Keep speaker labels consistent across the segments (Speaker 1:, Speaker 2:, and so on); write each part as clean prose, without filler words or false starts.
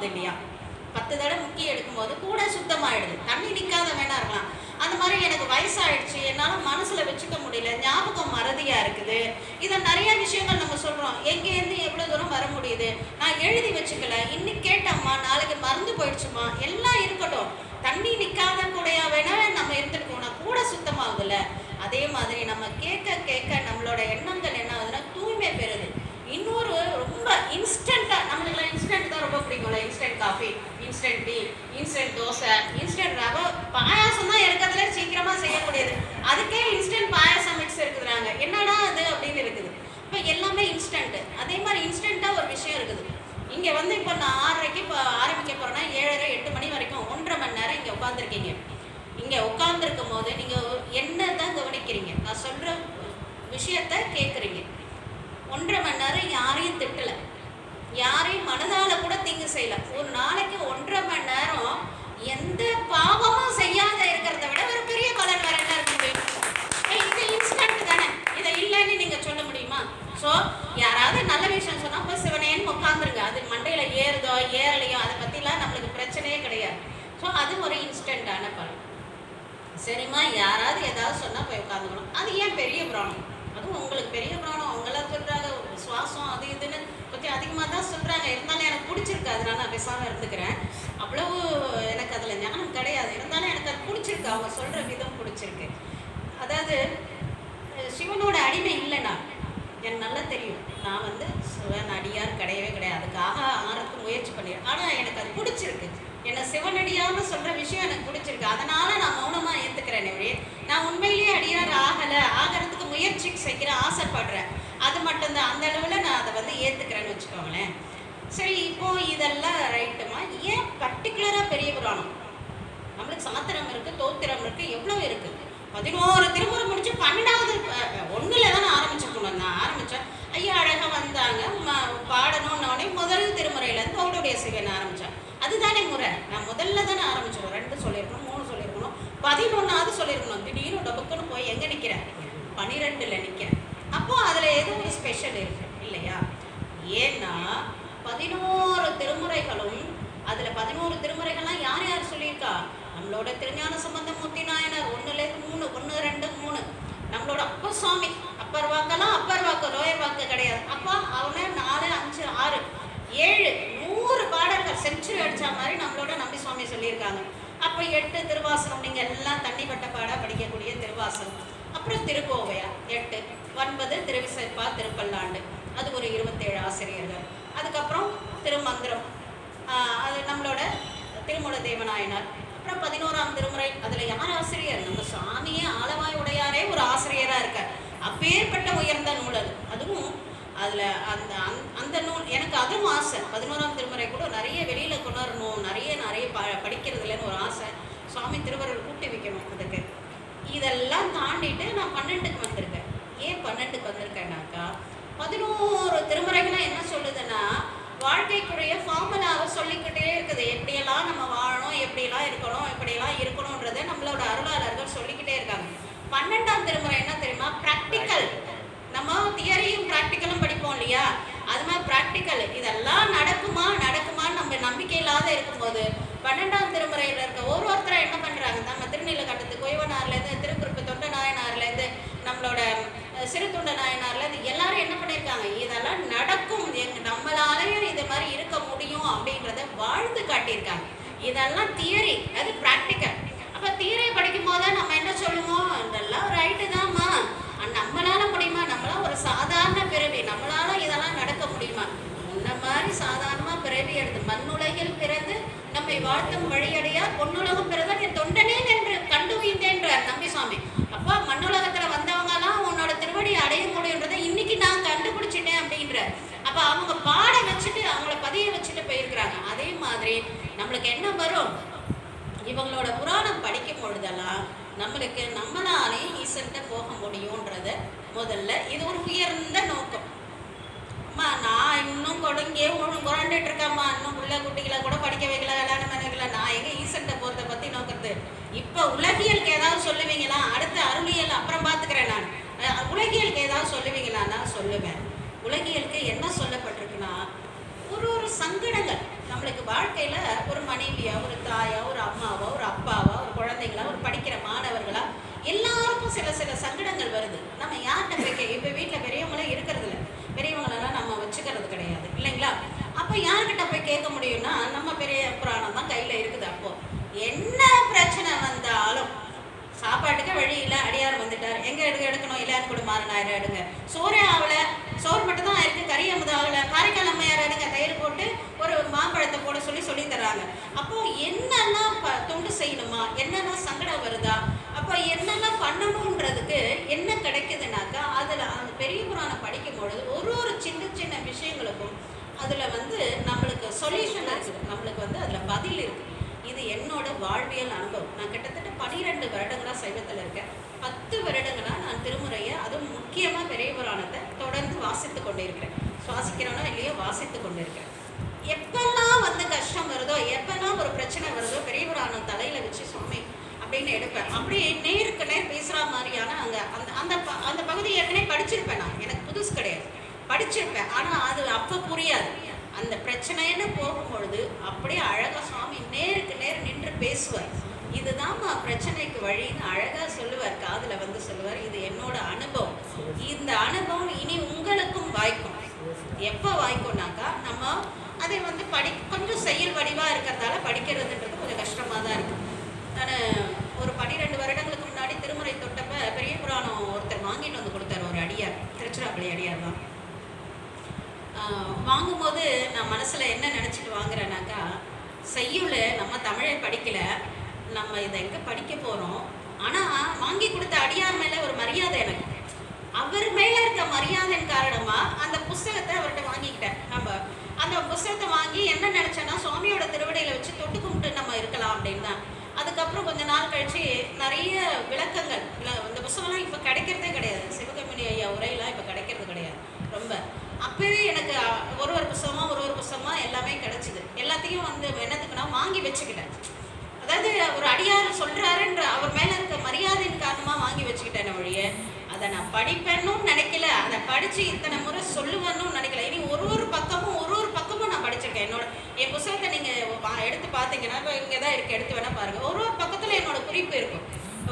Speaker 1: சுத்தமாகுது இல்லையா? 10 தடவை முக்கி எடுக்கும்போது கூட சுத்தமாயிடுது. தண்ணி நிற்காத வேணா இருக்கலாம். அந்த மாதிரி எனக்கு வயசாயிடுச்சு, என்னால் மனசில் வச்சுக்க முடியல, ஞாபகம் மறதியாக இருக்குது. இதை நிறைய விஷயங்கள் நம்ம சொல்கிறோம். எங்கேருந்து எவ்வளோ தூரம் வர முடியுது, நான் எழுதி வச்சுக்கல, இன்னைக்கு கேட்டம்மா நாளைக்கு மறந்து போயிடுச்சுமா, எல்லாம் இருக்கட்டும். தண்ணி நிற்காத கூடையா வேணா நம்ம இருந்துட்டு போனால் கூட சுத்தமாகுதுல்ல. அதே மாதிரி நம்ம கேட்க கேட்க நம்மளோட எண்ணங்கள் என்ன ஆகுதுன்னா தூய்மை பெறுது. இன்னொரு ரொம்ப இன்ஸ்டண்ட்டாக, நம்மளுக்குலாம் இன்ஸ்டன்ட் தான் ரொம்ப பிடிக்கும்ல. Instant coffee, instant tea, instant dosa, instant ரவை பாயாசம் தான் இருக்கிறதுல சீக்கிரமாக செய்யக்கூடியது. அதுக்கே இன்ஸ்டன்ட் பாயாசம் மிக்ஸ் இருக்குதுறாங்க. என்னடா அது அப்படின்னு இருக்குது. இப்போ எல்லாமே இன்ஸ்டன்ட்டு. அதே மாதிரி இன்ஸ்டண்ட்டாக ஒரு விஷயம் இருக்குது. இங்கே வந்து இப்போ நான் 6:30க்கு இப்போ ஆரம்பிக்க போகிறேன்னா 7:30 8 மணி வரைக்கும் 1.5 மணி நேரம் இங்கே உட்காந்துருக்கீங்க. இங்கே உட்காந்துருக்கும் போது நீங்கள் என்ன தான் கவனிக்கிறீங்க, நான் சொல்கிற விஷயத்த கேட்குறீங்க. 1.5 மணி நேரம் யாரையும் திட்டலை, யாரையும் மனதால் கூட தீங்கு செய்யலை. ஒரு நாளைக்கு 1.5 மணி நேரம் எந்த பாவமும் செய்யாத இருக்கிறத விட ஒரு பெரிய பலன் வேற என்ன இருக்க முடியும்? இது இன்ஸ்டன்ட் தானே, இதை இல்லைன்னு நீங்கள் சொல்ல முடியுமா? ஸோ யாராவது நல்ல விஷயம் சொன்னால் போய் சிவனேன்னு உட்காந்துருங்க. அது மண்டையில் ஏறுதோ ஏறலையோ அதை பற்றிலாம் நம்மளுக்கு பிரச்சனையே கிடையாது. ஸோ அது ஒரு இன்ஸ்டண்ட்டான பலன். சரிம்மா, யாராவது ஏதாவது சொன்னால் போய் உட்காந்துக்கணும். அது ஏன் பெரிய புராணம்? அதுவும் உங்களுக்கு பெரிய புராணம். அவங்களாம் சொல்கிறாங்க சுவாசம் அது இதுன்னு கொஞ்சம் அதிகமாக தான் சொல்கிறாங்க. இருந்தாலும் எனக்கு பிடிச்சிருக்கு, அதனால நான் பேசாமல் இருந்துக்கிறேன். அவ்வளவு எனக்கு அதில் ஞானம் கிடையாது. இருந்தாலும் எனக்கு அது பிடிச்சிருக்கு, அவங்க சொல்கிற விதம் பிடிச்சிருக்கு. அதாவது சிவனோட அடிமை இல்லைண்ணா, எனக்கு நல்லா தெரியும். நான் வந்து சிவன் அடியார் கிடையவே கிடையாது. அதுக்காக ஆறதுக்கு முயற்சி பண்ணிடுறேன். ஆனால் எனக்கு அது பிடிச்சிருக்கு. என்னை சிவனடியார்னு சொல்கிற விஷயம் எனக்கு பிடிச்சிருக்கு. அதனால் நான் மௌனமாக ஏற்றுக்கிறேன். நான் உண்மையிலேயே அடியார் ஆகிறதுக்கு முயற்சி செய்கிறேன், ஆசைப்படுறேன். அது மட்டும்தான். அந்த அளவில் நான் அதை வந்து ஏற்றுக்கிறேன்னு வச்சுக்கோங்களேன். சரி, இப்போது இதெல்லாம் ரைட்டுமா? ஏன் பர்டிகுலராக பெரிய புராணம்? நம்மளுக்கு சாத்திரம் இருக்குது, தோத்திரம் இருக்குது, எவ்வளோ இருக்குது. 11 திருமுறை முடிச்சு 12வது 1ல் தானே ஆரம்பிச்சிருக்கணும். நான் ஆரம்பித்தேன், ஐயா அழகாக வந்தாங்க, பாடணுன்னே முதல் திருமுறையிலேருந்து அவளுடைய சிவன் ஆரம்பித்தேன். அதுதானே முறை. நான் முதல்ல தானே ஆரம்பித்தோம். 2 சொல்லியிருக்கணும், 3 சொல்லியிருக்கணும், 11வது சொல்லியிருக்கணும். திடீர்னு டபுக்குன்னு போய் எங்கே நிற்கிறேன்? 12ல் நிற்கிறேன். அப்போது அதில் ஏதோ ஒரு ஸ்பெஷல் இருக்கு இல்லையா? ஏன்னா 11 திருமுறைகளும், அதில் 11 திருமுறைகள்லாம் யார் யார் சொல்லியிருக்கா? நம்மளோட திருஞான சம்பந்தமூர்த்தி நாயனார் 1லேருந்து 3, 1 2 3. நம்மளோட அப்பர் சுவாமி, அப்பர் வாக்கெல்லாம் அப்பர் வாக்கு, லோயர் வாக்கு கிடையாது. அப்போ அவனை 4 5 6 7 100 பாடல்கள் செஞ்சுரி அடித்த மாதிரி நம்மளோட நம்பி சுவாமி சொல்லியிருக்காங்க. அப்போ 8 திருவாசகம், நீங்கள் எல்லாம் தண்ணிப்பட்ட பாடாக படிக்கக்கூடிய திருவாசகம். அப்புறம் திருக்கோவையார் 8, 9 திருவிசைப்பா, திருப்பல்லாண்டு, அது ஒரு 27 ஆசிரியர்கள். அதுக்கப்புறம் திருமந்திரம், அது நம்மளோட திருமூல தேவநாயனார். அப்புறம் 11ஆம் திருமுறை, அதில் யார் ஆசிரியர்? நம்ம சுவாமியே ஆலவாய் உடையாரே ஒரு ஆசிரியராக இருக்கார். அப்பேற்பட்ட உயர்ந்த நூல் அது. அதுவும் அதில் அந்த நூல் எனக்கு அதுவும் ஆசை. 11ஆம் திருமுறை கூட நிறைய வெளியில் கொண்டாடணும், நிறைய படிக்கிறதுலன்னு ஒரு ஆசை. சுவாமி திருவருள் கூட்டி வைக்கணும் அதுக்கு. இதெல்லாம் தாண்டிட்டு நான் 12க்கு வந்திருக்கேன். ஏன் 12க்கு வந்திருக்கேன்னாக்கா, 11 திருமுறைகள்லாம் என்ன சொல்லுதுன்னா வாழ்க்கைக்குரிய ஃபார்முலாவை சொல்லிக்கிட்டே இருக்குது. எப்படியெல்லாம் நம்ம வாழணும், எப்படியெல்லாம் இருக்கணும், இப்படியெல்லாம் இருக்கணுன்றதை நம்மளோட அருளாளர்கள் சொல்லிக்கிட்டே இருக்காங்க. 12ஆம் திருமுறை என்ன தெரியுமா? ப்ராக்டிக்கல். நம்ம தியரியும் ப்ராக்டிக்கலும் படிப்போம் இல்லையா? அது மாதிரி ப்ராக்டிக்கல். இதெல்லாம் நடக்குமான்னு நம்ம நம்பிக்கை இல்லாத இருக்கும்போது 12ஆம் திருமுறையில் இருக்க ஒருத்தரை என்ன பண்ணுறாங்க? நம்ம திருநீலகண்டத்து கொய்வனார்லேருந்து, திருக்குறுப்பு தொண்ட நாயனார்லேருந்து, நம்மளோட சிறு தொண்ட நாயனார்லேருந்து எல்லாரும் என்ன பண்ணியிருக்காங்க? இதெல்லாம் நடக்கும், நம்மளாலையும் இது மாதிரி இருக்க முடியும் அப்படின்றத வாழ்ந்து காட்டியிருக்காங்க. இதெல்லாம் தியரி, அது ப்ராக்டிக்கல். அப்போ தியரி படிக்கும் போது நம்ம என்ன சொல்லுவோம்? இதெல்லாம் ரைட்டு தான்மா, நம்மளால முடியுமா? நம்மளாம் ஒரு சாதாரண பிறவி, நம்மளால இதெல்லாம் நடக்க முடியுமா? இந்த மாதிரி சாதாரணமாக பிறவி எடுத்து மண்ணுலகில் பிறந்து நம்மை வாழ்த்தும் வழியடையார் பொன்னுலகம் பிறதான் என் தொண்டனே என்று கண்டு உயிர்ந்தேன்றார் நம்பி சுவாமி. அப்பா, மண்ணுலகத்தில் வந்தவங்கலாம் உன்னோட திருவடி அடைய முடியுன்றதை இன்னைக்கு நான் கண்டுபிடிச்சிட்டேன் அப்படின்ற. அப்போ அவங்க பாட வச்சுட்டு, அவங்கள பதிய வச்சுட்டு போயிருக்கிறாங்க. அதே மாதிரி நம்மளுக்கு என்ன வரும்? இவங்களோட புராணம் படிக்கும் பொழுதெல்லாம் நம்மளுக்கு நம்மளாலே ஈசன்ட்ட போக முடியுன்றத முதல்ல, இது ஒரு உயர்ந்த நோக்கம். அம்மா, நான் இன்னும் கொடுங்கே குழண்டுட்டு இருக்கேம்மா, இன்னும் பிள்ளை குட்டிகளை கூட படிக்க வைக்கல, கல்யாணம் பண்ண வைக்கல, நான் எங்கே ஈசன்ட்ட போகிறத பற்றி நோக்கிறது? இப்போ உலகியலுக்கு ஏதாவது சொல்லுவீங்களா? அடுத்த அருளியல் அப்புறம் பார்த்துக்கிறேன். நான் உலகியலுக்கு ஏதாவது சொல்லுவீங்களா? நான் சொல்லுவேன். உலகியலுக்கு என்ன சொல்லப்பட்டிருக்குன்னா, ஒரு சங்கடங்கள் நம்மளுக்கு வாழ்க்கை வாழ்க்கையில ஒரு மனைவியா, ஒரு தாயா, ஒரு அம்மாவா, ஒரு அப்பாவா, ஒரு குழந்தைங்களா, ஒரு படிக்கிற மாணவர்களா, எல்லாருக்கும் சில சில சங்கடங்கள் வருது. நம்ம யார்கிட்ட போய் இப்ப வீட்டுல பெரியவங்களே இருக்கிறது இல்லை, பெரியவங்களெல்லாம் நம்ம வச்சுக்கிறது கிடையாது இல்லைங்களா? அப்ப யார்கிட்ட போய் கேட்க முடியும்னா நம்ம பெரிய புராணம் தான் கையில இருக்குது. அப்போ என்ன பிரச்சனை வந்தாலும், சாப்பாட்டுக்கு வழி இல்லை, அடியார் வந்துட்டார், எங்க எடுக்கணும், இல்லையான்னு கூட மாறினாயிரம் எடுங்க, சோறே ஆகல, சோறு மட்டும் தான் இருக்கு, கறி அமுது ஆகல, காரைக்கால் அம்மையார் எடுங்க, தயிர் போட்டு ஒரு மாம்பழத்தை போட சொல்லி தர்றாங்க. அப்போ என்னெல்லாம் தொண்டு செய்யணுமா, என்னெல்லாம் சங்கடம் வருதா, அப்போ என்னெல்லாம் பண்ணணுன்றதுக்கு என்ன கிடைக்குதுனாக்கா, அதுல அந்த பெரிய புராணம் படிக்கும் பொழுது ஒரு ஒரு சின்ன சின்ன விஷயங்களுக்கும் அதுல நம்மளுக்கு சொல்யூஷன் இருக்குது, நம்மளுக்கு அதுல பதில் இருக்கு. இது என்னோட வாழ்வியல் அனுபவம். நான் கிட்டத்தட்ட 12 வருடங்களா சைவத்தில் இருக்கேன். 10 வருடங்களா நான் திருமுறையை, அதுவும் முக்கியமாக பெரிய புராணத்தை தொடர்ந்து வாசித்து கொண்டு இருக்கிறேன். சுவாசிக்கிறோனோ இல்லையோ வாசித்து கொண்டு இருக்கிறேன். எப்பெல்லாம் கஷ்டம் வருதோ, எப்பெல்லாம் ஒரு பிரச்சனை வருதோ, பெரிய புராணம் தலையில வச்சு சுவாமி அப்படின்னு எடுப்பேன். அப்படியே நேருக்கு நேர் பேசுகிற மாதிரியான அந்த பகுதி ஏற்கனவே படிச்சிருப்பேன். நான் எனக்கு புதுசு கிடையாது, படிச்சிருப்பேன். ஆனால் அது அப்போ புரியாது. அந்த பிரச்சனைன்னு போகும்பொழுது அப்படியே அழகா சுவாமி நேருக்கு நேர் நின்று பேசுவார். இதுதான் பிரச்சனைக்கு வழின்னு அழகா சொல்லுவார், காதுல சொல்லுவார். இது என்னோட அனுபவம். இந்த அனுபவம் இனி உங்களுக்கும் வாய்க்கும். எப்போ வாய்க்கும்னாக்கா, நம்ம அதை கொஞ்சம் செயல் வடிவா இருக்கிறதால படிக்கிறதுன்றது கொஞ்சம் கஷ்டமா தான் இருக்கு. நான் ஒரு 12 வருடங்களுக்கு முன்னாடி திருமுறை தொட்டப்ப பெரிய புராணம் ஒருத்தர் வாங்கிட்டு கொடுத்தார், ஒரு அடியார், திருச்சிராப்பள்ளி அடியார் தான். வாங்கும்போது நான் மனசில் என்ன நினச்சிட்டு வாங்குறேன்னாக்கா, செய்யுள்ள நம்ம தமிழை படிக்கல, நம்ம இதை எங்கே படிக்க போகிறோம். ஆனால் வாங்கி கொடுத்த அடியார் மேலே ஒரு மரியாதை எனக்கு, அவர் மேலே இருக்க மரியாதையின் காரணமாக அந்த புஸ்தகத்தை அவர்கிட்ட வாங்கிக்கிட்டேன். நம்ம அந்த புஸ்தகத்தை வாங்கி என்ன நினச்சேன்னா, சுவாமியோட திருவடியில் வச்சு தொட்டு கும்பிட்டு நம்ம இருக்கலாம் அப்படின்னு தான். அதுக்கப்புறம் கொஞ்ச நாள் கழிச்சு நிறைய விளக்கங்கள், இந்த புஸ்தகம்லாம் இப்போ கிடைக்கிறதே கிடையாது. சிவகமணி ஐயா உரையெல்லாம் இப்போ கிடைக்கிறது கிடையாது ரொம்ப. அப்போவே எனக்கு ஒரு புஸ்தகமாக எல்லாமே கிடைச்சிது. எல்லாத்தையும் என்னத்துக்குன்னா வாங்கி வச்சுக்கிட்டேன். அதாவது ஒரு அடியார் சொல்கிறாருன்ற அவர் மேலே இருக்க மரியாதையின் காரணமாக வாங்கி வச்சுக்கிட்டேன் ஒழிய, அதை நான் படிப்பேன்னு நினைக்கல, அதை படித்து இத்தனை முறை சொல்லுவேன்னு நினைக்கல. இனி ஒரு பக்கமும் நான் படிச்சிருக்கேன். என் புத்தகத்தை நீங்கள் எடுத்து பார்த்தீங்கன்னா, இப்போ இங்கே தான் இருக்குது, எடுத்து வேணால் பாருங்கள். ஒரு பக்கத்தில் என்னோட குறிப்பு இருக்கும்.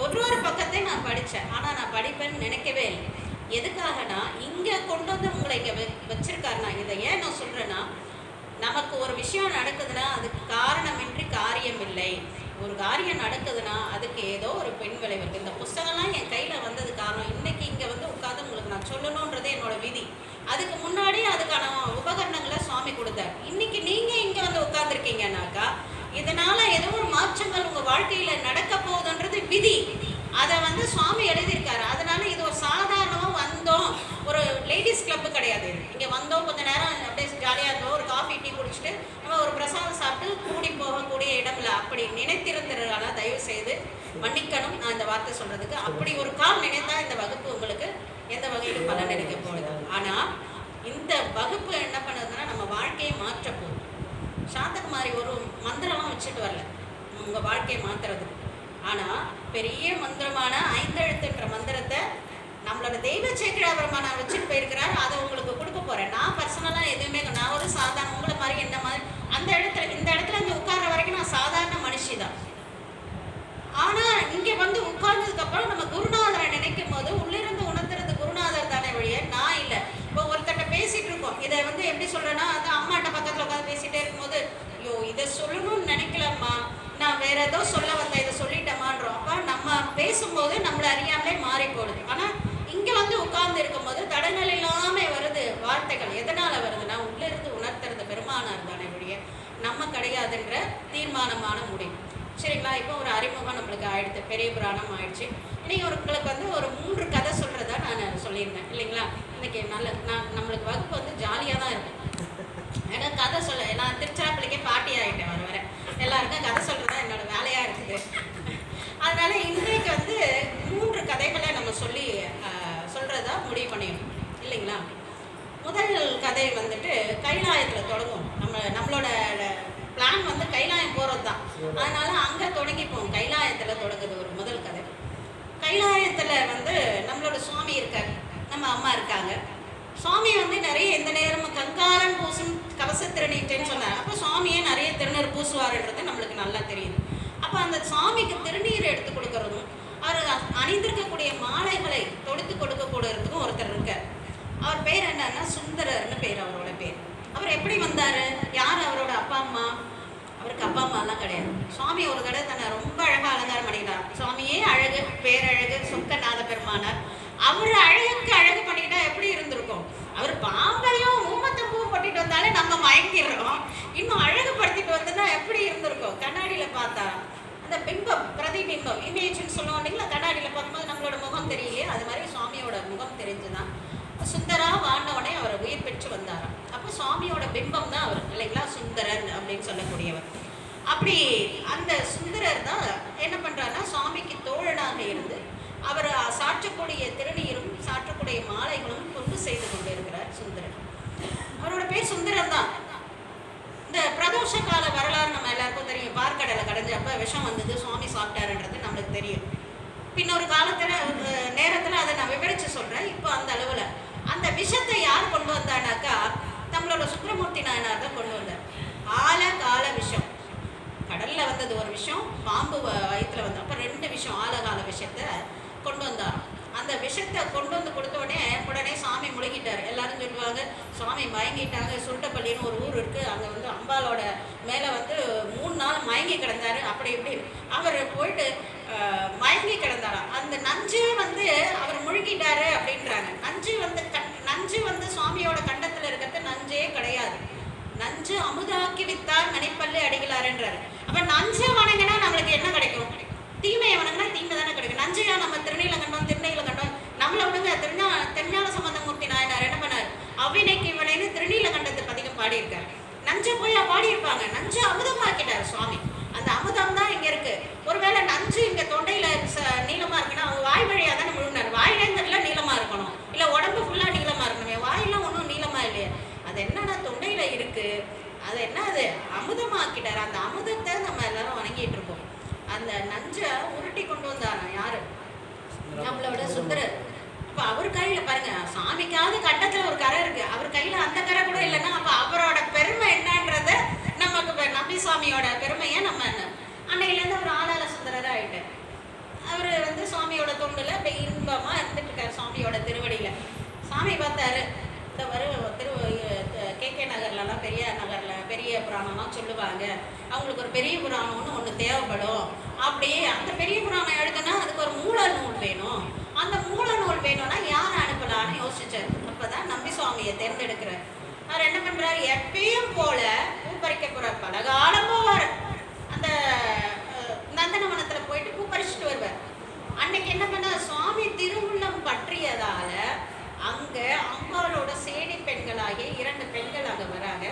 Speaker 1: ஒரு பக்கத்தை நான் படித்தேன். ஆனால் நான் படிப்பேன்னு நினைக்கவே இல்லை. எதுக்காகனா, இங்கே கொண்டு உங்களை இங்கே வச்சிருக்காருனா, இதை ஏன் நான் சொல்கிறேன்னா, நமக்கு ஒரு விஷயம் நடக்குதுன்னா அதுக்கு காரணமின்றி காரியம் இல்லை. ஒரு காரியம் நடக்குதுன்னா அதுக்கு ஏதோ ஒரு பின் விளைவு இருக்குது. இந்த புஸ்தகம்லாம் என் கையில் வந்தது காரணம். இன்னைக்கு இங்கே உட்காந்து உங்களுக்கு நான் சொல்லணுன்றது என்னோட விதி. அதுக்கு முன்னாடி அதுக்கான உபகரணங்களை சுவாமி கொடுத்தார். இன்னைக்கு நீங்கள் இங்கே உட்காந்துருக்கீங்கன்னாக்கா, இதனால ஏதோ ஒரு மாற்றங்கள் உங்கள் வாழ்க்கையில் நடக்க போகுதுன்றது விதி. அதை சுவாமி எழுதியிருக்காரு. அதனால இது ஒரு சாதாரணமாக வந்தோம், ஒரு லேடிஸ் கிளப்பு கிடையாது. இங்கே வந்தோம், கொஞ்சம் நேரம் அப்படியே ஜாலியாக இருந்தோம், ஒரு காஃபி டீ குடிச்சிட்டு நம்ம ஒரு பிரசாதம் சாப்பிட்டு கூடி போகக்கூடிய இடம்ல அப்படி நினைத்திருந்ததுனால தயவு செய்து மன்னிக்கணும் நான் இந்த வார்த்தை சொல்றதுக்கு. அப்படி ஒரு கால் நினைத்தா இந்த வகுப்பு உங்களுக்கு எந்த வகையிலும் பலன் அளிக்க போகுது. ஆனால் இந்த வகுப்பு என்ன பண்ணுதுன்னா, நம்ம வாழ்க்கையை மாற்ற போகுது. சாந்தகுமாரி ஒரு மந்திரம்லாம் வச்சுட்டு வரல உங்கள் வாழ்க்கையை மாற்றுறதுக்கு. ஆனால் பெரிய மந்திரமான 5 எழுத்துன்ற மந்திரத்தை நம்மளோட தெய்வ சேக்கிழாபுரமா நான் வச்சுட்டு போயிருக்கிறாரு. அதை உங்களுக்கு கொடுக்க போகிறேன். நான் பர்சனலாக எதுவுமே, நான் ஒரு சாதாரண உங்களை மாதிரி என்ன மாதிரி இந்த இடத்துல இங்கே உட்கார்ற வரைக்கும் நான் சாதாரண மனுஷி தான். ஆனால் இங்கே உட்கார்ந்ததுக்கப்புறம் நம்ம குருநாதரை நினைக்கும் போது உள்ளிருந்து உணர்த்துறது குருநாதர் தானே வழிய நான் இல்லை. இப்போ ஒருத்தட்ட பேசிகிட்டு இருக்கோம், இதை எப்படி சொல்கிறேன்னா, அது அம்மாட்ட பக்கத்தில் உட்காந்து பேசிகிட்டே இருக்கும்போது, ஐயோ இதை சொல்லணும்னு நினைக்கலம்மா, நான் வேற ஏதோ சொல்ல வந்தேன், இதை சொல்லிட்டேமான்றோம். அப்போ நம்ம பேசும்போது நம்மளை அறியாமலே மாறி போடுது. ஆனால் இங்கே உட்கார்ந்து இருக்கும்போது தடங்கள் இல்லாமல் வருது வார்த்தைகள். எதனால் வருதுன்னா, உள்ளிருந்து உணர்த்துறது பெருமானார் தானே வழிய நம்ம கிடையாதுன்ற தீர்மானமான முடிவு. சரிங்களா? இப்போ ஒரு அறிமுகம் நம்மளுக்கு ஆயிடுச்சு, பெரிய புராணம் ஆயிடுச்சு. இன்னைக்கு உங்களுக்கு ஒரு 3 கதை சொல்கிறதா நான் சொல்லியிருந்தேன் இல்லைங்களா? இன்னைக்கு நம்மளுக்கு வகுப்பு ஜாலியாக தான் இருக்கும். ஏன்னா கதை சொல்ல, நான் திருச்சிராப்பள்ளிக்கே பாட்டி ஆகிட்டேன், வர எல்லாருக்கும் கதை சொல்கிறது தான் என்னோட வேலையாக இருக்குது. அதனால இன்றைக்கு 3 கதைகளை நம்ம சொல்கிறதா முடிவு பண்ணிடணும் இல்லைங்களா? முதல் கதை கைலாயத்தில் தொடங்கும். நம்மளோட பிளான் கைலாயம் போகிறது தான். அதனால அங்கே தொடங்கிப்போம். கைலாயத்தில் தொடங்குது ஒரு முதல் கதை. கைலாயத்தில் நம்மளோட சுவாமி இருக்கார், நம்ம அம்மா இருக்காங்க, சுவாமி வந்து நிறைய எந்த நேரமும் கங்காரன் பூசும் கவச திருநீற்றேன்னு சொன்னார். அப்போ சுவாமியே நிறைய திருநீர் பூசுவாருன்றது நம்மளுக்கு நல்லா தெரியுது. அப்போ அந்த சாமிக்கு திருநீர் எடுத்து கொடுக்கறதும் அவர் அணிந்திருக்கக்கூடிய மாலைகளை தொடுத்து கொடுக்கக்கூடியதுக்கும் ஒருத்தர் இருக்கார். அவர் பேர் என்னன்னா சுந்தரர்னு பேர். அவரோட பேர். அவர் எப்படி வந்தார்? யார் அவரோட அப்பா அம்மா? அவருக்கு அப்பா அம்மாலாம் கிடையாது. சுவாமி ஒரு தடவை தன்னை ரொம்ப அழகாக அலங்காரம் பண்ணிட்டார். சுவாமியே அழகு, பேரழகு, சொக்கநாத பெருமானார். அவர் அழகுக்கு அழகு பண்ணிக்கிட்டா எப்படி இருந்திருக்கும்? அவர் பாம்பையும் ஊமத்தம் பூ பட்டிட்டு வந்தாலே நம்ம மயங்கிடுறோம். இன்னும் அழகுபடுத்திட்டு வந்ததுன்னா எப்படி இருந்திருக்கும்? கண்ணாடியில் பார்த்தா அந்த பிம்பம், பிரதிபிம்பம், இமேஜ்னு சொல்லுவோம் இல்லைங்களா? கண்ணாடியில் பார்க்கும்போது நம்மளோட முகம் தெரியலையே, அது மாதிரி சுவாமியோட முகம் தெரிஞ்சுதான் சுந்தரா வாண்டவனே அவர் உயிர் பெற்று வந்தாராம். அப்போ சுவாமியோட பிம்பம் தான் அவர் இல்லைங்களா, சுந்தரன் அப்படின்னு சொல்லக்கூடியவர். அப்படி அந்த சுந்தரர் தான் என்ன பண்ணுறாருன்னா சுவாமிக்கு தோழனாக இருந்து அவர் சாற்றக்கூடிய திருநீரும் சாற்றக்கூடிய மாலைகளும் கொண்டு செய்து கொண்டு இருக்கிறார் சுந்தரர். அவரோட பேர் சுந்தரர் தான். இந்த பிரதோஷ கால வரலாறு நம்ம எல்லாருக்கும் தெரியும். பார்க்கடலை கடைஞ்சப்ப விஷம் வந்தது, சுவாமி சாப்பிட்டாருன்றது நம்மளுக்கு தெரியும். பின்னொரு காலத்தில் நேரத்தில் அதை நான் விவரித்து சொல்கிறேன். இப்போ அந்த அளவில் அந்த விஷத்தை யார் கொண்டு வந்தானாக்கா நம்மளோட சுக்கிரமூர்த்தி நாயனார் தான் கொண்டு வந்தார். ஆலகால விஷம். கடலில் வந்தது ஒரு விஷம், பாம்பு வயிற்றுல வந்தோம். அப்போ 2 விஷம், ஆலகால விஷத்தை கொண்டு வந்தாராம். அந்த விஷத்தை கொண்டு வந்து கொடுத்த உடனே சாமி முழுகிட்டார். எல்லாரும் சொல்லுவாங்க சுவாமி மயங்கிட்டாங்க. சுருட்டப்பள்ளின்னு ஒரு ஊர் இருக்குது, அங்கே வந்து அம்பாலோட மேலே வந்து 3 நாள் மயங்கி கிடந்தார். அப்படி இப்படி அவர் போயிட்டு மயங்கி கிடந்தாராம். அந்த நஞ்சு வந்து அவர் முழுகிட்டாரு அப்படின்றாங்க. நஞ்சு வந்து சுவாமியோட கண்டத்தில் இருக்கிறது நஞ்சே கிடையாது. நஞ்சு அமுதாக்கி வித்தார் மணிப்பள்ளி அடிகளாருன்றாரு. அப்போ நஞ்சை வணங்கினா நம்மளுக்கு என்ன கிடைக்கும்? தீமையை வணங்கினா தீமை தானே கிடைக்கும். நஞ்சையா நம்ம திருநீலகண்டம் நம்மளை விடுங்க. திருஞான சம்பந்தமூர்த்தி நாயனார் என்ன பண்ணார்? அவ்வினைக்கு இவனைன்னு திருநீலகண்டத்தை பதிகம் பாடியிருக்கார். நஞ்சை போய் பாடியிருப்பாங்க. நஞ்சு அமுதமாக்கிட்டார் சுவாமி. அந்த அமுதம் தான் இங்கே இருக்கு. ஒருவேளை நஞ்சு இங்கே தொண்டையில் நீளமாக இருக்குன்னா அவங்க வாய் வழியாக தானே முழுங்கினார். வாயிலேங்கிறதுல நீளமாக இருக்கணும், இல்லை உடம்பு ஃபுல்லாக நீளமாக இருக்கணுமே. வாயெல்லாம் ஒன்றும் நீளமாக இல்லையா? அது என்னன்னா தொண்டையில் இருக்கு. அது என்ன? அது அமுதமாக்கிட்டார். அந்த அமுதத்தை நம்ம எல்லாரும் வணங்கிட்டு இருக்கோம். அந்த நஞ்சை உருட்டி கொண்டு வந்தாராம் யாரு? நம்மளோட சுந்தரர். அப்போ அவர் கையில் பாருங்க, சாமிக்காவது கண்டத்தில் ஒரு கரை இருக்கு, அவர் கையில் அந்த கரை கூட இல்லைன்னா அப்போ அவரோட பெருமை என்னன்றத நமக்கு நம்பி சுவாமியோட பெருமையை நம்ம அன்னையிலேருந்து அவர் ஆளால சுந்தரராக ஆகிட்டார். அவர் வந்து சுவாமியோட தொண்டில் அப்படி இன்பமாக இருந்துட்டு இருக்கார் சுவாமியோட திருவடியில். சாமி பார்த்தாரு. இந்த KK நகர்லலாம் பெரியார் நகரில் பெரிய புராணம்லாம் சொல்லுவாங்க. அவங்களுக்கு ஒரு பெரிய புராணம்னு ஒன்று தேவைப்படும். அப்படியே அந்த பெரிய புராணம் எழுதுனா அதுக்கு ஒரு மூல நூல் வேணும். அந்த மூல நூல் வேணும்னா யாரை அனுப்பலான்னு யோசிச்சார். அப்போ தான் நம்பி சுவாமியை தேர்ந்தெடுக்கிறார். அவர் என்ன பண்ணுறாரு? எப்பயும் போல பூ பறிக்க போகிறார். பலகாலம் போவார். அந்த நந்தனவனத்தில் போயிட்டு பூ பறிச்சுட்டு வருவார். அன்னைக்கு என்ன பண்ண? சுவாமி திருவுள்ளம் பற்றியதால அங்கே அம்பாளோட சேடி பெண்களாகிய 2 பெண்கள் அங்கே வராங்க.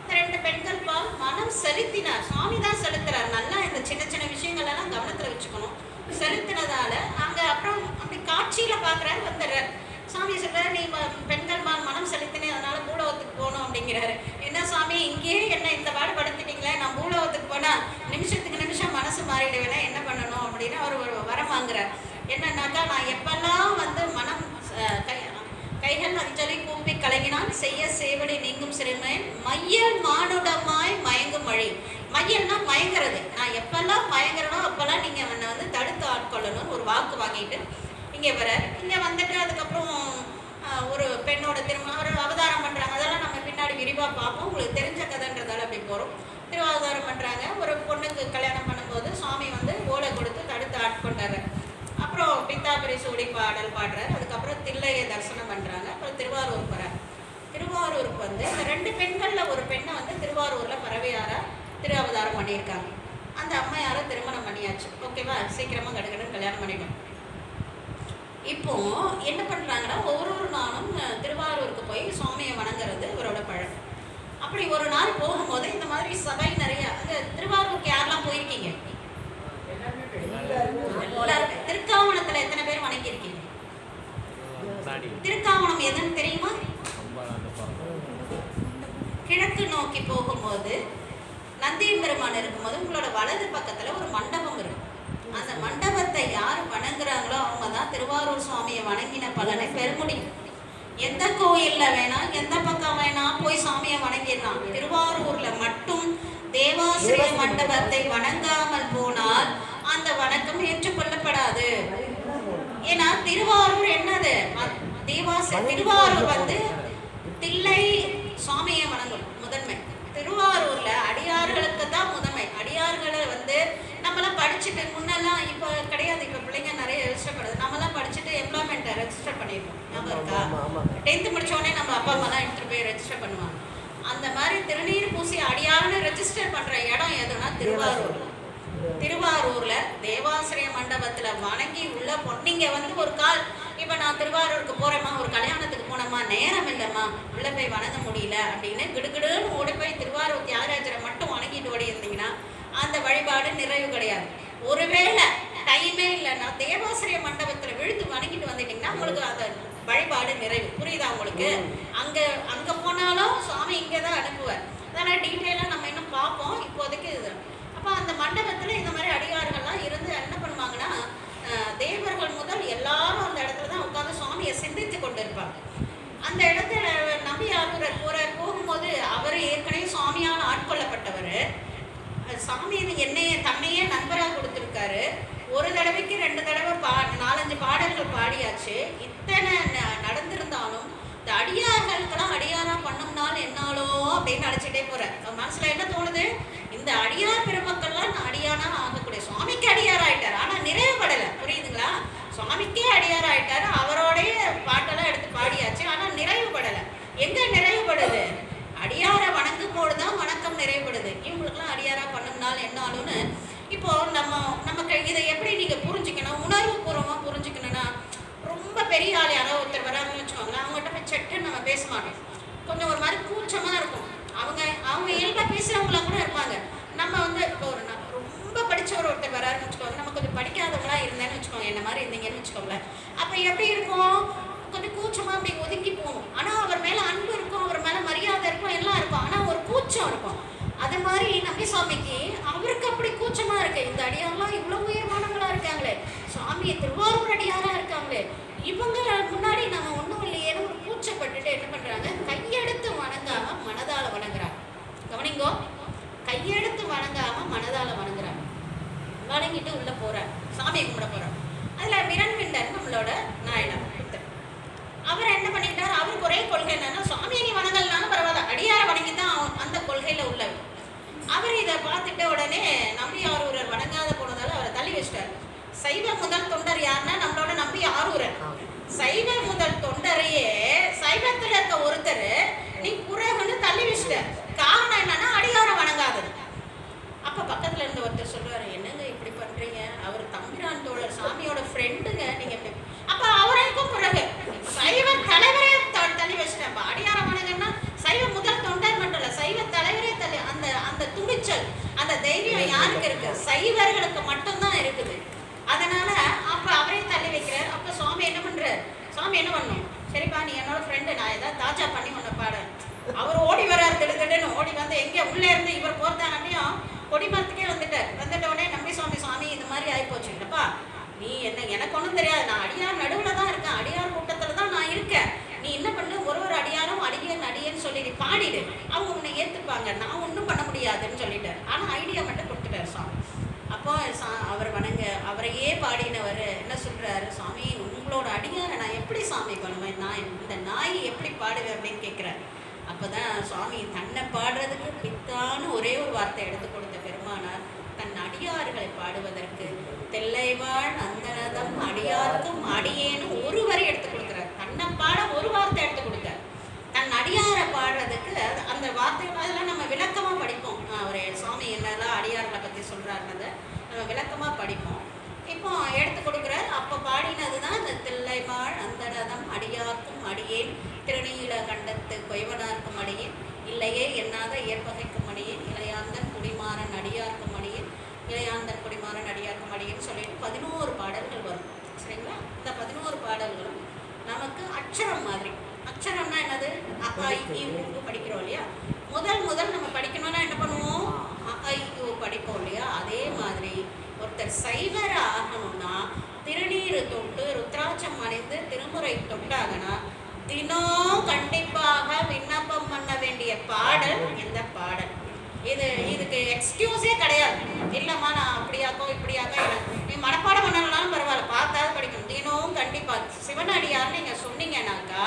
Speaker 1: இந்த 2 பெண்கள் பால் மனம் செலுத்தினார். சுவாமி தான் செலுத்துறார். நல்லா இந்த சின்ன சின்ன விஷயங்கள் எல்லாம் கவனத்தில் வச்சுக்கணும். செலுத்தினதால அங்கே அப்புறம் அப்படி காட்சியில் பார்க்குறாரு. வந்துடுறார். சாமி சொல்கிறார், நீ பெண்கள் மனம் செலுத்தினே, அதனால பூலோகத்துக்கு போகணும் அப்படிங்கிறாரு. என்ன சாமி இங்கேயே என்ன இந்த பாடுபடுத்திட்டீங்களே, நான் பூலோகத்துக்கு போனால் நிமிஷத்துக்கு நிமிஷம் மனசு மாறிடுவேனா, என்ன பண்ணணும் அப்படின்னு அவர் ஒரு வரம் வாங்குறார். என்னன்னாக்கா, நான் எப்பெல்லாம் வந்து மனம் கைகள் அஞ்சலி கூப்பி கலங்கினால் செய்ய சேவடி நீங்கும் சிறுமை மையல் மானுடமாய் மயங்கும் மழை. மையல்னா மயங்கிறது. நான் எப்பெல்லாம் மயங்குறனோ அப்பெல்லாம் நீங்கள் என்னை வந்து தடுத்து ஆட்கொள்ளணும்னு ஒரு வாக்கு வாங்கிட்டு இங்கே வரார். இங்கே வந்துட்டு அதுக்கப்புறம் ஒரு பெண்ணோட ஒரு அவதாரம் பண்ணுறாங்க. அதெல்லாம் நம்ம பின்னாடி விரிவாக பார்ப்போம். உங்களுக்கு தெரிஞ்ச கதைன்றதால அப்படி போகிறோம். திருவாவதாரம் பண்ணுறாங்க. ஒரு பொண்ணுக்கு கல்யாணம் பண்ணும்போது சுவாமி வந்து ஓலை கொடுத்து தடுத்து ஆட்கொண்டாரு. அப்புறம் பித்தாபுரி சூடி பாடல் பாடுறாரு. அதுக்கப்புறம் தில்லையை தரிசனம் பண்ணுறாங்க. அப்புறம் திருவாரூர் போகிறார். திருவாரூருக்கு வந்து இந்த 2 பெண்களில் ஒரு பெண்ணை வந்து திருவாரூரில் பறவையாராக திரு அவதாரம் பண்ணியிருக்காங்க. அந்த அம்மையாரை திருமணம் பண்ணியாச்சு. ஓகேவா? சீக்கிரமாக கடுக்கணும்னு கல்யாணம் பண்ணிட்டோம். இப்போ என்ன பண்ணுறாங்கன்னா, ஒவ்வொரு நாளும் திருவாரூருக்கு போய் சுவாமியை வணங்குறது இவரோட பழக்கம். அப்படி ஒரு நாள் போகும்போது இந்த மாதிரி சபை நிறையா. அந்த திருவாரூருக்கு யாரெல்லாம் போயிருக்கீங்க? எல்லாருமே. திருக்காவணத்துல எத்தனை பேர் வணங்கியிருக்கீங்க? திருக்காவணம் எதுன்னு தெரியுமா? கிழக்கு நோக்கி போகும்போது நந்தியின் பெருமான் இருக்கும்போது உங்களோட வலது பக்கத்துல ஒரு மண்டபம் இருக்கும். அந்த மண்டபத்தை யார் வணங்குறாங்களோ அவங்க தான் திருவாரூர் சுவாமியை வணங்கின பலனை பெற முடியும். எந்த கோயில்ல வேணா எந்த பக்கம் வேணா போய் சாமியை வணங்கிடலாம். திருவாரூர்ல மட்டும் தேவாசிரிய மண்டபத்தை வணங்காமல் போனால் அந்த வணக்கம் ஏற்றுக்கொள்ளப்படாது. ஏன்னா திருவாரூர் என்னது, திருவாரூர் வந்து தில்லை சாமியை வணங்கும் முதன்மை. திருவாரூர்ல அடியார்களுக்கு தான் முதன்மை. அடியார்களை வந்து நம்மளாம் படிச்சுட்டு முன்னெல்லாம், இப்போ கிடையாது, இப்போ பிள்ளைங்க நிறைய ரெஜிஸ்டர் பண்ணுது. நம்மளாம் படிச்சுட்டு எம்ப்ளாய்மெண்ட் ரெஜிஸ்டர் பண்ணியிருக்கோம், ஞாபகம் இருக்கா? 10th முடிச்சோடனே நம்ம அப்பா அம்மாலாம் எடுத்துகிட்டு போய் ரெஜிஸ்டர் பண்ணுவாங்க. அந்த மாதிரி திருநீர் பூசி அடியார்னு ரெஜிஸ்டர் பண்ணுற இடம் எதுனா திருவாரூர். திருவாரூர்ல தேவாசிரிய மண்டபத்துல வணங்கி உள்ள பொண்ணிங்க வந்து ஒரு கால், இப்ப நான் திருவாரூருக்கு போறேம்மா, ஒரு கல்யாணத்துக்கு போனோம்மா, நேரம் இல்லைம்மா, உள்ள போய் வணங்க முடியல அப்படின்னு கிடுகிடுன்னு ஓடி போய் திருவாரூர் தியாகராஜரை மட்டும் வணங்கிட்டு ஓடி இருந்தீங்கன்னா அந்த வழிபாடு நிறைவு கிடையாது. ஒருவேளை டைமே இல்லைன்னா தேவாசிரிய மண்டபத்துல விழுந்து வணங்கிட்டு வந்துட்டீங்கன்னா உங்களுக்கு அந்த வழிபாடு நிறைவு. புரியுதா உங்களுக்கு? அங்க போனாலும் சுவாமி இங்கதான் அனுப்புவார். அதனால டீட்டெயிலா நம்ம இன்னும் பார்ப்போம். இப்போதைக்கு இது அப்போ அந்த மண்டபத்தில் இந்த மாதிரி அடியார்கள்லாம் இருந்து என்ன பண்ணுவாங்கன்னா, தேவர்கள் முதல் எல்லாரும் அந்த இடத்துல தான் உட்காந்து சுவாமியை சிந்தித்து கொண்டு இருப்பாங்க. அந்த இடத்துல நம்பியாரூரர் போகும்போது அவர் ஏற்கனவே சுவாமியால் ஆட்கொள்ளப்பட்டவர். சாமி தன்னையே நண்பராக கொடுத்துருக்காரு. ஒரு தடவைக்கு 2 தடவை 4-5 பாடல்கள் பாடியாச்சு. இத்தனை நடந்திருந்தாலும் இந்த அடியார்களுக்கெல்லாம் அடியாரா பண்ணோம்னாலும் என்னாலோ அப்படின்னு நினச்சிட்டே போகிறேன். மனசில் என்ன தோணுது, இந்த அடியார் பெருமக்கள்லாம் நான் அடியானா ஆகக்கூடிய சுவாமிக்கு அடியார் ஆயிட்டார், ஆனால் நிறைவுபடலை. புரியுதுங்களா? சுவாமிக்கே அடியார் ஆயிட்டாரு, அவரோடைய பாட்டெல்லாம் எடுத்து பாடியாச்சு, ஆனால் நிறைவுபடலை. எங்க நிறைவுபடுது? அடியாரை வணங்கும் போது தான் வணக்கம் நிறைவுபடுது. இவங்களுக்குலாம் அடியாரா பண்ணோம்னாலும் என்னாலும்னு இப்போ நமக்கு இதை எப்படி நீங்க புரிஞ்சுக்கணும், உணர்வு பூர்வமாக புரிஞ்சுக்கணும்னா, ரொம்ப பெரிய ஆள் யாரோ ஒருத்தர் வராங்கன்னு வச்சுக்கோங்களேன், அவங்ககிட்ட போய் சட்டுன்னு நம்ம பேச மாட்டோம். கொஞ்சம் ஒரு மாதிரி கூச்சமா இருக்கும். அவங்க இயல்பாக பேசுகிறவங்களா கூட இருப்பாங்க. நம்ம வந்து இப்போ ரொம்ப படித்தவர் ஒருத்தர் வராருன்னு வச்சுக்கோங்க, நம்ம கொஞ்சம் படிக்காதவங்களா இருந்தேன்னு வச்சுக்கோங்க, என்ன மாதிரி இருந்தீங்கன்னு வச்சுக்கோங்களேன், அப்போ எப்படி இருக்கும்? கொஞ்சம் கூச்சமாக அப்படி ஒதுக்கி போகும். ஆனால் அவர் மேலே அன்பு இருக்கும், அவர் மேலே மரியாதை இருக்கும், எல்லாம் இருக்கும், ஆனால் ஒரு கூச்சம் இருக்கும். அது மாதிரி நம்பி சுவாமிக்கு அவருக்கு அப்படி கூச்சமாக இருக்கு. இந்த அடியாரெலாம் இவ்வளோ உயர்வானவங்களா இருக்காங்களே, சுவாமி திருவாரூர் அடியாராக இருக்காங்களே, இவங்க முன்னாடி நம்ம ஒன்றும் இல்லையேன்னு ஒரு கூச்சப்பட்டுட்டு என்ன பண்ணுறாங்க, கையெடுத்து வணங்காமல் மனதால் வணங்குறாங்க. கவனிங்கோ, கையெடுத்து வணங்காமல் மனதால் வணங்குறாங்க. வணங்கிட்டு உள்ளே போகிறார், சாமியை கும்பிட போகிறார். அதில் விரண்விண்டன் நம்மளோட நாயனர் அவர் என்ன பண்ணிட்டார், அவருக்கு ஒரே கொள்கை என்னன்னா, சுவாமியை நீ வணங்கல்னாலும் பரவாயில்ல, அடியாரை வணங்கி தான் அந்த கொள்கையில் உள்ளவர். அவர் இதை பார்த்துட்டு உடனே நம்பியாரூரர் வணங்காத போனதால அவரை தள்ளி வச்சிட்டார். சைவ முதல் தொண்டர் யாருன்னா நம்மளோட நம்பியாரூரர். சைவ முதல் தொண்டரையே சைவத்தில் இருக்க ஒருத்தர் நீ குறைவுன்னு தள்ளி வச்சிட்டார். காரணம் என்னன்னா அடியாரை வணங்காதது. அப்போ பக்கத்தில் இருந்த ஒருத்தர் சொல்லுவார், என்னங்க இப்படி பண்ணுறீங்க, அவர் தம்பிரான் தோழர் சாமியோட ஃப்ரெண்டுங்க, நீங்கள் எப்படி? அப்போ அவருக்கும் பிறகு சைவ தலைவரே தள்ளி வச்சுட்டேன். அடியார வணங்கன்னா சைவ முதல் தொண்டர் மட்டும் இல்லை, சைவ தலைவரே தள்ளி. அந்த துணிச்சல், அந்த தைரியம் யாருக்கு இருக்கு? சைவர்களுக்கு மட்டும்தான் இருக்குது. அதனால அப்போ அவரே தள்ளி வைக்கிறார். அப்போ சுவாமி என்ன பண்ணுறார்? சுவாமி என்ன பண்ணும், சரிப்பா நீ என்னோட ஃப்ரெண்டு, நான் ஏதாவது தாஜா பண்ணி உன்னை பாடு. அவர் ஓடி வர்றார், திடுன்னு ஓடி வந்து எங்கே உள்ளே இருந்து இவர் போர்த்தானப்பையும் கொடிமரத்துக்கே வந்துட்ட உடனே நம்பி சுவாமி இந்த மாதிரி ஆகிப்போச்சு. இல்லப்பா நீ என்ன, எனக்கு ஒன்றும் தெரியாது, நான் அடியார் நடுவில் தான் இருக்கேன், அடியார் கூட்டத்தில் தான் நான் இருக்கேன். நீ என்ன பண்ணு, ஒரு அடியாரும் அடியேன்னு சொல்லி நீ பாடிடு, அவங்க உன்னை ஏற்றுப்பாங்க, நான் ஒன்றும் பண்ண முடியாதுன்னு சொல்லிட்டார். ஆனால் ஐடியா மட்டும் கொடுத்துட்டார் சுவாமி. அப்போ அவர் அவரையே பாடினவர் என்ன சொல்கிறாரு, சுவாமி உங்களோட அடியாரை நான் எப்படி சாமி பண்ணுவேன், நான் இந்த நாய் எப்படி பாடுவேன் அப்படின்னு கேட்குறாரு. அப்போ தான் சுவாமி தன்னை பாடுறதுக்கு பித்தான்னு ஒரே ஒரு வார்த்தை எடுத்து கொடுத்த பெருமானார் தன் அடியார்களை பாடுவதற்கு தெல்லைவாழ் அந்தனதம் அடியாருக்கும் அடியேன்னு ஒரு வரி எடுத்து கொடுக்குறாரு. தன்னை பாட ஒரு வார்த்தை எடுத்து கொடுத்தார். தன் அடியாரை பாடுறதுக்கு அந்த வார்த்தைகள் அதெல்லாம் நம்ம விளக்கமாக படிப்போம். அவர் சுவாமி என்னெல்லாம் அடியார்களை பற்றி சொல்கிறாருன்றதை நம்ம விளக்கமாக படிப்போம். இப்போ எடுத்து கொடுக்குறார். அப்போ பாடினது தான் இந்த தில்லைவாழ் அந்தனதம் அடியார்க்கும் அடியேன், திருநீல கண்டத்து கொய்வனார்க்கும் அடியேன், இல்லையே எண்ணாத ஏற்பகைக்கும் அடியேன், இளையாந்தன் குடிமாறன் அடியார்க்கும் அடியேன், இளையாந்தன் குடிமாறன் அடியார்க்கும் அடியேன்னு சொல்லிட்டு 11 பாடல்கள் வரும். சரிங்களா? இந்த 11 பாடல்களும் நமக்கு அக்ஷரம் மாதிரி. அக்ஷரம்னா என்னது? அ இ உ படிக்கிறோம் இல்லையா? முதல் நம்ம படிக்கணும்னா என்ன பண்ணுவோம்? அ இ உ படிப்போம் இல்லையா? அதே மாதிரி ஒருத்தர் சைவர ஆகணும்னா திருநீர் தொட்டு ருத்ராட்சம் அணிந்து திருமுறை தொட்டாங்கன்னா தினம் கண்டிப்பாக விண்ணப்பம் பண்ண வேண்டிய பாடல் இந்த பாடல். இதுக்கு எக்ஸ்கியூஸே கிடையாது. இல்லைம்மா நான் அப்படியாக்கோ இப்படியாக்கோ நீ மனப்பாடம் பண்ணலனாலும் பரவாயில்ல, பார்த்தாவது படிக்கணும். தினம் கண்டிப்பாக சிவனடியார் நீங்கள் சொன்னீங்கன்னாக்கா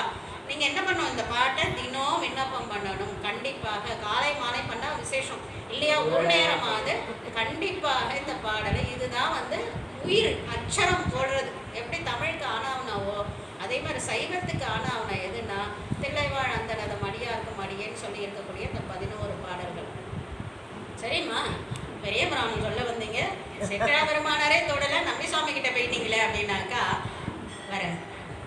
Speaker 1: நீங்கள் என்ன பண்ணணும், இந்த பாட்டை தினம் விண்ணப்பம் பண்ணணும். கண்டிப்பாக காலை மாலை பண்ணால் விசேஷம் இல்லையா, ஒரு நேரமாவது கண்டிப்பாக இந்த பாடலை. இதுதான் உயிர் அச்சரம் போடுறது. எப்படி தமிழுக்கு ஆனாவனாவோ அதே மாதிரி சைவத்துக்கு ஆனாவனா எதுனா தில்லைவாழ் அந்தனது மடியாருக்கு மடியேன்னு சொல்லி இருக்கக்கூடிய இந்த 11 பாடல்கள். சரிம்மா, பெரிய புராணம் சொல்ல வந்தீங்க, செட்டரா பெருமானாரே தொடல நம்பிசாமி கிட்ட போயிட்டீங்களே அப்படின்னாக்கா வர.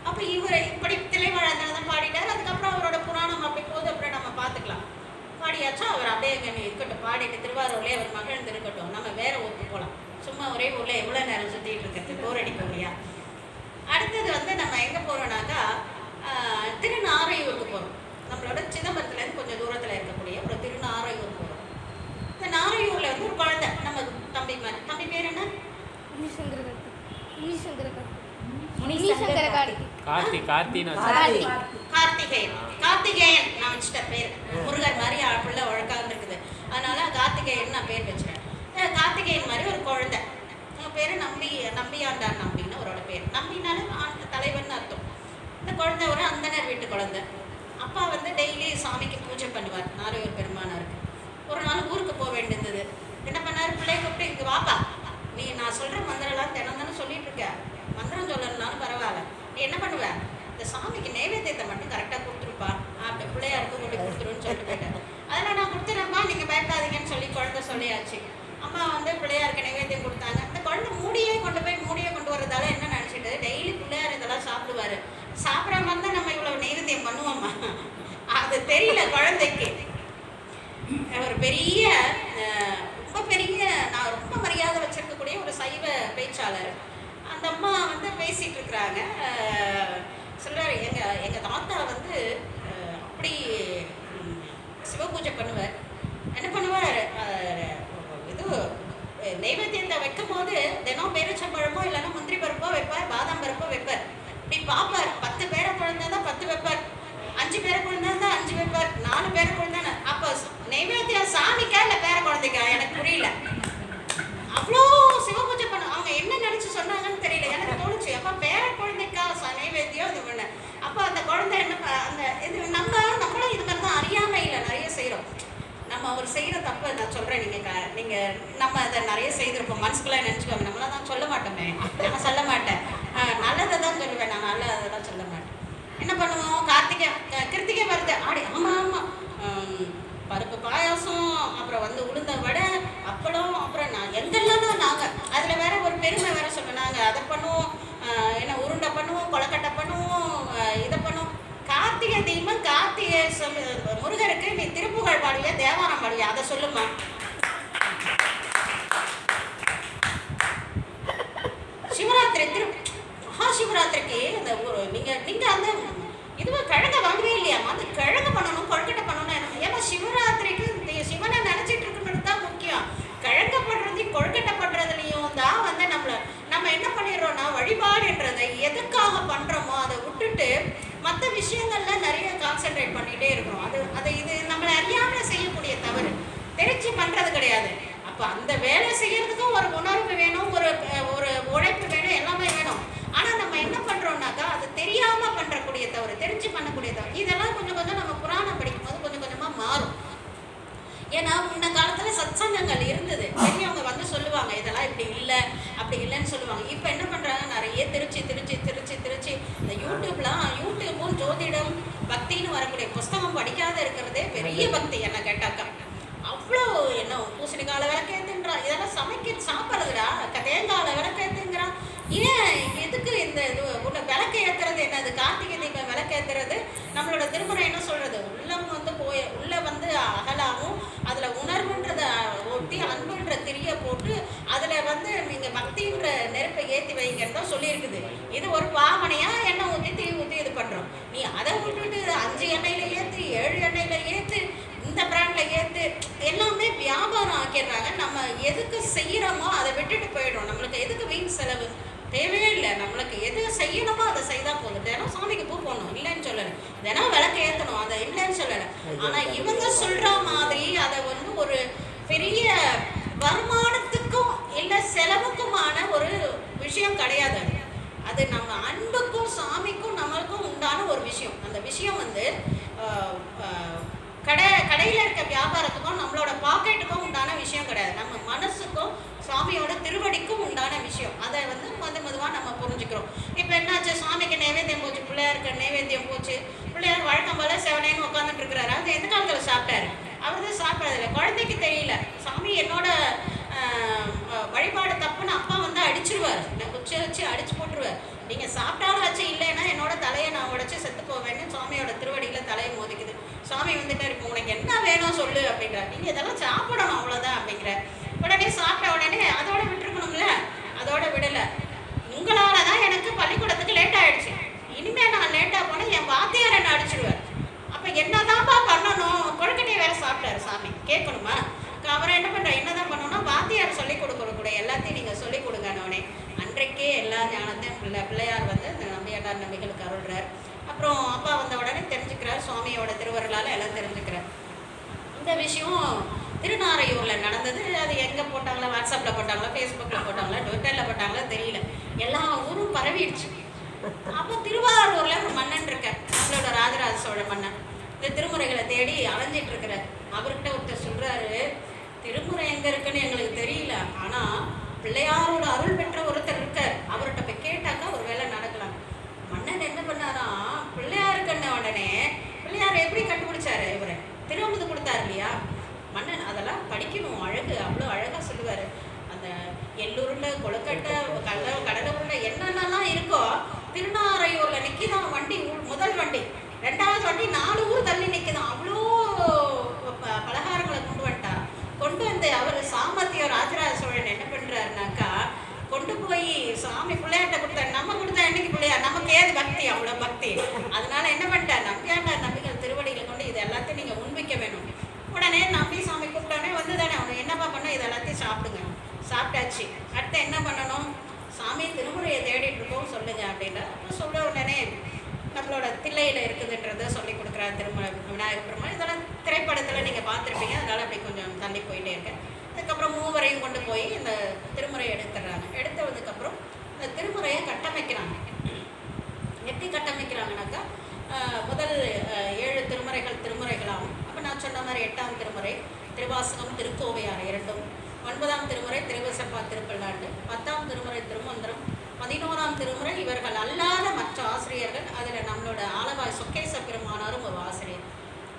Speaker 1: அப்போ இவர் இப்படி தில்லைவாழ் அந்தனதான் பாடிட்டார். அதுக்கப்புறம் அவரோட புராணம் அப்படி போது அப்புறம் நம்ம பார்த்துக்கலாம். பாடியாச்சா அவர் அப்படியே எங்கே இருக்கட்டும், பாடிட்டு திருவாரூர்லேயே அவர் மகிழ்ந்து இருக்கட்டும். நம்ம வேற ஊருக்கு போகலாம். சும்மா ஒரே ஊரில் எவ்வளோ நேரம் சுற்றிட்டு இருக்கிறது, போர் அடிக்கும் இல்லையா. அடுத்தது நம்ம எங்கே போகிறோம்னாக்கா திருநாரையூருக்கு போகிறோம். நம்மளோட சிதம்பரத்துலேருந்து கொஞ்சம் தூரத்தில் இருக்கக்கூடிய ஒரு திருநாரையூர் போகிறோம். இந்த நாரையூரில் ஒரு குழந்தை, நம்ம தம்பி பேர் என்ன? கார்த்திகேயன் நான் வச்சுட்ட பேர். முருகர் மாதிரி பிள்ளை வழக்காக இருக்குது, அதனால கார்த்திகேயன் நான் பேர் வச்சுட்டேன். கார்த்திகேயன் மாதிரி ஒரு குழந்தை, பேர் நம்பியாண்டார் நம்பின்னு அவரோட பேர். நம்பினாலும் தலைவன் அர்த்தம். இந்த குழந்தை ஒரு அந்தனர் வீட்டு குழந்தை. அப்பா டெய்லி சாமிக்கு பூஜை பண்ணுவார் நாரையூர் பெருமானாருக்கு. ஒரு நாள் ஊருக்கு போக வேண்டியது. என்ன பண்ணார், பிள்ளைய கூப்பிட்டு இங்கே வாப்பா, நீ நான் சொல்கிற மந்திரம்லாம் தினம் சொல்லிட்டு இருக்க, மந்திரம் சொல்லணும்னாலும் பரவாயில்ல, நீ என்ன பண்ணுவ, இந்த சாமிக்கு நைவேத்தியத்தை மட்டும் கரெக்டாக கொடுத்துருப்பா, அப்படி பிள்ளையாருக்கு கொண்டு கொடுத்துருன்னு சொல்லிட்டு போயிட்டேன். அதெல்லாம் நான் கொடுத்துறேம்மா, நீங்கள் பயப்படாதீங்கன்னு சொல்லி குழந்தை சொல்லியாச்சு. அம்மா பிள்ளையாருக்கு நைவேத்தியம் கொடுத்தாங்க. அந்த குழந்தை மூடியே கொண்டு வரதால என்ன நினச்சிட்டு டெய்லி பிள்ளையார் இதெல்லாம் சாப்பிடுவார். சாப்பிட்ற மாதிரி தான் நம்ம இவ்வளோ நைவேத்தியம் பண்ணுவோம்மா, அது தெரியல குழந்தைக்கு. ஒரு பெரிய நான் ரொம்ப மரியாதை வச்சிருக்கக்கூடிய ஒரு சைவ பேச்சாளர். அந்த அம்மா பேசிகிட்டு இருக்கிறாங்க. சொல்கிறார், எங்கள் தாத்தா அப்படி சிவபூஜை பண்ணுவார். என்ன பண்ணுவார், இது நைவேத்தியத்தை வைக்கும் போது தினம் பேரிச்சம்பழமோ இல்லைன்னா முந்திரி பருப்போ வைப்பார், பாதாம் பருப்போ வைப்பார். இப்படி பார்ப்பார், 10 பேரை குழந்தை தான் 10 வைப்பார், 5 பேரை குழந்தை தான் 5 வைப்பார், 4 பேரை குழந்தை. அப்போ நைவேத்தியம் சாமிக்கா இல்லை பேர குழந்தைக்கா எனக்கு புரியல. அவ்வளோ சிவபூஜை பண்ண அவங்க என்ன நினச்சி சொன்னாங்கன்னு தெரியல. எனக்கு தோணுச்சு, அப்போ பேர குழந்தைக்கா நைவேத்தியம் இது பண்ண. அப்போ அந்த குழந்தை என்ன அந்த இது நம்மளும் இது மாதிரி தான் அறியாமையில் நிறைய செய்கிறோம். நம்ம ஒரு செய்கிற தப்பு நான் சொல்கிறேன், நீங்கள் நம்ம அதை நிறைய செய்திருப்போம். மனசுக்குள்ளே நினச்சிக்கோங்க, நம்மளாம் தான் சொல்ல மாட்டோமே, நான் சொல்ல மாட்டேன், நல்லதை தான் சொல்லுவேன், நான் நல்லதெல்லாம் சொல்ல மாட்டேன். என்ன பண்ணுவோம், கிருத்திகை வருது, ஆமாம் பருப்பு பாயாசம், அப்புறம் உளுந்த வடை, அப்பளம், அப்புறம் எங்கெல்லாம் தான் நாங்கள் அதில் வேற ஒரு பெருமை வேற சொல்லுவோம். நாங்கள் அதை பண்ணுவோம், என்ன உருண்டை பண்ணுவோம், கொலக்கட்டை பண்ணுவோம், இதை பண்ணுவோம். கார்த்திகை தீபம், கார்த்திகை முருகருக்கு நீ திருப்புகழ் பாடுவியா, தேவாரம் பாடுவியா, அதை சொல்லுமா. சிவராத்திரி மகாசிவராத்திரிக்கு இந்த நீங்கள் அந்த இதுவே கிழங்க வாங்கவே இல்லையாம்மா, அந்த கிழங்கு பண்ணணும், கொழுக்கட்டை பண்ணணும். ஏன்னா சிவராத்திரிக்கு சிவனை நினச்சிட்டு இருக்குன்றது தான் முக்கியம். கிழங்க பண்ணுறதையும் கொழுக்கட்டை பண்ணுறதுலையும் தான் நம்ம என்ன பண்ணிடுறோம்னா, வழிபாடுன்றதை எதுக்காக பண்ணுறோமோ அதை விட்டுட்டு மற்ற விஷயங்கள்ல நிறைய கான்சென்ட்ரேட் பண்ணிகிட்டே இருக்கிறோம். இது நம்மளை அறியாமல் செய்யக்கூடிய தவறு, தெரிஞ்சு பண்ணுறது கிடையாது. அப்போ அந்த வேலை செய்யறதுக்கும் ஒரு உணர்வு வேணும், ஒரு உழைப்பு வேணும், எல்லாமே வேணும். ஆனால் நம்ம என்ன பண்ணுறோம்னாக்கா அது தெரியாமல் பண்ணுறக்கூடிய தவறு, தெரிஞ்சு பண்ணக்கூடிய தவறு. இதெல்லாம் கொஞ்சம் நம்ம புராணம் படிக்கும் போது கொஞ்சமாக மாறும். ஏன்னா முன்ன காலத்தில் சத்சங்கங்கள் இருந்தது, பெரியவங்க சொல்லுவாங்க இதெல்லாம் இப்படி இல்லை அப்படி இல்லைன்னு சொல்லுவாங்க. இப்போ என்ன பண்ணுறாங்க, நிறைய திருச்சி இந்த யூடியூப்பும் ஜோதிடம் பக்தின்னு வரக்கூடிய புஸ்தகம் படிக்காத இருக்கிறதே பெரிய பக்தி என்ன கேட்டாக்கா. அவ்வளோ என்ன பூசணிக்கால விளக்கேத்துன்றா, இதெல்லாம் சாப்பிட்றதுடா, தேங்காயில விளக்கேத்துங்கிறான். ஏன் எதுக்கு இந்த இது விளக்கு ஏற்றுறது என்னது, கார்த்திகை தீபம் விளக்கு ஏற்றுறது. நம்மளோட திருமுறை என்ன சொல்கிறது, உள்ளம் உள்ள அகலாவும் அதில் உணர்வுன்றதை ஒட்டி அன்புன்ற திரியை போட்டு அதில் நீங்கள் பக்தின்ற நெருப்பை ஏற்றி வைங்கிறதா சொல்லியிருக்குது. இது ஒரு பாவனையாக எண்ணெய் ஊற்றி தீ ஊற்றி இது பண்ணுறோம். நீ அதை விட்டுட்டு 5 எண்ணெயில் ஏற்று 7 எண்ணெயில் ஏற்று இந்த பிராண்டில் ஏற்று எல்லாமே வியாபாரம் ஆக்கிடுறாங்க. நம்ம எதுக்கு செய்கிறோமோ அதை விட்டுட்டு போயிடுறோம். நம்மளுக்கு எதுக்கு வீண் செலவு தேவையே இல்லை. நம்மளுக்கு எது செய்யணுமோ அதை செய்தால் போதும். தினம் சாமிக்கு பூ போடணும் இல்லைன்னு சொல்லலை. தினம் விளக்கு ஏற்றணும், அதை இல்லைன்னு சொல்லலை. ஆனால் இவங்க சொல்கிற மாதிரி அதை வந்து ஒரு பெரிய வருமானத்துக்கும் இல்லை செலவுக்குமான ஒரு விஷயம் கிடையாது. அது நம்ம அன்புக்கும் சாமிக்கும் நம்மளுக்கும் உண்டான ஒரு விஷயம். அந்த விஷயம் வந்து கடையில் இருக்க வியாபாரத்துக்கும் நம்மளோட பாக்கெட்டுக்கும் உண்டான விஷயம் கிடையாது. நம்ம மனசுக்கும் சாமியோட திருவடிக்கும் உண்டான விஷயம். அதை வந்து மெதுவாக நம்ம புரிஞ்சுக்கிறோம். இப்போ என்னாச்சு, சாமிக்கு நைவேத்தியம் போச்சு, பிள்ளையாருக்கு நைவேத்தியம் போச்சு, பிள்ளையார் வழக்கம் போல செவனேன்னு உட்காந்துட்டு இருக்கிறாரு. அது எந்த காலத்தில் சாப்பிட்டாரு? அவர் தான் சாப்பிட்றதில்ல. குழந்தைக்கு தெரியல, சாமி என்னோட வழிபாடு தப்புன்னு அப்பா வந்து அடிச்சிருவார், குச்சை வச்சு அடிச்சு போட்டுருவார். நீங்கள் சாப்பிட்டாலும் ஆச்சு, இல்லைன்னா என்னோட தலையை நான் உடைச்சி செத்து போவேன்னு சாமியோட திருவடியில் தலையை மோதிக்குது. சாமி வந்துட்டு இருக்கும், உனக்கு என்ன வேணும் சொல்லு அப்படிங்கிறார். நீங்கள் இதெல்லாம் சாப்பிடணும் அவ்வளோதான் அப்படிங்கிற. உடனே சாப்பிட்ட உடனே அதோட விட்டுருக்கணும்ல, அதோட விடலை. உங்களால் தான் எனக்கு பள்ளிக்கூடத்துக்கு லேட் ஆகிடுச்சு, இனிமேல் நான் லேட்டாக போனால் என் வாத்தியார் என்ன அடிச்சிடுவார். அப்போ என்னதான்ப்பா பண்ணணும்? கொழுக்கட்டையை வேற சாப்பிட்டாரு சாமி, கேட்கணுமா? அவரை என்ன பண்ணுற, என்னதான் பண்ணணும்னா வாத்தியார் சொல்லிக் கொடுக்கக்கூடிய எல்லாத்தையும் நீங்கள் சொல்லிக் கொடுங்கனோடனே அன்றைக்கே எல்லா ஞானத்தையும் பிள்ளையார் வந்து இந்த நம்பியாண்டார் நம்பிகளுக்கு அருள்றார். அப்புறம் அப்பா வந்த உடனே தெரிஞ்சுக்கிறார், சுவாமியோட திருவருளால் எல்லாம் தெரிஞ்சுக்கிறார். இந்த விஷயம் திருநாரையூரில் நடந்தது. அது எங்கே போட்டாங்களா, வாட்ஸ்அப்பில் போட்டாங்களா, ஃபேஸ்புக்கில் போட்டாங்களா, ட்விட்டரில் போட்டாங்களா தெரியல, எல்லா ஊரும் பரவிடுச்சு. அப்போ திருவாரூரில் ஒரு மன்னன் இருக்கார், நம்மளோட ராஜராஜ சோழ மன்னன். இந்த திருமுறைகளை தேடி அலைஞ்சிட்டு இருக்கிறார். அவர்கிட்ட ஒருத்தர் சொல்கிறாரு, திருமுறை எங்கே இருக்குன்னு எங்களுக்கு தெரியல, ஆனால் பிள்ளையாரோட அருள் பெற்ற ஒருத்தர் இருக்கார், அவர்கிட்ட போய் கேட்டாக்கா ஒரு வேலை நடக்கலாம். மன்னன் என்ன பண்ணாரா, பிள்ளையாருக்குன்ன உடனே பிள்ளையார் எப்படி கண்டுபிடிச்சாரு, இவரை திருவமுது கொடுத்தாரு இல்லையா மன்னன், அதெல்லாம் படிக்கணும், அழகு அவ்வளோ அழகாக சொல்லுவார். அந்த எள்ளூருண்ட கொழுக்கட்டை கடலை உருண்டை என்னென்னலாம் இருக்கோ திருநாரையூரில் நிற்கிதான் வண்டி, முதல் வண்டி, ரெண்டாவது வண்டி 4 ஊர் தள்ளி நிற்குதான். அவ்வளோ பலகாரங்களை கொண்டு வந்துட்டார். கொண்டு வந்து அவர் சாமர்த்தியம் ராஜராஜ சோழன் என்ன பண்ணுறாருனாக்கா, கொண்டு போய் சாமி பிள்ளையார்ட்ட கொடுத்தாரு. நம்ம கொடுத்தா என்னைக்கு பிள்ளையார், நமக்கு ஏது பக்தி, அவ்வளோ பக்தி. அதனால என்ன பண்ணிட்டார், நம்பியாண்டார் நம்பிகள் திருவடியில் கொண்டு இது எல்லாத்தையும் நீங்கள் முன்வைக்க வேணும். உடனே நம்பி சாமி கூப்பிட்டானே வந்து தானே அவனுக்கு என்னப்பா பண்ண, இது எல்லாத்தையும் சாப்பிடுங்க. சாப்பிட்டாச்சு. அடுத்து என்ன பண்ணணும், சாமி திருமுறையை தேடிட்டு இருக்கோம் சொல்லுங்க அப்படின்னா, சொல்ல உடனே நம்மளோட தில்லையில் இருக்குதுன்றதை சொல்லி கொடுக்குறாரு திருமலை விநாயகர் பெருமாள். இதெல்லாம் திரைப்படத்தில் நீங்கள் பார்த்துருப்பீங்க, அதனால் அப்படி கொஞ்சம் தள்ளி போயிட்டே இருக்கேன். அதுக்கப்புறம் மூவரையும் கொண்டு போய் இந்த திருமுறையை எடுத்துடுறாங்க. எடுத்ததுக்கப்புறம் இந்த திருமுறையை கட்டமைக்கிறாங்க. எப்படி கட்டமைக்கிறாங்கனாக்கா, முதல் 7 திருமுறைகளாகும். அப்போ நான் சொன்ன மாதிரி 8ஆம் திருமுறை திருவாசகம் திருக்கோவையார் 2ம், 9ஆம் திருமுறை திருவசப்பா திருப்பல்லாண்டு, 10ஆம் திருமுறை திருமந்திரம், 11ஆம் திருமுறை இவர்கள் அல்லாத மற்ற ஆசிரியர்கள், அதில் நம்மளோட ஆலவாய் சொக்கேச பெருமானாரும் ஒரு ஆசிரியர்.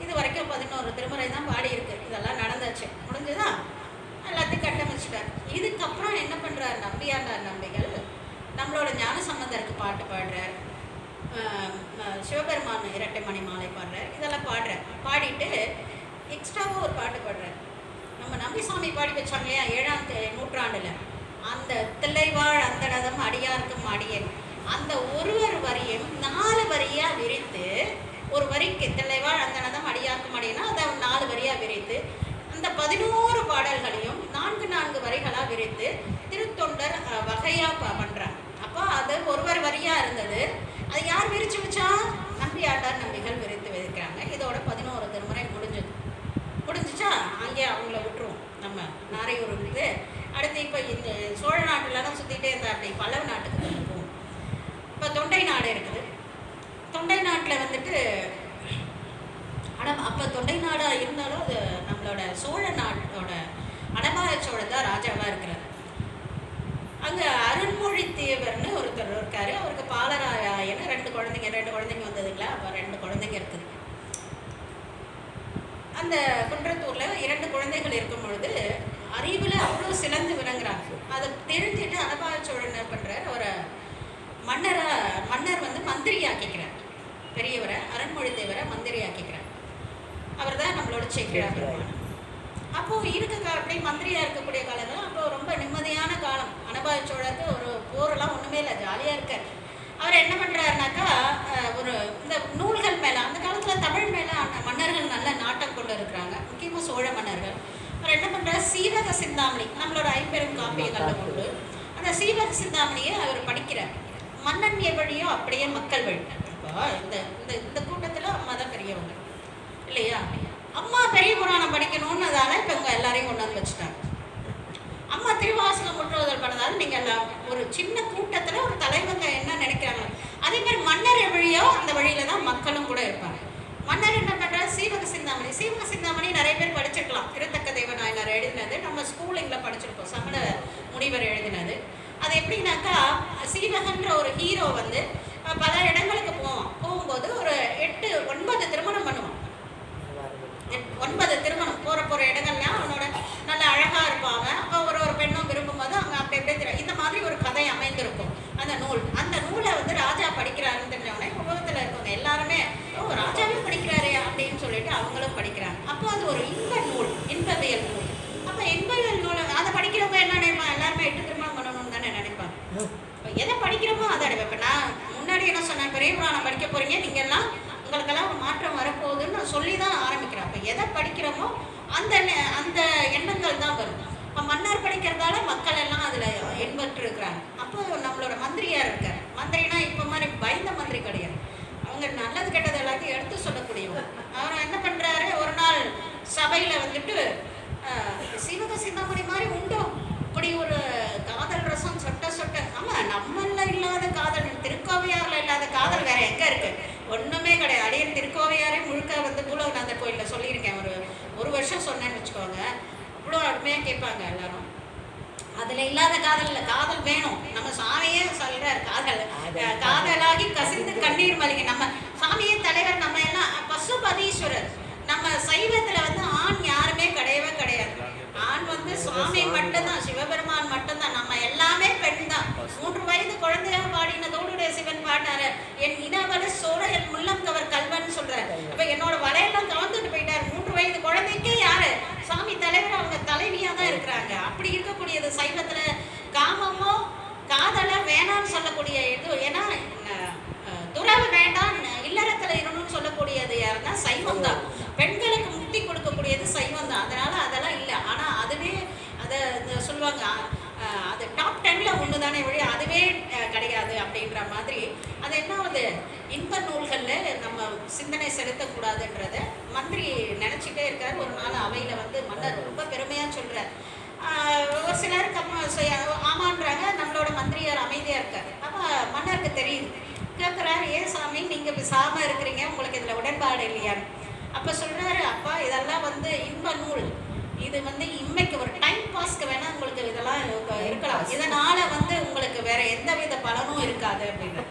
Speaker 1: இது வரைக்கும் 11 திருமுறை தான் பாடி இருக்கு. இதெல்லாம் நடந்தாச்சு, முடிஞ்சுதா, எல்லாத்தையும் கட்டமைச்சிட்டார். இதுக்கப்புறம் என்ன பண்ணுறாரு நம்பியாண்டார் நம்பிகள், நம்மளோட ஞானசம்பந்தருக்கு பாட்டு பாடுறார், சிவபெருமான் இரட்டை மணி மாலை பாடுறார், இதெல்லாம் பாடுறார். பாடிட்டு எக்ஸ்ட்ராவாக ஒரு பாட்டு பாடுறார். நம்ம நம்பிசாமி பாடி வச்சாங்க இல்லையா 7ஆம் நூற்றாண்டில், அந்த தில்லைவாழ் அந்தனதம் அடியாருக்கும் அடியேன், அந்த ஒரு வரியும் 4 வரியாக விரித்து, ஒரு வரிக்கு தில்லைவாழ் அந்தனதம் அடியாருக்கும் அடியேன்னா அதை 4 வரியாக விரித்து, அந்த 11 பாடல்களையும் 4 வரிகளாக விரித்து திருத்தொண்டர் வகையாக பண்ணுறாங்க. அப்போ அது ஒரு வரியாக இருந்தது. அது யார் விரிச்சு வச்சா, நம்பியாண்டார் நம்பிகள் விரித்து வைக்கிறாங்க. இதோட 11 திருமுறை முடிஞ்சிச்சா, அங்கே அவங்கள விட்டுருவோம். நம்ம நாரையூர் இருக்குது. அடுத்து இப்போ இந்த சோழ நாட்டிலலாம் சுற்றிட்டே இருந்தால் அப்படி பல்லவ நாட்டுக்கு போவோம். இப்போ தொண்டை நாடு இருக்குது. தொண்டை நாட்டில் வந்துட்டு, ஆனால் அப்போ தொண்டை நாடாக இருந்தாலும் அது நம்மளோட சோழ நாட்டோட அனபாய சோழன் தான் ராஜாவாக இருக்கிறார். அங்கே அருண்மொழித்தேவர்னு ஒருத்தர் இருக்கார். அவருக்கு பாலராயன்னு 2 குழந்தைங்க வந்ததுங்களா, அப்போ 2 குழந்தைங்க இருக்குது. அந்த குன்றத்தூரில் 2 குழந்தைகள் இருக்கும் பொழுது அறிவில் அவ்வளோ சிறந்து விளங்குறாங்க. அதை தெரிஞ்சுட்டு அனபாய சோழன் என்ன பண்ணுறார், ஒரு மன்னர் வந்து மந்திரி ஆக்கிக்கிறார். பெரியவரை அருண்மொழித்தேவரை மந்திரி ஆக்கிக்கிறார். அவர் தான் நம்மளோட சேக்கிழார் பெருமான். அப்போது அப்படி மந்திரியாக இருக்கக்கூடிய காலங்கள் அப்போ ரொம்ப நிம்மதியான காலம். அனபாய சோழருக்கு ஒரு போரெல்லாம் ஒன்றுமே இல்லை, ஜாலியாக இருக்கார். அவர் என்ன பண்ணுறாருனாக்கா, ஒரு இந்த நூல்கள் மேலே, அந்த காலத்தில் தமிழ் மேலே மன்னர்கள் நல்ல நாட்டம் கொண்டு இருக்கிறாங்க, முக்கியமாக சோழ மன்னர்கள். அவர் என்ன பண்ணுறாரு, சீவக சிந்தாமணி, நம்மளோட 50 காப்பியங்களில் கொண்டு அந்த சீவக சிந்தாமணியை அவர் படிக்கிறார். மன்னன் எவ்வழியோ அப்படியே மக்கள் வழி. இப்போ இந்த இந்த இந்த கூட்டத்தில் அம்மா தான் பெரியவங்க இல்லையா? அம்மா பெரிய புராணம் படிக்கணும்னதால இப்போ இவங்க எல்லாரையும் கொண்டு வந்து வச்சுட்டாங்க. அம்மா திருவாசகம் முற்றுவதல் பண்ணதால நீங்கள் எல்லாம் ஒரு சின்ன கூட்டத்தில் ஒரு தலைவங்க என்ன நினைக்கிறாங்க, அதே மாதிரி மன்னர் வழியோ அந்த வழியில தான் மக்களும் கூட இருப்பாங்க. மன்னர் என்ன பண்ணுறாரு? சீவக சிந்தாமணி. சீவக சிந்தாமணி நிறைய பேர் படிச்சிருக்கலாம். திருத்தக்க தேவ நாயனார் எழுதினது, நம்ம ஸ்கூலிங்கில் படிச்சிருப்போம். சமண முனிவர் எழுதினது. அது எப்படின்னாக்கா, சீவகன்ற ஒரு ஹீரோ வந்து பல இடங்களுக்கு போகும்போது ஒரு 8 9 திருமணம் பண்ணுவான். 9 திருமணம் போகிற இடங்கள்லாம் அவனோட நல்ல அழகாக இருப்பாங்க. அப்போ ஒரு பெண்ணும் விரும்பும்போது அவங்க அப்படி எப்படி தெரியும். இந்த மாதிரி ஒரு கதை அமைந்திருக்கும் அந்த நூல். அந்த நூலை வந்து ராஜா படிக்கிறாருன்னு தெரிஞ்சவனே உலகத்தில் இருக்கவங்க எல்லாருமே ராஜாவே படிக்கிறாரே அப்படின்னு சொல்லிட்டு அவங்களும் படிக்கிறாங்க. அப்போ அது ஒரு இன்ப நூல், இன்பவியல் நூல். அப்போ இன்பவியல் நூல் அதை படிக்கிறவங்க என்ன நினைப்பாங்க? எல்லாருமே 8 திருமணம் பண்ணணும்னு தானே நினைப்பாங்க. இப்போ எதை படிக்கிறோமோ அதை அடைவேன். இப்போ நான் முன்னாடி என்ன சொன்னேன், பெரிய புராணம் படிக்க போகிறீங்க நீங்கள்லாம், உங்களுக்கெல்லாம் ஒரு மாற்றம் வரப்போகுதுன்னு நான் சொல்லி தான் ஆரம்பிக்கிறேன். அப்போ எதை படிக்கிறோமோ அந்த அந்த எண்ணங்கள் தான் வரும். இப்போ மன்னர் படிக்கிறதால மக்கள் எல்லாம் அதில் இன்பற்று இருக்கிறாங்க. அப்போ நம்மளோட மந்திரியார் இருக்கார். மந்திரினா இப்போ மாதிரி பயந்த மந்திரி கிடையாது. அவங்க நல்லது கெட்டது எல்லாத்தையும் எடுத்து சொல்லக்கூடியவங்க. அவர் என்ன பண்ணுறாரு, ஒரு நாள் சபையில் வந்துட்டு சீவக சிந்தாமணி மாதிரி உண்டோ இப்படி ஒரு காதல் ரசம் சொட்ட சொட்ட. ஆமாம், நம்மள இல்லாத காதல், திருக்கோவையாரில் இல்லாத காதல் வேற எங்கே இருக்கு? ஒன்றுமே கிடையாது. அடியே திருக்கோவையாரே முழுக்க வந்து பூலோகநாதர் கோயிலில் சொல்லியிருக்கேன். ஒரு வருஷம் சொன்னேன்னு வச்சுக்கோங்க. அவ்வளோ அருமையாக கேட்பாங்க எல்லாரும். அதில் இல்லாத காதல் இல்லை, காதல் வேணும். நம்ம சாமியே சொல்கிறார், காதலாகி கசிந்து கண்ணீர் மல்லிகை. நம்ம சாமியே தலைவர். நம்ம எல்லாம் பசுபதீஸ்வரர். நம்ம சைவத்தில் வந்து ஆண் யாருமே கிடையவே கிடையாது. ஆண் வந்து சுவாமி மட்டும்தான், சிவபெருமான் மட்டும்தான். நம்ம எல்லாமே பெண் தான். 3 வயது குழந்தையாக பாடினதோடு சிவன் பாடினாரு, என் இனவல சோழ என் முள்ளம் கவர் கல்வன்னு சொல்றாரு. அப்ப என்னோட வலையெல்லாம் கவர்ந்துட்டு போயிட்டாரு. 3 வயது குழந்தைக்கே யாரு? சாமி தலைவர், அவங்க தலைவியா தான் இருக்கிறாங்க. அப்படி இருக்கக்கூடியது சைவத்துல காமமோ காதல வேணான்னு சொல்லக்கூடிய இது. ஏன்னா துறவு வேண்டாம், இல்லறத்துல இருக்கணும்னு சொல்லக்கூடியது யாருன்னா சைவம் தான். பெண்களுக்கு முக்தி கொடுக்கக்கூடியது சைவம் தான். அதனால அதெல்லாம் இல்லை. ஆனா அதுவே அதை சொல்லுவாங்க, அது டாப் 10ல ஒன்று தானே வழி, அதுவே கிடையாது அப்படின்ற மாதிரி. அது என்னாவது, இன்ப நூல்களில் நம்ம சிந்தனை செலுத்தக்கூடாதுன்றத மந்திரி நினச்சிட்டே இருக்கார். ஒரு நாள் அவையில் வந்து மன்னர் ரொம்ப பெருமையாக சொல்கிறார். ஒரு சிலருக்கு ஆமான்றாங்க. நம்மளோட மந்திரியார் அமைதியாக இருக்கார். அப்போ மன்னருக்கு தெரியுது. கேட்குறாரு, ஏன் சாமி நீங்கள் பேசாமல் இருக்கிறீங்க, உங்களுக்கு இதில் உடன்பாடு இல்லையான்னு. அப்போ சொல்கிறாரு, அப்பா இதெல்லாம் வந்து இன்ப நூல், இது வந்து இம்மைக்கு ஒரு டைம் பாஸ்க்கு வேணால் உங்களுக்கு இதெல்லாம் இருக்கலாம், இதனால் வந்து உங்களுக்கு வேற எந்த வித பலனும் இருக்காது அப்படின்னு.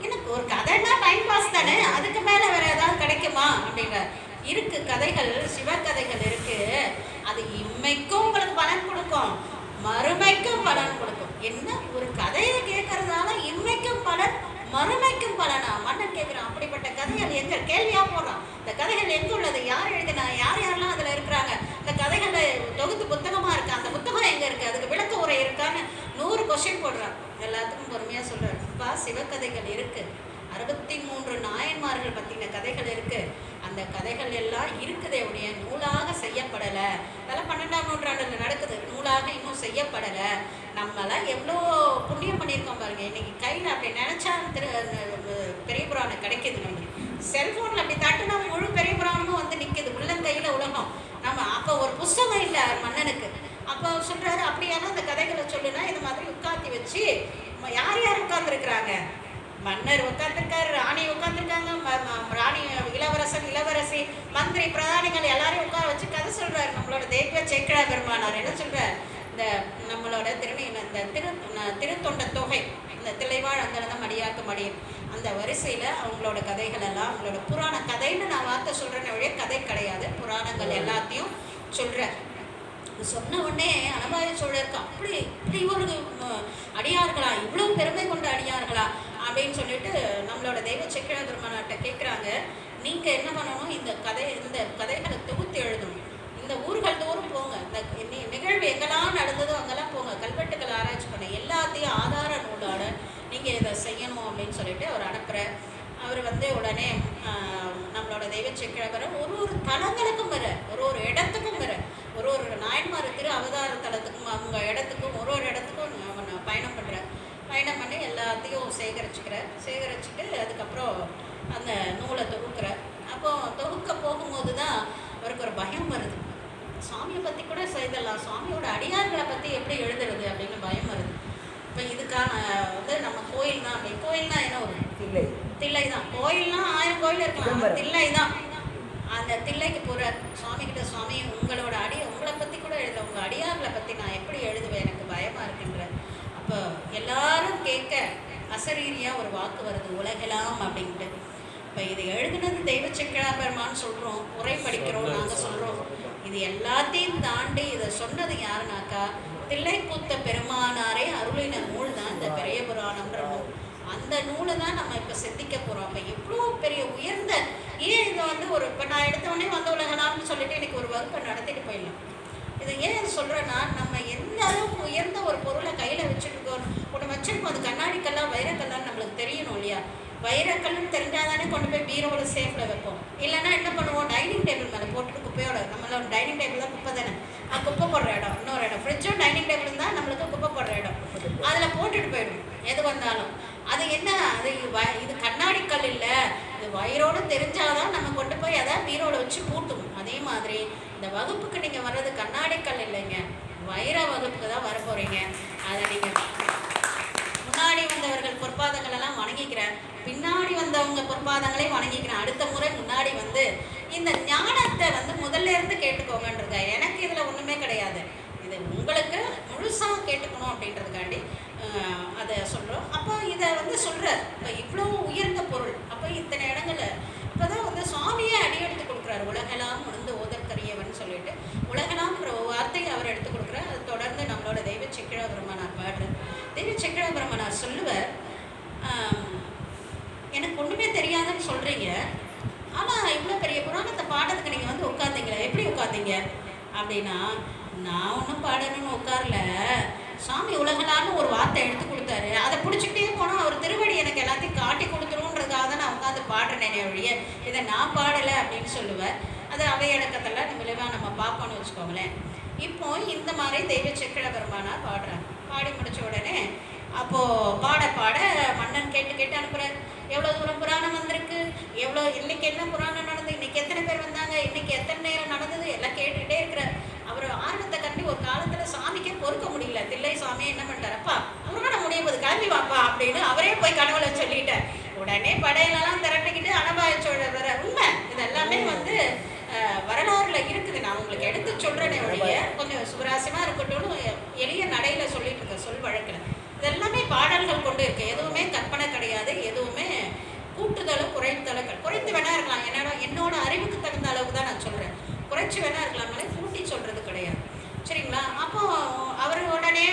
Speaker 1: எனக்கு ஒரு கதைன்னா டைம் பாஸ் தானே, அதுக்கு மேலே வேற ஏதாவது கிடைக்குமா அப்படின்ற இருக்கு. கதைகள், சிவகதைகள் இருக்கு. அது இம்மைக்கும் உங்களுக்கு பலன் கொடுக்கும், மறுமைக்கும் பலன் கொடுக்கும். என்ன ஒரு கதையை கேட்கறதால இம்மைக்கும் பலன் மறுமைக்கும் பலனா? மன்னன் கேட்குறான். அப்படிப்பட்ட கதைகள் எங்க கேள்வியா போடுறான். இந்த கதைகள் எங்க உள்ளது, யார் எழுதினா, யார் யாரெல்லாம் அதுல இருக்கிறாங்க, இந்த கதைகளை தொகுத்து புத்தகமா இருக்கு, அந்த புத்தகம் எங்க இருக்கு, அதுக்கு விளக்க உரை இருக்கான்னு 100 கொஸ்டின் போடுறான். எல்லாத்துக்கும் பொறுமையா சொல்றாரு, சிவகதைகள் இருக்கு, 63 நாயன்மார்கள் பற்றின கதைகள் இருக்குது. அந்த கதைகள் எல்லாம் இருக்குதே உடைய நூலாக செய்யப்படலை. அதெல்லாம் 12ஆம் நூற்றாண்டில் நடக்குது. நூலாக இன்னும் செய்யப்படலை. நம்மளாம் எவ்வளோ புண்ணியம் பண்ணியிருக்கோம் பாருங்கள். இன்றைக்கி கையில் அப்படி நினச்சா பெரிய புராணம் கிடைக்கிது. நம்மளுக்கு செல்ஃபோனில் அப்படி தட்டுனா முழு பெரிய புராணமும் வந்து நிற்கிது உள்ளங்கையில் உலகம். நம்ம அப்போ ஒரு புஸ்தகம் இல்லை மன்னனுக்கு. அப்போ சொல்கிறாரு, அப்படியான அந்த கதைகளை சொல்லுனா இந்த மாதிரி உட்காத்தி வச்சு யார் யார் உட்காந்துருக்குறாங்க, மன்னர் உட்காந்துருக்காரு, ராணி உட்காந்துருக்காங்க, ராணி இளவரசன் இளவரசி மந்திரி பிரதானிகள் எல்லாரையும் உட்கார வச்சு கதை சொல்றாரு. நம்மளோட தெய்வ சேக்கிழா பெருமானார் என்ன சொல்றார், இந்த நம்மளோட இந்த திருத்தொண்ட தொகை, இந்த திளைவாழ் அந்தனதம் அடியாக்க மடியும் அந்த வரிசையில் அவங்களோட கதைகள் எல்லாம் அவங்களோட புராண கதைன்னு நான் வார்த்தை சொல்கிறேன்னு வழியே கதை கிடையாது, புராணங்கள் எல்லாத்தையும் சொல்கிறேன். சொன்ன உடனே அனபாய சோழருக்கு அப்படி இப்படி ஒரு அடியார்களா, இவ்வளோ பெருமை கொண்ட அடியார்களா அப்படின்னு சொல்லிட்டு நம்மளோட தெய்வ சேக்கிழா பெருமானார்ட்ட கேட்குறாங்க. நீங்கள் என்ன பண்ணணும், இந்த கதைகளை தொகுத்து எழுதணும். இந்த ஊர்கள் தோறும் போங்க, இந்த நிகழ்வு எங்கெல்லாம் நடந்ததோ அங்கெல்லாம் போங்க, கல்வெட்டுக்கள் ஆராய்ச்சி பண்ண, எல்லாத்தையும் ஆதார நூலோட நீங்கள் இதை செய்யணும் அப்படின்னு சொல்லிட்டு அவர் அனுப்புகிறார். அவர் வந்து உடனே நம்மளோட தெய்வ சேக்கிழாபுரம் ஒரு தலங்களுக்கும் வர, ஒரு இடத்துக்கும் வர, ஒரு நாயன்மார் திரு அவதார தலத்துக்கும் அவங்க இடத்துக்கும் ஒரு இடத்துக்கும் பயணம் பண்ணுறார். பயணம் பண்ணி எல்லாத்தையும் சேகரிச்சுட்டு அதுக்கப்புறம் அந்த நூலை தொகுக்கிறார். அப்போ தொகுக்க போகும்போது தான் அவருக்கு ஒரு பயம் வருது. சுவாமியை பற்றி கூட செய்தலாம், சுவாமியோட அடியார்களை பற்றி எப்படி எழுதுறது அப்படின்னு பயம் வருது. இப்போ இதுக்கான வந்து நம்ம கோயில் தான். அப்படி கோயில்னா என்ன, ஒரு தில்லை. தில்லை தான். கோயில்னா 1000 கோயில் இருக்கலாம், தில்லை தான். அந்த தில்லைக்கு போகிற சுவாமி கிட்ட, சுவாமி உங்களோட உங்களை பற்றி கூட எழுத, உங்கள் அடியார்களை பற்றி நான் எப்படி எழுதுவேன், எனக்கு பயமாக இருக்குன்ற. அப்போ எல்லாரும் கேட்க அசரீரியாக ஒரு வாக்கு வருது, உலகெல்லாம் அப்படின்ட்டு. இப்போ இது எழுதுனது தெய்வ செக்கிழார் பெருமான்னு சொல்கிறோம், உரை படிக்கிறோம், நாங்கள் சொல்கிறோம். இது எல்லாத்தையும் தாண்டி இதை சொன்னது யாருனாக்கா, தில்லைக்கூத்த பெருமானாரே அருளின நூல் தான் இந்த பெரிய புராணம்ன்ற நூல். அந்த நூலை தான் நம்ம இப்போ சிந்திக்க போகிறோம். அப்போ எவ்வளோ பெரிய உயர்ந்த, ஏன் இதை வந்து ஒரு இப்போ நான் எடுத்தவொடனே வந்த உலகலாம்னு சொல்லிட்டு எனக்கு ஒரு வகுப்பை நடத்திட்டு போயிடலாம். இதை ஏன் சொல்கிறேன்னா, நம்ம எந்த அளவுக்கு உயர்ந்த ஒரு பொருளை கையில் வச்சுருக்கோம், ஒன்று வச்சுருக்கோம், அது கண்ணாடிக்கெல்லாம் வைரக்கல்லாம் நம்மளுக்கு தெரியணும் இல்லையா. வைரக்கல்லுன்னு தெரிஞ்சால் தானே கொண்டு போய் பீரோவில் சேஃபில் வைப்போம். இல்லைன்னா என்ன பண்ணுவோம், டைனிங் டேபிள் மேலே போட்டுட்டு குப்பையோட, நம்மளோட டைனிங் டேபிள் தான் குப்பை தானே, குப்பை போடுற இடம் இன்னொரு இடம், ஃப்ரிட்ஜும் டைனிங் டேபிளும் தான் நம்மளுக்கு குப்பை போடுற இடம், அதில் போட்டுட்டு போயிடும் எது வந்தாலும். அது என்ன, அது இது கண்ணாடி கல் இல்லை, இது வயிறோடு தெரிஞ்சாதான் நம்ம கொண்டு போய் அதை பீரோவில் வச்சு பூட்டணும். அதே மாதிரி இந்த வகுப்புக்கு நீங்கள் வர்றது கண்ணாடி கல் இல்லைங்க, வைர வகுப்புக்கு தான் வர போகிறீங்க. அதை நீங்கள் முன்னாடி வந்தவர்கள் பொற்பாதங்கள் எல்லாம் வணங்கிக்கிறேன், பின்னாடி வந்தவங்க பொற்பாதங்களையும் வணங்கிக்கிறேன். அடுத்த முறை முன்னாடி வந்து இந்த ஞானத்தை வந்து முதல்ல இருந்து கேட்டுக்கோங்கன்றத. எனக்கு இதில் ஒன்றுமே கிடையாது, இது உங்களுக்கு முழுசாக கேட்டுக்கணும் அப்படின்றதுக்காண்டி அதை சொல்கிறோம். அப்போ இதை வந்து சொல்கிறார், இப்போ இவ்வளோ உயர்ந்த பொருள், அப்போ இத்தனை இடங்களில் இப்போ தான் வந்து சுவாமியே அடியெடுத்து கொடுக்குறாரு. உலகெல்லாம் உணர்ந்து ஓதற்கரியவன் சொல்லிட்டு உலகெல்லாம்ன்ற வார்த்தையை அவர் எடுத்து கொடுக்குறார். அது தொடர்ந்து நம்மளோட தெய்வ செக்கிழா பெருமானார் பாடுறார். தெய்வ செக்கிழா பெருமானார் சொல்லுவார், எனக்கு ஒன்றுமே தெரியாதுன்னு சொல்கிறீங்க, ஆனால் இவ்வளோ பெரிய புராணத்தை பாடுறதுக்கு நீங்கள் வந்து உட்காந்தீங்களா, எப்படி உட்காந்தீங்க அப்படின்னா, நான் ஒன்றும் பாடணும்னு உட்காரல, சாமி உலகலான்னு ஒரு வார்த்தை எடுத்து கொடுத்தாரு, அதை பிடிச்சிக்கிட்டே போனால் அவர் திருவடி எனக்கு எல்லாத்தையும் காட்டி கொடுத்துருன்றதுக்காக தான் நான் உட்காந்து பாடுறேனே ஒழிய இதை நான் பாடலை அப்படின்னு சொல்லுவேன். அது அவையடக்கத்தில் விளைவாக நம்ம பார்ப்போன்னு வச்சுக்கோங்களேன். இப்போ இந்த மாதிரி தெய்வ செக்கிழா பெருமானார் பாடுறாங்க. பாடி முடித்த உடனே அப்போது பாட பாட மன்னன் கேட்டு கேட்டு அனுப்புகிறார், எவ்வளோ தூரம் புராணம் வந்திருக்கு, எவ்வளோ இன்னைக்கு என்ன புராணம் நடந்தது, இன்னைக்கு எத்தனை பேர் வந்தாங்க, இன்னைக்கு எத்தனை நேரம் நடந்தது, எல்லாம் கேட்டுகிட்டே இருக்கிறார். அவர் ஆர்வத்தை கண்டி ஒரு காலத்தில் சாமிக்கே பொறுக்க முடியல. தில்லை சாமியை என்ன பண்ணிட்டாரப்பா, அவரோட முடியும் போது கிளம்பி வாப்பா அப்படின்னு அவரே போய் கடவுளை சொல்லிட்டார். உடனே படையிலெல்லாம் திரட்டிக்கிட்டு அனபாய சோழர் வர. உண்மை, இது எல்லாமே வந்து வரலாறுல இருக்குது. நான் உங்களுக்கு எடுத்து சொல்கிறேனே ஒழிய கொஞ்சம் சுவராசியமாக இருக்கட்டும்னு எளிய நடையில் சொல்லிட்டு இருக்கேன், சொல் வழக்கில். இதெல்லாமே பாடல்கள் கொண்டு இருக்கு, எதுவுமே கற்பனை கிடையாது, எதுவுமே கூட்டுதலும் குறைத்தலும். குறைத்து வேணா இருக்கலாம், என்னோட அறிவுக்கு தகுந்த அளவுக்கு தான் நான் சொல்கிறேன், குறைச்சி வேணா இருக்கலாம்னாலே கூட்டி சொல்கிறது கிடையாது, சரிங்களா. அப்போ அவர் உடனே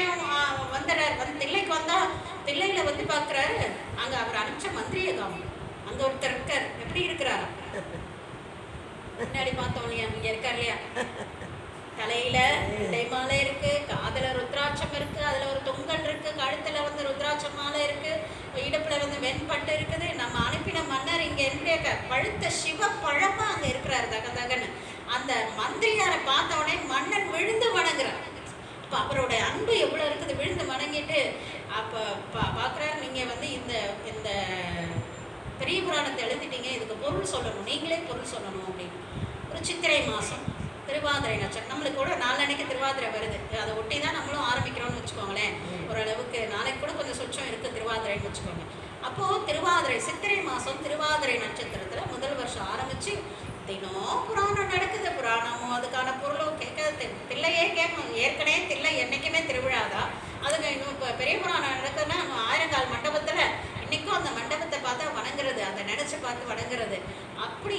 Speaker 1: தில்லைக்கு வந்தால் தில்லையில் வந்து பார்க்குறாரு, அங்கே அவர் அனுப்பிச்ச மந்திரியை காணும். அங்கே ஒருத்தர் இருக்கார், எப்படி இருக்கிறாரா, முன்னாடி பார்த்தோம் இல்லையா, இங்கே இருக்கார் இல்லையா, தலையில மாலை இருக்கு, காதல ருத்ராட்சம் இருக்கு, அதுல ஒரு தொங்கல் இருக்கு, கழுத்துல வந்து ருத்ராட்ச மாலை இருக்கு, இடுப்புல வந்து வெண்பட்டு இருக்குது. நம்ம அனுப்பின மன்னர் இங்க என்னுடைய பழுத்த சிவ பழமா அங்க இருக்கிறாரு தகன்னு. அந்த மந்திரியாரை பார்த்த உடனே மன்னன் விழுந்து வணங்குறார். அப்ப அவரோட அன்பு எவ்வளவு இருக்குது, விழுந்து வணங்கிட்டு அப்ப பாக்குறாரு, நீங்க வந்து இந்த இந்த பெரிய புராணத்தை எழுதிட்டீங்க, இதுக்கு பொருள் சொல்லணும், நீங்களே பொருள் சொல்லணும் அப்படின்னு. ஒரு சித்திரை மாசம் திருவாதிரை நட்சத்திரம், நம்மளுக்கு கூட நாளன்னைக்கு திருவாதிரை வருது, அதை ஒட்டி தான் நம்மளும் ஆரம்பிக்கிறோம்னு வச்சுக்கோங்களேன். ஓரளவுக்கு நாளைக்கு கூட கொஞ்சம் சொச்சம் இருக்குது திருவாதிரைன்னு வச்சுக்கோங்க. அப்போது திருவாதிரை சித்திரை மாதம் திருவாதிரை நட்சத்திரத்தில் முதல் வருஷம் ஆரம்பித்து தினம் புராணம் நடக்குது. புராணமும் அதுக்கான பொருளும் கேட்க தில்லையே கேட்கும். ஏற்கனவே தில்லை என்றைக்குமே திருவிழாதான். அதுங்க இன்னும் இப்போ பெரிய புராணம் நடக்குதுன்னா ஆயிரங்கால் மண்டபத்தில் இன்றைக்கும் அந்த மண்டபத்தை பார்த்தா வணங்குறது, அதை நினச்சி பார்த்து வணங்குறது, அப்படி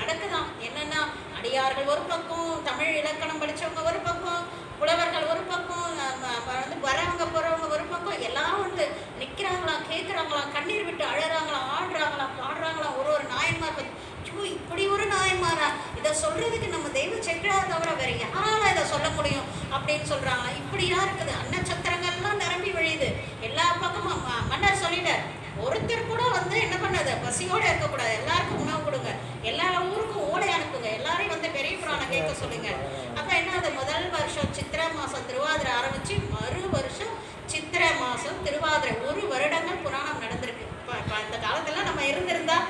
Speaker 1: நடக்குதான். என்னென்னா அடியார்கள் ஒரு பக்கம், தமிழ் இலக்கணம் படித்தவங்க ஒரு பக்கம், புலவர்கள் ஒரு பக்கம், வந்து வரவங்க போகிறவங்க ஒரு பக்கம், எல்லாம் வந்து நிற்கிறாங்களாம், கேட்குறாங்களாம், கண்ணீர் விட்டு அழறாங்களாம், ஆடுறாங்களாம், பாடுறாங்களாம். ஒரு நாயன்மார் இப்படி ஒரு நாயன்மாரா, இதை சொல்கிறதுக்கு நம்ம தெய்வ செக்கிழா தவிர வேறு யாரால இதை சொல்ல முடியும் அப்படின்னு சொல்கிறாங்களா. இப்படியா இருக்குது. அன்னச்சத்திரங்கள்லாம் நிரம்பி வழியுது எல்லா பக்கமும். மன்னர் சொல்லிட்டார், ஒருத்தர் கூட வந்து என்ன பண்ணது பசியோடு இருக்கக்கூடாது, எல்லாருக்கும் உணவு கொடுங்க, எல்லா ஊருக்கும் ஓடை அனுப்புங்க, எல்லாரையும் வந்து பெரிய புராணம் கேட்க சொல்லுங்க. அப்போ என்ன, அது முதல் வருஷம் சித்திரை மாதம் திருவாதிரை ஆரம்பித்து மறு வருஷம் சித்திரை மாதம் திருவாதிரை 1 வருடங்கள் புராணம் நடந்திருக்கு. இப்போ இந்த காலத்தில் நம்ம இருந்திருந்தா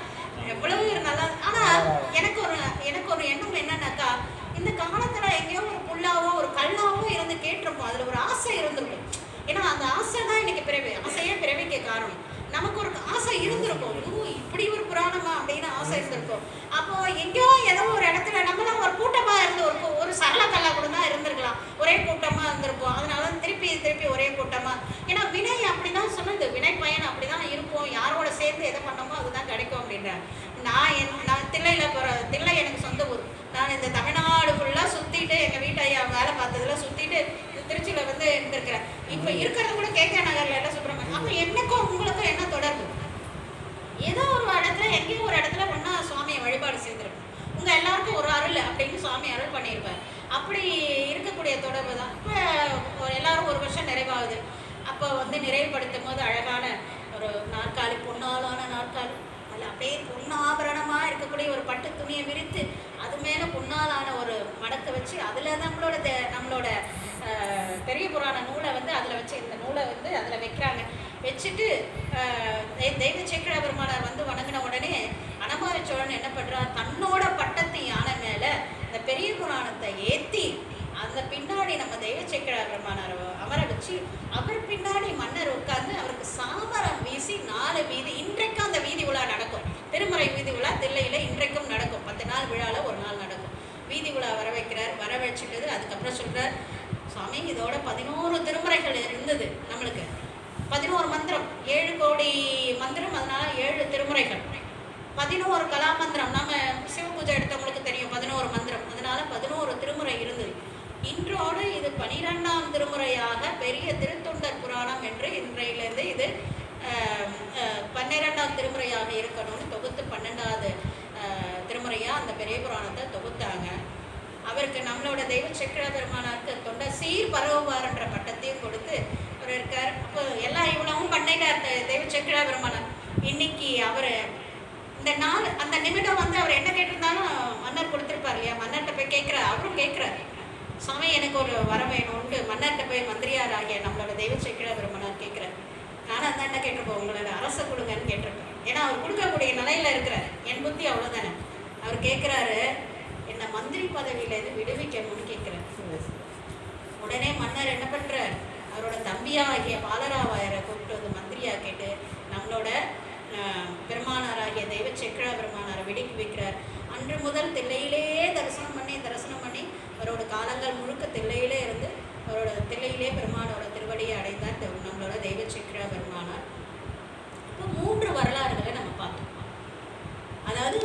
Speaker 1: காரணம். நமக்கு ஒரு ஆசை இருந்திருக்கும், இப்படி ஒரு புராணமா அப்படின்னு ஆசை இருந்திருக்கும். அப்போ எங்கேயோ ஏதோ ஒரு இடத்துல நம்மளாம் ஒரு கூட்டமா இருந்து ஒரு சரள கல்லா கூட தான் இருந்திருக்கலாம், ஒரே கூட்டமா இருந்திருப்போம். அதனால திருப்பி திருப்பி ஒரே கூட்டமா. ஏன்னா வினை அப்படிதான் சொன்னது, வினை பயன் அப்படிதான் இருப்போம், யாரோட சேர்ந்து எதை பண்ணோமோ அதுதான் கிடைக்கும் அப்படின்றேன். நான் தில்லை எனக்கு சொந்த ஊர். நான் இந்த தமிழ்நாடு ஃபுல்லாக சுற்றிட்டு எங்கள் வீட்டு ஐயா வேலை பார்த்ததுல சுற்றிட்டு திருச்சியில் வந்து இருந்திருக்கிறேன். இப்போ இருக்கிறது கூட கேகே நகரில் எல்லாம் சுப்பிரமணியம். அப்போ எனக்கும் உங்களுக்கும் என்ன தொடர்பு? ஏதோ ஒரு இடத்துல எங்கேயும் ஒரு இடத்துல ஒன்றா சுவாமியை வழிபாடு செய்திருப்போம். உங்கள் எல்லாருக்கும் ஒரு அருள் அப்படின்னு சுவாமி அருள் பண்ணியிருப்பார். அப்படி இருக்கக்கூடிய தொடர்பு தான். இப்போ எல்லாரும் ஒரு வருஷம் நிறைவாகுது. அப்போ வந்து நிறைவுபடுத்தும் போது அழகான ஒரு நாற்காலி, பொன்னாலான நாற்காலி, அதில் அப்படியே பொன்னாபரணமாக இருக்கக்கூடிய ஒரு பட்டு துணியை விரித்து அது மேலே பொன்னாலான ஒரு மடக்கை வச்சு அதில் நம்மளோட பெரிய புராண நூலை வந்து அதில் வச்சு இந்த நூலை வந்து அதில் வைக்கிறாங்க. வச்சுட்டு தெய்வ சேக்கிழ பெருமானார் வந்து வணங்கின உடனே அனமார சோழன் என்ன பண்ணுறார், தன்னோட பட்டத்து யானை மேலே இந்த பெரிய புராணத்தை ஏற்றி அந்த பின்னாடி நம்ம தெய்வ சேக்கிழ பெருமானார் அமர வச்சு அவர் பின்னாடி மன்னர் உட்கார்ந்து அவருக்கு சாமரம் வீசி 4 வீதி, இன்றைக்கும் அந்த வீதி விழா நடக்கும். திருமறை வீதி விழா தில்லையில் இன்றைக்கும் நடக்கும். 10 நாள் விழாவில் ஒரு நாள் நடக்கும். வீதி விழா வர வைக்கிறார். வர வச்சுட்டது அதுக்கப்புறம் சொல்கிறார், சுவாமி இதோட 11 திருமுறைகள் இருந்தது நம்மளுக்கு. 11 மந்திரம், 7 கோடி மந்திரம், அதனால 7 திருமுறைகள், 11 கலாமந்திரம். நம்ம சிவபூஜை எடுத்தவங்களுக்கு தெரியும் 11 மந்திரம், அதனால 11 திருமுறை இருந்தது. இன்றோடு இது 12ஆம் திருமுறையாக பெரிய திருத்தொண்டர் புராணம் என்று இன்றையிலிருந்து இது 12ஆம் திருமுறையாக இருக்கணும்னு தொகுத்து 12வது திருமுறையாக அந்த பெரிய புராணத்தை தொகுத்தாங்க. அவருக்கு நம்மளோட தெய்வ சேக்கிழ பெருமானாருக்கு தொண்ட சீர் பரவுவார்ன்ற பட்டத்தையும் கொடுத்து அவர் இருக்கார். அப்போ எல்லாம் இவ்வளவும் பண்ணிட்டார் தெய்வ சேக்கிழ பெருமானார். இன்னைக்கு அவர் இந்த நாள் அந்த நிமிடம் வந்து அவர் என்ன கேட்டிருந்தாலும் மன்னர் கொடுத்துருப்பார் இல்லையா. மன்னர்கிட்ட போய் கேட்குறார், அவரும் கேட்குறார், சுவாமி எனக்கு ஒரு வர வேணும்னு மன்னர்கிட்ட போய் மந்திரியார் ஆகிய நம்மளோட தெய்வ சேக்கிழ பெருமானார் கேட்குறார். நானும் அந்த என்ன கேட்டிருப்போம், உங்களோட அரசை கொடுங்கன்னு கேட்டிருப்பேன். ஏன்னா அவர் கொடுக்கக்கூடிய நிலையில் இருக்கிறார். என் புத்தி அவ்வளோதானே. அவர் கேட்குறாரு, என்னை மந்திரி பதவியிலேருந்து விடுவிக்கணும்னு கேட்குறாரு. உடனே மன்னர் என்ன பண்ணுறார், அவரோட தம்பியாகிய பாலராவாயரை கூப்பிட்டு வந்து மந்திரியா கேட்டு நம்மளோட பெருமானாராகிய தெய்வ சேக்கிழ பெருமானாரை விடுவிக்கிறார். அன்று முதல் தில்லையிலே தரிசனம் பண்ணி அவரோட காலங்கள் முழுக்க தில்லையிலே இருந்து அவரோட தில்லையிலே பெருமானோட திருவடியை அடைந்தார் நம்மளோட தெய்வ சேக்கிழ பெருமானார். இப்போ 3 வரலாறுகளை நம்ம பார்த்தோம். அதாவது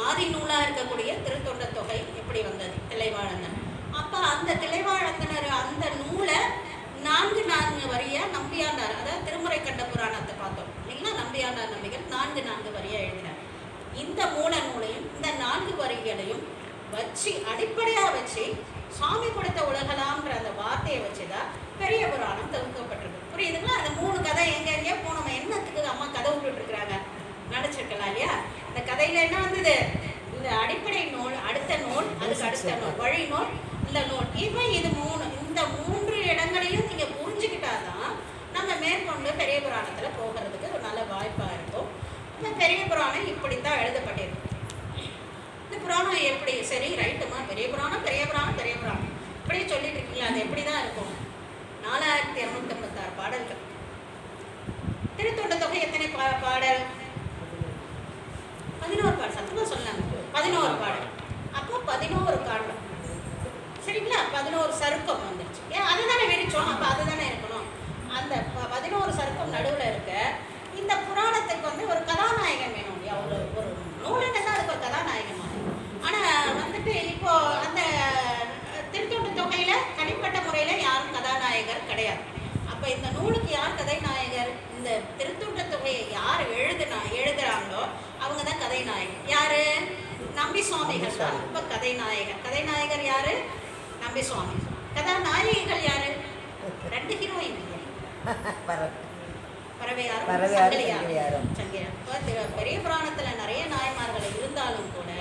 Speaker 1: ஆதி நூலாக இருக்கக்கூடிய திருத்தொண்ட தொகை எப்படி வந்தது, தில்லைவாழந்தன். அப்போ அந்த தில்லைவாழந்தனர் அந்த நூலை 4 வரியாக நம்பியாண்டார், அதாவது திருமுறை கண்ட புராணத்தை பார்த்தோம் இல்லைங்களா. நம்பியாண்டார் நம்பிகள் 4 வரியாக எழுதினார். இந்த மூல நூலையும் இந்த 4 வரிகளையும் வச்சு அடிப்படையாக வச்சு சுவாமி கொடுத்த உலகலாம்ன்ற அந்த வார்த்தையை வச்சுதான் பெரிய புராணம் தொகுக்கப்பட்டிருக்கு. புரியுதுங்களா? அந்த 3 கதை எங்கெங்கேயோ போனோம். என்னத்துக்கு அம்மா கதை விட்டுட்டு இருக்கிறாங்க, நடிச்சிருக்கலாம் இல்லையா. இந்த கதையில என்ன வந்தது, இந்த அடிப்படை நூல், அடுத்த நூல், அதுக்கு அடுத்த நூல், வழி நூல், இந்த நூல், இது 3. இந்த 3 இடங்களையும் நீங்க புரிஞ்சுக்கிட்டாதான் நம்ம மேற்கொண்டு பெரிய புராணத்துல போகிறதுக்கு ஒரு நல்ல வாய்ப்பா இருக்கும். இந்த பெரிய புராணம் இப்படித்தான் எழுதப்பட்டிருக்கு. இந்த புராணம் எப்படி சரி ரைட்டுமா, பெரிய புராணம் இப்படியே சொல்லிட்டு இருக்கீங்களா, அது எப்படி தான் இருக்கும். 4256 பாடல்கள். திருத்தொண்ட தொகை எத்தனை பாடல்? 11 பாடல். சத்தமா சொன்னாங்க 11 பாடல். அப்போ 11 காண்டம் சரிங்களா. 11 சருக்கம் வந்துருச்சு. ஏன் அதுதானே விரிச்சோம், அப்போ அதுதானே இருக்கணும். அந்த 11 சருக்கம் நடுவில் இருக்க இந்த புராணத்துக்கு வந்து ஒரு கதாநாயகன் வேணும் இல்லையா. ஒரு நூலுன்னா அதுக்கு ஒரு கதாநாயகன் வேணும். ஆனால் வந்துட்டு இப்போ அந்த திருத்தொண்ட தொகையில தனிப்பட்ட முறையில் யாரும் கதாநாயகர் கிடையாது. அப்போ இந்த நூலுக்கு யார் கதைநாயகர்? இந்த திருத்தொண்ட தொகையை யார் எழுதுறாங்களோ அவங்க தான் கதைநாயகர். யாரு? நம்பி சுவாமிகள் தான் இப்போ கதைநாயகர் யாரு? நம்பி சுவாமி. கதாநாயகிகள் யாரு? 2 ஹீரோயின். பெரிய புராணத்துல நிறைய நாயன்மார்கள் இருந்தாலும் கூட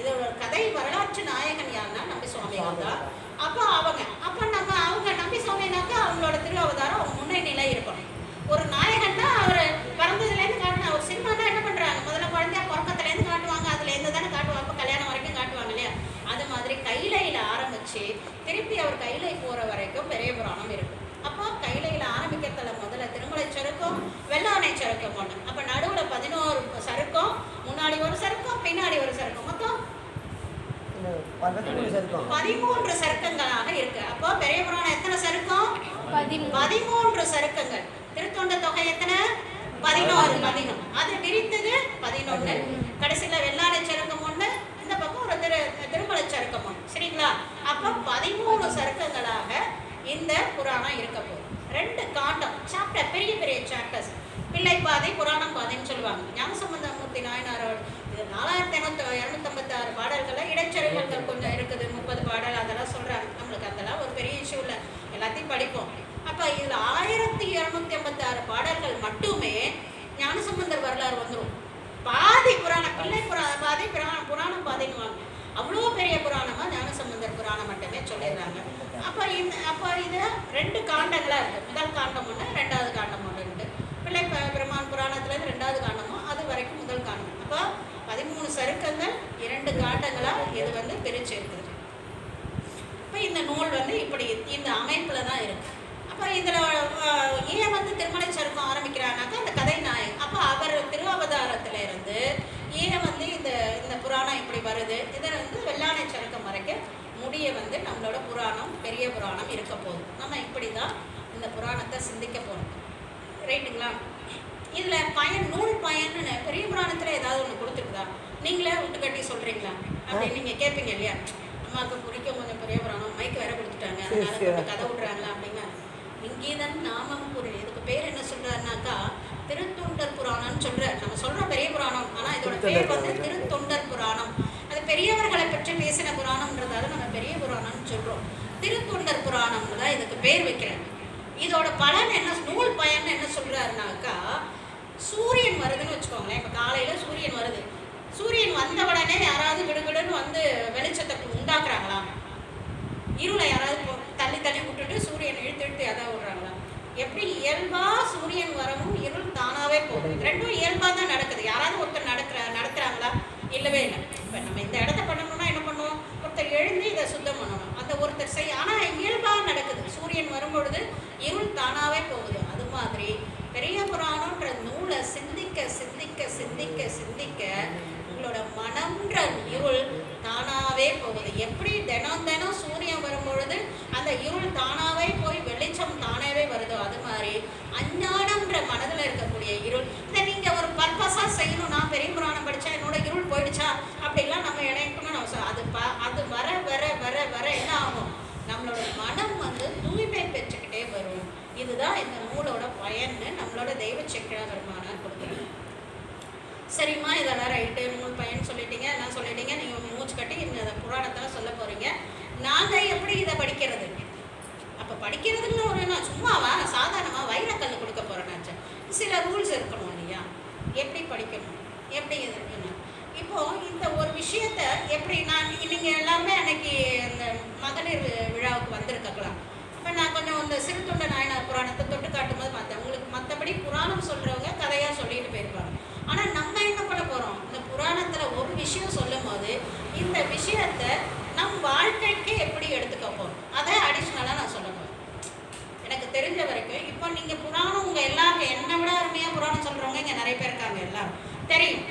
Speaker 1: இதோட கதை வரலாற்று நாயகன் யாருன்னா நம்பி சுவாமிகள் தான். அப்போ அவங்க நம்பி சுவாமினாக்கா அவங்களோட திருவாவதாரம் அவங்க முன்னே நிலை இருக்கணும். ஒரு நாயகன்னா அவர் பிறந்ததுலேருந்து காட்டணும். அவர் சினிமானா என்ன பண்றாங்க, முதல்ல குழந்தையா பிறக்கத்துலேருந்து காட்டுவாங்க, அதுலேருந்து தானே காட்டுவாங்க, அப்போ கல்யாணம் வரைக்கும் காட்டுவாங்க இல்லையா. அது மாதிரி கைலையில ஆரம்பிச்சு திருப்பி அவர் கைலை போற வரைக்கும் பெரிய புராணம் இருக்கும். அப்போ கைலையில ஆரம்பிக்கிறதுல முதல்ல திருமலை சருக்கம், வெள்ளானை சருக்கம் 13 சருக்கங்களாக இருக்கு. அப்போ பெரிய புராணம் எத்தனை சருக்கம்? 13 சருக்கங்கள். திருத்தொண்ட தொகை எத்தனை? 11. அது விரித்தது 11. கடைசியில வெள்ளாடை சருக்கம் 1, இந்த பக்கம் ஒரு திருமலை சருக்கம் 1. சரிங்களா? அப்ப 13 சருக்கங்களாக இந்த புராணம் இருக்க போகுது. 2 காண்டம், சாப்டர், பெரிய பெரிய சாப்டர்ஸ். பிள்ளை பாதை, புராணம் பாதைன்னு சொல்லுவாங்க. ஞானசம்பந்தமூர்த்தி நாயனாரோட இது 4256 பாடல்கள். இடைச்செருகல்கள் கொஞ்சம் இருக்குது, 30 பாடல், அதெல்லாம் சொல்றாங்க. நம்மளுக்கு அதெல்லாம் ஒரு பெரிய இஷ்யூ இல்லை, எல்லாத்தையும் படிப்போம். அப்ப இதுல 1256 பாடல்கள் மட்டுமே ஞானசம்பந்தர் வரலாறு வந்துடும். பாதி புராணம், பிள்ளை பாதை, புராணம் பாதைன்னு வாங்க. அவ்வளோ பெரிய புராணமா ஞானசம்பந்தர் புராணம் மட்டுமே சொல்லிடுறாங்க. அப்ப இது 2 காண்டங்களா இருக்கு. முதல் காண்டம் 1, 2வது காண்டம் 1 இருக்கு. பிள்ளை பிரமான் புராணத்துல 2வது காண்டமும் அது வரைக்கும் முதல் காண்டம். அப்போ 13 சருக்கங்கள் 2 காண்டங்களா இது பிரிச்சு இருக்குது. இப்போ இந்த நூல் இப்படி இந்த அமைப்புல தான் இருக்கு. அப்போ இதுல ஏன் திருமலை சருக்கம் ஆரம்பிக்கிறாங்கனாக்கா அந்த கதை நாயகம். அப்போ அவர் திருவாவதாரத்துல இருந்து ஏன் இந்த புராணம் இப்படி வருது, இதை வெள்ளாணை சருக்கம் வரைக்கும் முடிய நம்மளோட புராணம், பெரிய புராணம் இருக்க போகுது. நம்ம இப்படி தான் இந்த புராணத்தை சிந்திக்க போகிறோம். ரைட்டுங்களா? இதில் பயன், நூல் பயன்னு பெரிய புராணத்தில் ஏதாவது ஒன்று கொடுத்துருக்குதா? நீங்களே விட்டு கட்டி சொல்கிறீங்களா அப்படின்னு நீங்கள் கேட்பீங்க இல்லையா? அம்மாவுக்கு பிடிக்கும் கொஞ்சம் பெரிய புராணம், மைக்கு வேற கொடுத்துட்டாங்க, அதனால கொஞ்சம் கதை விட்றாங்களா அப்படிங்க. இங்கேதான் நாமம் புரியும். இதுக்கு பேர் என்ன சொல்கிறாருனாக்கா திருத்தொண்டர் புராணம்னு சொல்கிறார். நம்ம சொல்கிறோம் பெரிய புராணம், ஆனால் இதோட பேர் திருத்தொண்டர் புராணம். அது பெரியவர்களை பற்றி பேசின புராணம்ன்றதால நம்ம பெரிய புராணம்னு சொல்கிறோம். திருத்தொண்டர் புராணம்னு தான் இதுக்கு பேர் வைக்கிறாங்க. இதோட பலன் என்ன, நூல் பயன் என்ன சொல்கிறாருனாக்கா, சூரியன் வருதுன்னு வச்சுக்கோங்களேன். இப்போ காலையில் சூரியன் வருது, சூரியன் வந்த உடனே யாராவது விடுவிடுன்னு வெளிச்சத்தை உண்டாக்குறாங்களா? இருளை யாராவது தள்ளி தள்ளி விட்டுட்டு சூரியனை இழுத்து எதாவது விடுறாங்களா? எப்படி இயல்பா சூரியன் வரவும் இருள் தானாவே போகுது. ரெண்டும் இயல்பா தான் நடக்குது. யாராவது ஒருத்தர் நடத்துறாங்களா? இல்லவே இல்லை. இப்போ நம்ம இந்த இடத்த பண்ணணும்னா என்ன பண்ணுவோம்? ஒருத்தர் எழுந்து இதை சுத்தம் பண்ணணும், அந்த ஒருத்தர் செய்ய. ஆனால் இயல்பா நடக்குது. சூரியன் வரும்பொழுது இருள் தானாவே போகுது. அது மாதிரி பெரிய புராணம்ன்ற நூலை சிந்திக்க சிந்திக்க சிந்திக்க சிந்திக்க உங்களோட மனம்ன்ற இருள் தானாவே போகுது. எப்படி தினம் தினம் சூரியன் வரும்பொழுது அந்த இருள் தானாவே போய் வெளிச்சம் தானாவே வருதோ, அது மாதிரி அஞ்ஞானம்ன்ற மனதில் இருக்கக்கூடிய இருள், இதை நீங்கள் ஒரு பர்பஸாக செய்யணும். நான் பெரிய புராணம் படித்தா என்னோட இருள் போயிடுச்சா அப்படிலாம் நம்ம இணைக்கணும்னு அவசியம். அது வர வர வர வர என்ன ஆகும்? நம்மளோட மனம் தூய்மை பெற்றுக்கிட்டே வரும். இதுதான் இந்த நூலோட பயன்னு நம்மளோட தெய்வ செக்கிழா பெருமானார் கொடுக்குறாங்க. சரிம்மா, இதெல்லாம் ரைட்டு, நூல் பயன் சொல்லிட்டீங்க, எல்லாம் சொல்லிட்டீங்க. நீங்கள் மூச்சு கட்டி இந்த புராணத்தில் சொல்ல போகிறீங்க. நாங்கள் எப்படி இதை படிக்கிறது? அப்போ படிக்கிறதுன்னு ஒரு நான் சும்மாவா சாதாரணமாக வைரக்கல் கொடுக்க போகிறேன்னாச்சு. சில ரூல்ஸ் இருக்கணும் இல்லையா? எப்படி படிக்கணும், எப்படி இருக்கணும். இப்போது இந்த ஒரு விஷயத்தை எப்படி நீங்கள் எல்லாருமே அன்னைக்கு இந்த மகளிர் விழாவுக்கு வந்திருக்கலாம். அப்போ நான் கொஞ்சம் இந்த சிறுத்தொண்ட நாயனார் புராணத்தை தொட்டு காட்டும்போது பார்த்தேன். உங்களுக்கு மற்றபடி புராணம் சொல்கிறவங்க கதையாக சொல்லிட்டு போயிருப்பாங்க. ஆனால் நம்ம என்ன பண்ண போகிறோம்? இந்த புராணத்தில் ஒரு விஷயம் சொல்லும் போது இந்த விஷயத்தை நம் வாழ்க்கைக்கு எப்படி எடுத்துக்க போகிறோம், அதை அடிஷ்னலாக நான் சொல்ல போகிறேன். எனக்கு தெரிஞ்ச வரைக்கும் இப்போ நீங்கள் புராணம் உங்கள் எல்லாருக்கும் என்னை விட அருமையாக புராணம் சொல்கிறவங்க இங்கே நிறைய பேர் இருக்காங்க, எல்லாரும் தெரியும்.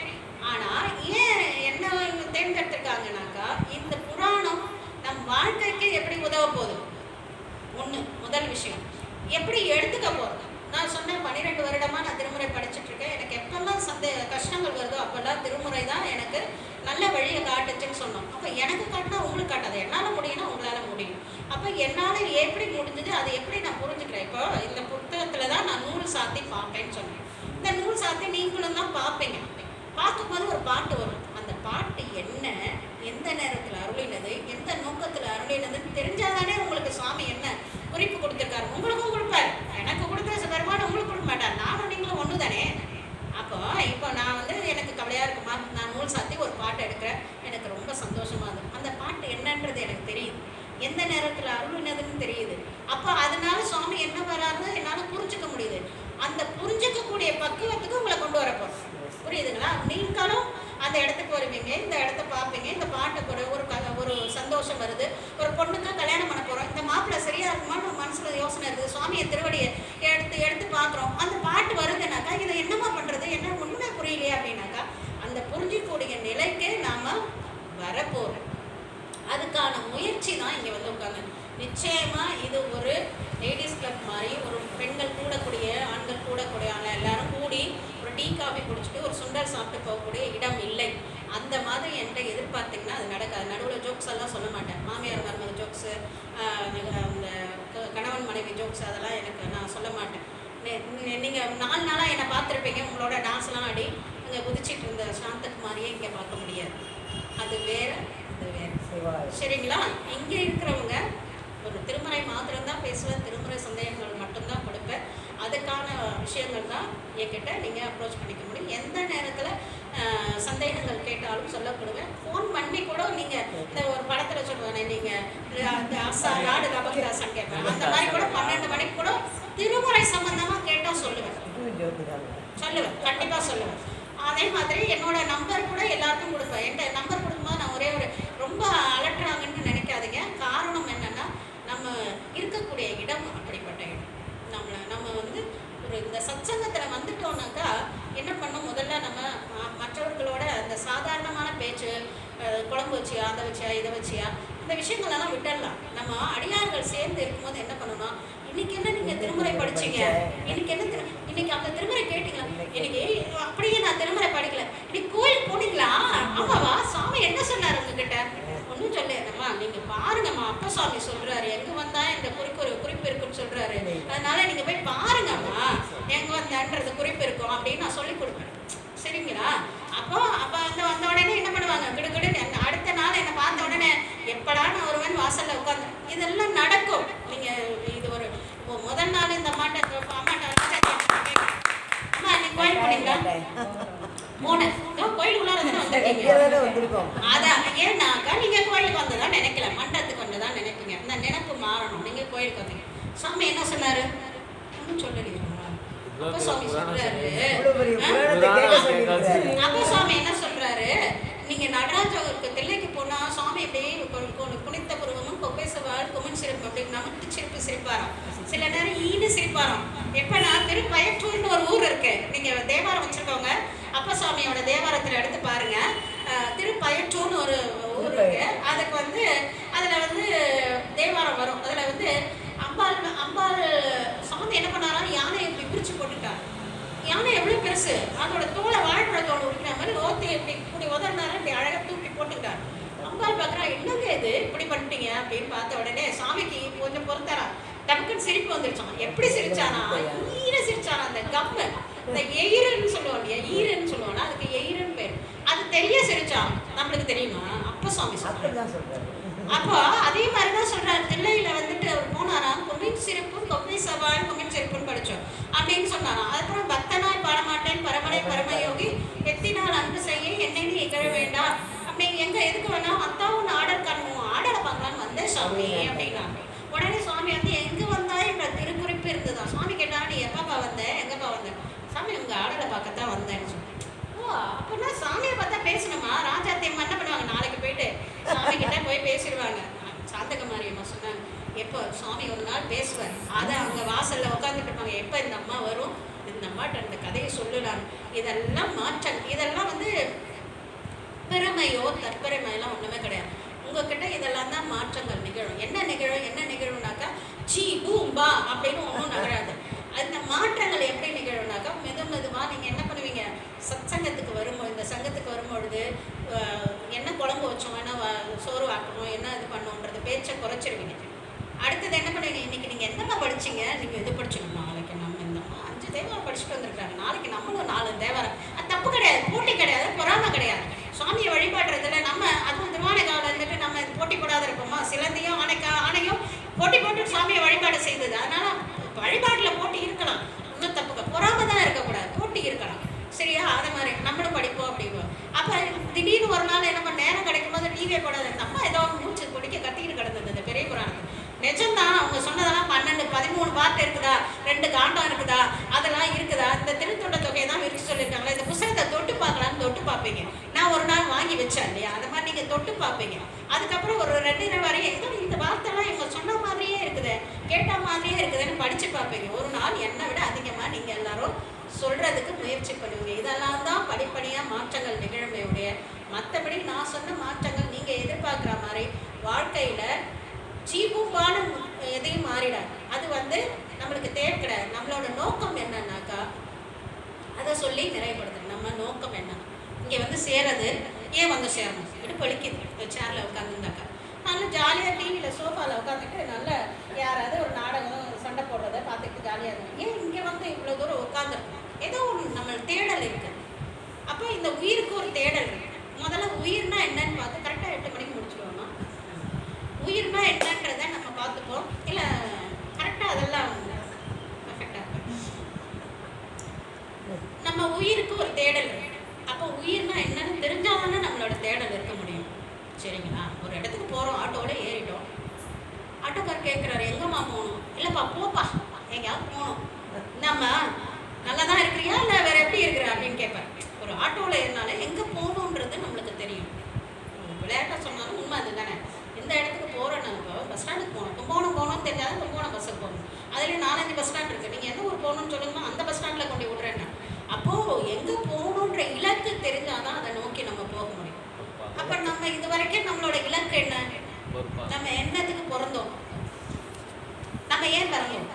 Speaker 1: ஆனால் ஏன் என்ன தேர்ந்தெடுத்திருக்காங்கனாக்கா, இந்த புராணம் நம் வாழ்க்கைக்கு எப்படி உதவ போகுது, முதல் விஷயம் எப்படி எடுத்துக்க போகிறோம். நான் சொன்னேன் 12 வருடமாக நான் திருமுறை படிச்சுட்ருக்கேன். எனக்கு எப்பெல்லாம் கஷ்டங்கள் வருதோ அப்போல்லாம் திருமுறை தான் எனக்கு நல்ல வழியை காட்டுச்சுன்னு சொன்னோம். அப்போ எனக்கு காட்டினா உங்களுக்கு காட்டாது, என்னால் முடியும்னா உங்களால் முடியும். அப்போ என்னால் எப்படி முடிஞ்சது, அதை எப்படி நான் புரிஞ்சுக்கிறேன். இப்போ இந்த புத்தகத்தில் தான் நான் நூல் சாத்தி பார்ப்பேன்னு சொன்னேன். இந்த நூல் சாத்தி நீங்களும் தான் பார்ப்பீங்க. பார்க்கும்போது ஒரு பாட்டு வரும். அந்த பாட்டு என்ன, எந்த நேரத்தில் அருளினது, எந்த நோக்கத்தில் அருளினதுன்னு தெரிஞ்சாதானே உங்களுக்கு சுவாமி என்ன குறிப்பு கொடுத்துருக்காரு. உங்களுக்கும் கொடுப்பாரு, எனக்கு கொடுத்த பெருமாள் உங்களுக்கு கொடுக்க மாட்டார். நானும் நீங்களும் ஒன்று தானே. இப்போ நான் எனக்கு கவலையாக இருக்குமா, நான் நூல் சாத்தி ஒரு பாட்டு எடுக்கிறேன், எனக்கு ரொம்ப சந்தோஷமாக இருக்கும். அந்த பாட்டு என்னன்றது எனக்கு தெரியுது, எந்த நேரத்தில் அருளினதுன்னு தெரியுது. அப்போ அதனால சுவாமி என்ன வராருன்னு என்னால் புரிஞ்சுக்க முடியுது. அந்த புரிஞ்சுக்கக்கூடிய பக்குவத்துக்கு உங்களை கொண்டு வரப்போம். புரியுதுங்களா? நீங்களும் அந்த இடத்துக்கு வருவீங்க, இந்த இடத்த பார்ப்பீங்க, இந்த பாட்டை கூட ஒரு சந்தோஷம் வருது. ஒரு பொண்ணுக்கு கல்யாணம் பண்ண போகிறோம், இந்த மாப்பிள்ளை சரியா இருக்குமான்னு மனசில் யோசனை இருக்குது. சுவாமியை என்கிட்ட எதிர்பார்த்தீங்கன்னா அது நடக்காது. நடுவில் ஜோக்ஸ் எல்லாம் சொல்ல மாட்டேன். மாமியார் மருமக ஜோக்ஸு, இந்த கணவன் மனைவி ஜோக்ஸ் அதெல்லாம் எனக்கு நான் சொல்ல மாட்டேன். நீங்கள் 4 நாளாக என்னை பார்த்துருப்பீங்க. உங்களோட டான்ஸ்லாம் ஆடி இங்கே குதிச்சிட்டு இருந்த சாந்தகுமாரியே இங்கே பார்க்க முடியாது. அது வேறு, இது வேறு. சரிங்களா? இங்கே இருக்கிறவங்க ஒரு திருமறை மாத்திரம்தான் பேசுவேன். திருமறை சந்தேகங்கள் மட்டும்தான் கொடுப்பேன். அதுக்கான விஷயங்கள் தான் என்கிட்ட நீங்கள் அப்ரோச் பண்ணிக்க முடியும். எந்த நேரத்தில் சந்தேகங்கள் கேட்டாலும் சொல்லப்படுவேன். ஃபோன் பண்ணி கூட நீங்கள் இந்த ஒரு படத்தில் சொல்லுவானே, நீங்கள் ராடு கபகதாசன் கேட்பேன். அந்த மாதிரி கூட 12 மணிக்கு கூட திருமுறை சம்பந்தமாக கேட்டால் சொல்லுவேன். கண்டிப்பாக சொல்லுவேன். அதே மாதிரி என்னோட நம்பர் கூட எல்லாருக்கும் கொடுப்பேன். என்கிட்ட நம்பர் கொடுக்கும்போது நான் ஒரே ஒரு ரொம்ப அலட்டுறாங்கன்னு நினைக்காதீங்க. காரணம் என்னென்னா, நம்ம இருக்கக்கூடிய இடம் அப்படிப்பட்ட இடம். நம்ம வந்து ஒரு இந்த சத்சங்கத்தில் வந்துட்டோம்னாக்கா என்ன பண்ணோம், முதல்ல நம்ம மற்றவர்களோட அந்த சாதாரணமான பேச்சு, குழம்பு வச்சியா, அதை வச்சியா, இதை வச்சியா, இந்த விஷயங்களெல்லாம் விட்டுடலாம். நம்ம அடியார்கள் சேர்ந்து இருக்கும்போது என்ன பண்ணணும், இன்னைக்கு என்ன நீங்கள் திருமுறை படிச்சீங்க, இன்னைக்கு என்ன இன்னைக்கு அந்த திருமுறை கேட்டீங்களா, இன்னைக்கு அப்படியே நான் திருமுறை படிக்கல, இன்னைக்கு கோயில் போனீங்களா, ஆமாவா, சாமி என்ன சொன்னார் உங்ககிட்ட, ஒன்றும் சொல்லிடுறேம்மா, நீங்கள் பாருங்கம்மா, அப்பா சாமி சொல்கிறாரு, எங்கே வந்தால் இந்த குறிப்பு இருக்குன்னு சொல்கிறாரு, அதனால நீங்கள் போய் பாருங்கம்மா, எங்கே வந்தான்றது குறிப்பு இருக்கும் அப்படின்னு நான் சொல்லி கொடுப்பேன். சரிங்களா? அப்போ அந்த வந்த உடனே என்ன பண்ணுவாங்க, கிடுக்கிடுன்னு அடுத்த நாள் என்னை பார்த்த உடனே எப்படா நான் ஒருவன் வாசலில் உட்காந்து இதெல்லாம் நடக்கும். நீங்கள் இது ஒரு முதல் நாள் இந்த அம்மாட்ட அம்மா நீ கோயில் போனீங்களா, கோயில் உள்ளார அதான் ஏன்னாக்கா நீங்கள் கோயிலுக்கு வந்ததான் நினைக்கல, மண்டத்துக்கு வந்ததான் நினைப்பீங்க. இந்த நினைப்பு மாறணும். நீங்கள் கோயிலுக்கு வந்தீங்க, சாமி என்ன சொன்னாரு, ஒன்றும் சொல்லலையா, அப்பா சுவாமி சொல்றாரு, அப்பா சுவாமி என்ன சொல்றாரு, நீங்க நடராஜருக்கு தில்லைக்கு போனா சாமி அப்படியே குனித்த புருவமும் கொப்பை சவால் குமன் சிரிப்பு அப்படின்னு நமட்டு சிரிப்பு சிரிப்பாராம். சில நேரம் ஈடு சிரிப்பாராம். எப்பனா திருப்பயற்றூர்னு ஒரு ஊர் இருக்கு, நீங்க தேவாரம் வச்சிருக்கவங்க அப்பா சுவாமியோட தேவாரத்தில் எடுத்து பாருங்க. திருப்பயற்றூர்னு ஒரு ஊர் இருக்கு. அதுக்கு வந்து அதுல வந்து தேவாரம் வரும். அதுல வந்து அம்பாள் சாமி என்ன பண்ணாராம், யானை இப்படி பிரிச்சு போட்டுட்டார். யானை எவ்வளவு பெருசு, அதோட தோலை வாழைப்பழத்தோடு உரிக்கிற மாதிரி ஓத்தி இப்படி இப்படி உதறினாரு, இப்படி அழகாக தூக்கி போட்டுக்கிட்டார். அம்பாள் பார்க்குறா, என்னங்க இது இப்படி பண்ணிட்டீங்க அப்படின்னு பார்த்த உடனே சாமிக்கு கொஞ்சம் பொறுத்தாரா, டக்குன்னு சிரிப்பு வந்துருச்சான். எப்படி சிரிச்சானா, சிரிச்சானா, அந்த கம்மு, இந்த எயிறுன்னு சொல்லுவோம் இல்லையா, ஈரன்னு சொல்லுவோம்னா அதுக்கு எயிறுன்னு பேர், அது தெரிய சிரிச்சான். நம்மளுக்கு தெரியுமா, அப்ப சுவாமி சொல்றாரு. அப்போ அதே மாதிரி தான் சொல்றாரு, தில்லையில வந்துட்டு அவர் போனாராம், குமின் சிரிப்பும் கொப்பை சவால் குமின் சிரிப்புன்னு படிச்சோம் அப்படின்னு சொன்னாராம். அதுக்கப்புறம் பக்தனாய் பாடமாட்டேன் பரமனை பரமயோகி எத்தினால் அன்பு செய்ய என்னை இகழ வேண்டாம் அப்படி எங்க எதுக்கு வேணா அத்தாவும் ஆடல் காணுவோம், ஆடலை பார்க்கலான்னு வந்தேன் சாமி அப்படின்னாங்க. உடனே சுவாமி வந்து எங்க வந்தா என்ற திருக்குறிப்பு இருந்ததுதான். சுவாமி கேட்டா, நீ எப்பப்பா வந்த, எங்கப்பா வந்த, சாமி உங்க ஆடலை பார்க்கத்தான் வந்தேன்னு சொல்லி. ஓ அப்படின்னா சாமியை பார்த்தா பேசணுமா, ராஜாத்தியம்மா என்ன பண்ணுவாங்க, நாளைக்கு போயிட்டு சாமி கிட்ட போய் பேசிடுவாங்க. சாந்தகுமாரி அம்மா சொன்னாங்க, எப்போ சுவாமி ஒரு நாள் பேசுவார், அதை அவங்க வாசல்ல உட்காந்துட்டு இருப்பாங்க, எப்போ இந்த அம்மா வரும், இந்த அம்மாட்ட அந்த கதையை சொல்லலாம். இதெல்லாம் மாற்றம், இதெல்லாம் வந்து பெருமையோ தற்பெருமையெல்லாம் ஒன்றுமே கிடையாது. உங்ககிட்ட இதெல்லாம் தான் மாற்றங்கள் நிகழும். என்ன நிகழும்னாக்கா சீ பூம்பா அப்படின்னு ஒன்றும் நகராது. அந்த மாற்றங்கள் எப்படி நிகழும்னாக்கா மெதுவாக நீங்கள் என்ன பண்ணுவீங்க, சத்சங்கத்துக்கு வரும்போது, இந்த சங்கத்துக்கு வரும்பொழுது என்ன குழம்பு வச்சோம், என்ன சோறு ஆக்கணும், என்ன இது பண்ணணுன்றது பேச்சை குறைச்சிருவீங்க. அடுத்தது என்ன பண்ணுவீங்க, இன்றைக்கி நீங்கள் என்னம்மா படிச்சிங்க, நீங்கள் இது படிச்சுக்கணும், நாளைக்கு நம்ம இந்த 5 தேவாரம் படிச்சுட்டு வந்திருக்காங்க, நாளைக்கு நம்மளும் 4 தேவாரம். அது தப்பு கிடையாது, போட்டி கிடையாது, பொறாமை கிடையாது. சுவாமியை வழிபாடுறதுல நம்ம அதுவும் திருவானைக்காவில் இருந்துட்டு நம்ம போட்டி போடாத இருப்போமா, சிலந்தையும் ஆணையும் போட்டி போட்டு சுவாமியை வழிபாடு செய்தது. அதனால வழிபாட்டில் போட்டி இருக்கலாம், இன்னும் தப்புக்க, பொறாமை தான் இருக்கக்கூடாது, போட்டி இருக்கலாம். சரியா? அதை மாதிரி நம்மளும் படிப்போம் அப்படிவோம். அப்போ திடீர்னு ஒரு நாள் என்ன பண்ண நேரம் கிடைக்கும் போது டிவியை போடாத நம்ம ஏதோ மூச்சு பிடிக்க கத்திக்கிட்டு கிடந்தது இந்த பெரிய புராணம். நிஜம்தான், அவங்க சொன்னதெல்லாம் 12 13 பாட்டு இருக்குதா, 2 காண்டம் இருக்குதா, அதெல்லாம் இருக்குதா, இந்த திருத்தொண்ட தொகையை தான் விரிச்சு சொல்லியிருக்காங்களா, இந்த புத்தகத்தை தொட்டு பார்க்கலான்னு தொட்டு பார்ப்பீங்க. நான் ஒரு நாள் வாங்கி வச்சேன் இல்லையா, அந்த மாதிரி நீங்கள் தொட்டு பார்ப்பீங்க. அதுக்கப்புறம் ஒரு 2 வரையும் ஏதோ இந்த வார்த்தைலாம் இவங்க சொன்ன மாதிரியே இருக்குது, கேட்ட மாதிரியே இருக்குதுன்னு படித்து பார்ப்பீங்க. ஒரு நாள் என்னை விட அதிகமாக நீங்கள் எல்லாரும் சொல்கிறதுக்கு முயற்சி பண்ணுவீங்க. இதெல்லாம் தான் படிப்படியாக மாற்றங்கள் நிகழ்மையுடைய. மற்றபடி நான் சொன்ன மாற்றங்கள் நீங்கள் எதிர்பார்க்குற மாதிரி வாழ்க்கையில் சீப்புப்பான எதையும் மாறிடாது. அது வந்து நம்மளுக்கு தேவை கிடையாது. நம்மளோட நோக்கம் என்னன்னாக்கா அதை சொல்லி நிறைவுபடுத்தணும். நம்ம நோக்கம் என்ன, இங்கே வந்து சேரது, ஏன் வந்து சேரணும், இடுப்பு வலிக்குது சேரில் உட்காந்துருந்தாக்கா. நல்ல ஜாலியாக டிவியில் சோஃபாவில் உட்காந்துட்டு நல்ல யாராவது ஒரு நாடகம் சண்டை போடுறதை பார்த்துட்டு ஜாலியாக இருக்கும். ஏன் இங்கே வந்து இவ்வளோ தூரம் உட்காந்துருக்கணும்? ஏதோ ஒன்று நம்ம தேடல் இருக்குது. அப்போ இந்த உயிருக்கு ஒரு தேடல் இருக்குது. முதல்ல உயிர்னா என்னன்னு பார்த்து கரெக்டாக 8 மணிக்கு முடிச்சுடுவோமா? உயிர்னா என்னன்றதை நம்ம பார்த்துப்போம். இல்லை கரெக்டாக அதெல்லாம் பர்ஃபெக்டாக இருக்கும். நம்ம உயிருக்கு ஒரு தேடல் இருக்கு. அப்போ உயிர்னா என்னன்னு தெரிஞ்சாதானே நம்மளோட தேடல் இருக்க முடியும். சரிங்களா? ஒரு இடத்துக்கு போகிறோம், ஆட்டோவில் ஏறிட்டோம். ஆட்டோக்கார் கேட்குறாரு, எங்கம்மா போகணும்? இல்லைப்பா போப்பா எங்கேயாவது போகணும். நம்ம நல்லா தான் இருக்கிறியா இல்லை வேறு எப்படி இருக்கிற அப்படின்னு கேட்பார். ஒரு ஆட்டோவில் ஏறினாலே எங்கே போகணுன்றது நம்மளுக்கு தெரியும். விளையாட்டாக சொன்னாலும் உண்மை அது தானே. எந்த இடத்துக்கு போகிறோம், நம்ம பஸ் ஸ்டாண்டுக்கு போகணும். கும்பகோணம் தெரிஞ்சாலும் கும்பகோணம் பஸ்ஸுக்கு போகணும். அதுலேயும் 4-5 பஸ் ஸ்டாண்ட் இருக்குது. நீங்கள் எந்த ஊர் போகணும்னு சொல்லுங்கன்னா அந்த பஸ் ஸ்டாண்டில் கொண்டு விட்றேன்னு. அப்போது எங்கே போகணுன்ற இலக்கு தெரிஞ்சாதான் அதை நோக்கி நம்ம போக முடியும். அப்போ நம்ம இது வரைக்கும் நம்மளோட இலக்கு என்ன? நம்ம என்னத்துக்கு பிறந்தோம்? நம்ம ஏன் பிறந்தோம்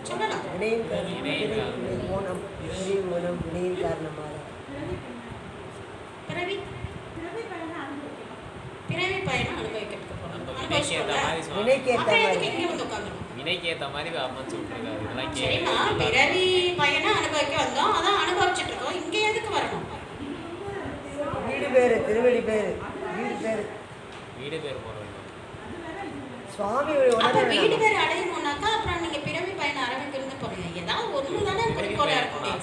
Speaker 1: சொல்லலாம். பிறவி பிறவி பயணம் அனுபவிக்கிறதுக்கு போறோம். பிறவி பயணம் அனுபவிக்க வந்தோம், அதான் அனுபவிச்சுட்டு இருக்கோம். இங்க எதுக்கு வரணும்?
Speaker 2: வீடு பேரு, திருவடி பேரு, வீடு பேரு போறோம். சுவாமி
Speaker 1: வீடு பேர் அடையணும்னாக்கா அப்புறம் நீங்க பிறவி பயணம் ஆரம்பிக்கிறது போறீங்க. ஏதாவது ஒன்று தானே குறிக்கோளா இருக்க முடியும்.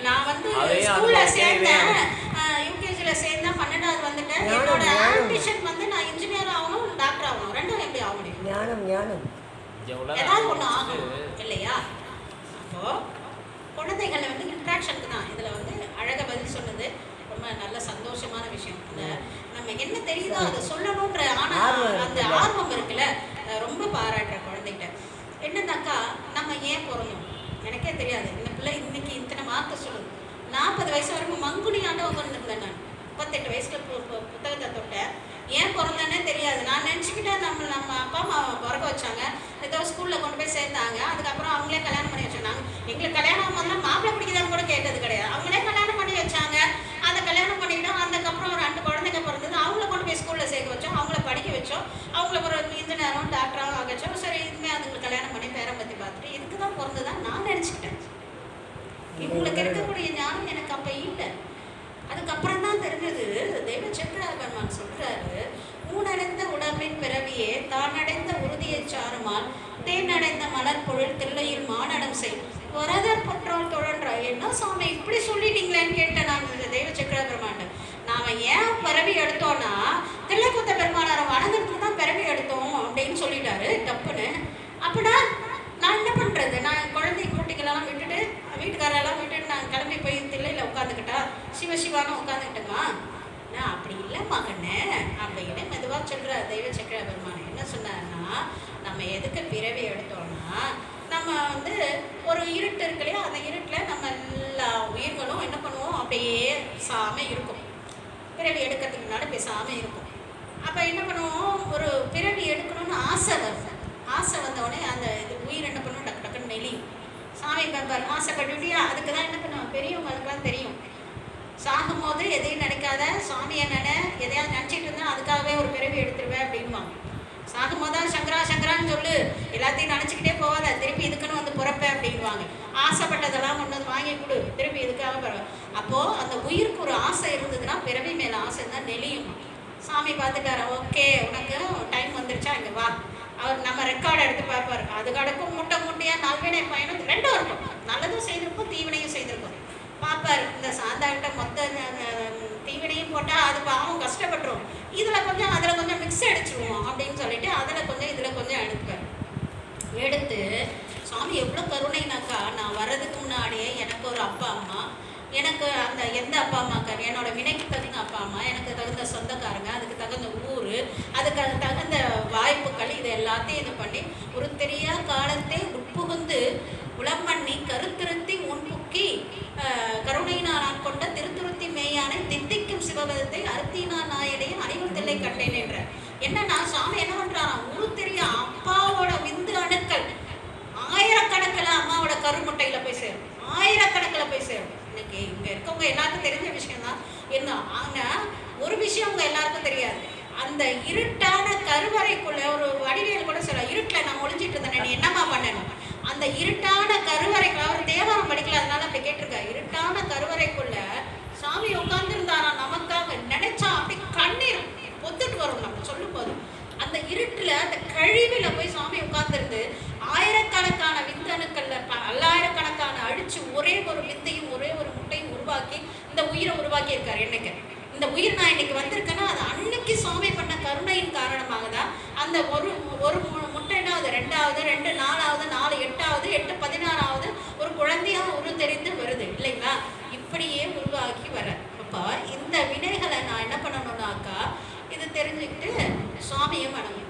Speaker 1: நான் வந்து ஸ்கூல்ல சேர்ந்தேன், யூகேஜியில் சேர்ந்தேன், 12வது வந்துட்டேன். என்னோட ஆம்பிஷன் வந்து நான் இன்ஜினியர் ஆகணும், டாக்டர் ஆகணும். ரெண்டும் எப்படி ஆக முடியும்?
Speaker 2: ஞானம்
Speaker 1: ஏதாவது ஒன்று ஆகும் இல்லையா? அப்போ குழந்தைகளை வந்து இன்ட்ராக்ஷனுக்கு தான் இதில் வந்து அழகாக பதில் சொன்னது ரொம்ப நல்ல சந்தோஷமான விஷயம். அந்த நம்ம என்ன தெரியுதோ அதை சொல்லணுன்ற அந்த ஆர்வம் இருக்குல்ல, ரொம்ப பாராட்டுற குழந்தைகிட்ட. என்னன்னாக்கா நம்ம ஏன் பிறந்தோம் எனக்கே தெரியாது. இந்த பிள்ளை இன்னைக்கு இத்தனை வார்த்தை சொல்லுது. 40 வயசு வரைக்கும் மங்குனியாண்ட உட்காந்துருந்தேன். நான் 38 வயசுல புத்தகத்தை தொட்டேன். ஏன் பிறந்தேன்னே தெரியாது. நான் நினச்சிக்கிட்டேன் நம்ம அப்பா அம்மா பிறக்க வச்சாங்க, ஏதோ ஸ்கூலில் கொண்டு போய் சேர்த்தாங்க. அதுக்கப்புறம் அவங்களே கல்யாணம் பண்ணி வச்சுருந்தாங்க. எங்களுக்கு கல்யாணம் பண்ணால் மாப்பிள்ளை பிடிக்குதான்னு கூட கேட்டது கிடையாது. அவங்களே கல்யாணம் பண்ணி வச்சாங்க. அந்த கல்யாணம் பண்ணிட்டோம். அதுக்கப்புறம் ஒரு 2 குழந்தைங்க பிறந்தது. அவங்கள கொண்டு போய் ஸ்கூலில் சேர்க்க வச்சோம், அவங்கள படிக்க வச்சோம், அவங்கள ஒரு இன்ஜினியரும் டாக்டராகவும் ஆக வச்சோம். சரி இனிமேல் அதுங்களுக்கு கல்யாணம் பண்ணி பேரை பற்றி பார்த்துட்டு இதுக்கு தான் பிறந்துதான் நான் நினச்சிக்கிட்டேன். இவங்களுக்கு இருக்கக்கூடிய ஞானம் எனக்கு அப்போ இல்லை. அதுக்கப்புறம் தான் தெரிஞ்சது. தெய்வ சக்கராபெருமான் சொல்றாரு, ஊனடைந்த உடம்பின் பிறவியே தானடைந்த உறுதியை சாருமால் தேனடைந்த மலர் பொருள் தில்லையில் மானடம் செய் வரதர் பொற்றால் தொடர்ற. என்ன சாமி இப்படி சொல்லிட்டீங்களேன்னு கேட்டேன் நான் தெய்வ சக்கராபெருமான். நாம ஏன் பிறவி எடுத்தோம்னா தில்லைக்குத்த பெருமானாரை வணங்குறதுக்கு தான் பிறவி எடுத்தோம் அப்படின்னு சொல்லிட்டாரு தப்புன்னு. அப்படின்னா நான் என்ன பண்றது? நான் குழந்தை குட்டிகளெல்லாம் விட்டுட்டு வீட்டுக்காரெல்லாம் விட்டுட்டு நான் கிளம்பி போய் தில்லையில் உட்காந்துக்கிட்டா சிவசிவானும் உட்காந்துக்கிட்டோமா? நான் அப்படி இல்லை மகனே அப்படின்னு மெதுவாக சொல்கிற தெய்வ சக்கர பெருமான் என்ன சொன்னார்னா, நம்ம எதுக்கு பிறவி எடுத்தோம்னா நம்ம வந்து ஒரு இருட்டு இருக்கு இல்லையா, அந்த இருட்டில் நம்ம எல்லா உயிர்களும் என்ன பண்ணுவோம், அப்படியே பேசாமல் இருக்கும். பிறவி எடுக்கிறதுக்கு முன்னாடி பேசாமல் இருக்கும். அப்போ என்ன பண்ணுவோம், ஒரு பிறவி எடுக்கணும்னு ஆசை வரும். ஆசை வந்தோடனே அந்த இது உயிர் என்ன பண்ணுவோம், டக்கு டக்குன்னு நெளியும். சாமி பாரு ஆசைப்பட்டுட்டியா, அதுக்கு தான் என்ன பண்ணுவோம், பெரியவங்களுக்குலாம் தெரியும். சாகும்போது எதையும் நினைக்காத, சுவாமியை எதையாவது நினச்சிட்டு இருந்தால் அதுக்காகவே ஒரு பிறவி எடுத்துருவேன் அப்படின்வாங்க. சாகும்போது தான் சங்கரா சங்கரான்னு சொல்லு, எல்லாத்தையும் நினச்சிக்கிட்டே போகாத, திருப்பி இதுக்குன்னு வந்து பிறப்பேன் அப்படின்வாங்க. ஆசைப்பட்டதெல்லாம் கொண்டு வந்து வாங்கி கொடு, திருப்பி இதுக்காக பிறவை. அப்போது அந்த உயிருக்கு ஒரு ஆசை இருந்ததுன்னா பிறவி மேலே ஆசை தான் நெளியும். சாமி பார்த்துட்டாரா, ஓகே உனக்கு டைம் வந்துருச்சா, இங்கே வா. அவர் நம்ம ரெக்கார்டு எடுத்து பார்ப்பாரு. அது கடக்கும் முட்டை முட்டையாக நல்வினை பயணம் ரெண்டும் இருக்கும். நல்லதும் செய்திருக்கும், தீவினையும் செய்திருக்கும். பார்ப்பார், இந்த சாந்தாக்கிட்ட மொத்த தீவினையும் போட்டால் அது பாவம் கஷ்டப்பட்டுரும், இதில் கொஞ்சம் அதில் கொஞ்சம் மிக்ஸ் அடிச்சிடுவோம் அப்படின்னு சொல்லிட்டு அதில் கொஞ்சம் இதில் கொஞ்சம் எடுப்பார். எடுத்து சுவாமி எவ்வளோ கருணைனாக்கா, நான் வர்றதுக்கு முன்னாடியே எனக்கு ஒரு அப்பா அம்மா, எனக்கு அந்த எந்த அப்பா அம்மாக்கார், என்னோட வினைக்கு தகுந்த அப்பா அம்மா, எனக்கு தகுந்த சொந்தக்காரங்க, அதுக்கு தகுந்த ஊர், அதுக்கு தகுந்த வாய்ப்புகள், இது எல்லாத்தையும் இது பண்ணி ஒரு தெரியா காலத்தை உட்புகுந்து உளம் பண்ணி கருத்திருத்தி உன்புக்கி கருணையினால் கொண்ட திருத்துருத்தி மேயானை தித்திக்கும் சிவபதத்தை அருத்தினார் நாயடையும் அறிவுத்தில்லை கண்டேன் என்ற. என்னன்னா சாமி என்ன பண்றாராம், ஒரு தெரிய அப்பாவோட விந்து அணுக்கள் ஆயிரக்கணக்கில் அம்மாவோட கருமுட்டையில போய் சேரும், ஆயிரக்கணக்கில் போய் சேரும். இன்னைக்கு இங்க அந்த இருட்டான கருவறைக்குள்ள, அவர் தேவாரம் படிக்கல அதனால அப்படி கேட்டிருக்காரு, இருட்டான கருவறைக்குள்ள சாமி உட்கார்ந்துருந்தாரா நமக்காக. நினைச்சா அப்படி கண்ணீர் பொத்துட்டு வரும் நம்ம சொல்லும் போது. அந்த இருட்டுல அந்த கழிவுல போய் சாமி உட்கார்ந்துருந்து ஆயிரக்கணக்கான விந்தணுக்கள்ல பல்லாயிரக்கணக்கான அழிச்சு ஒரே ஒரு விந்தையும் ஒரே ஒரு முட்டையும் உருவாக்கி இந்த உயிரை உருவாக்கி இருக்காரு. என்னைக்கு இந்த உயிர் நான் இன்னைக்கு வந்திருக்கேன்னா அது அன்னைக்கு சுவாமி பண்ண கருணையின் காரணமாக தான். அந்த ஒரு முட்டைன்னா அது 2வது, 2 4வது, 4 8வது, 8 16வது ஒரு குழந்தையா தெரிந்து வருது இல்லைங்களா? இப்படியே உருவாக்கி வர. அப்போ இந்த வினைகளை நான் என்ன பண்ணணும்னாக்கா இது தெரிஞ்சுக்கிட்டு சுவாமியை வணங்கணும்.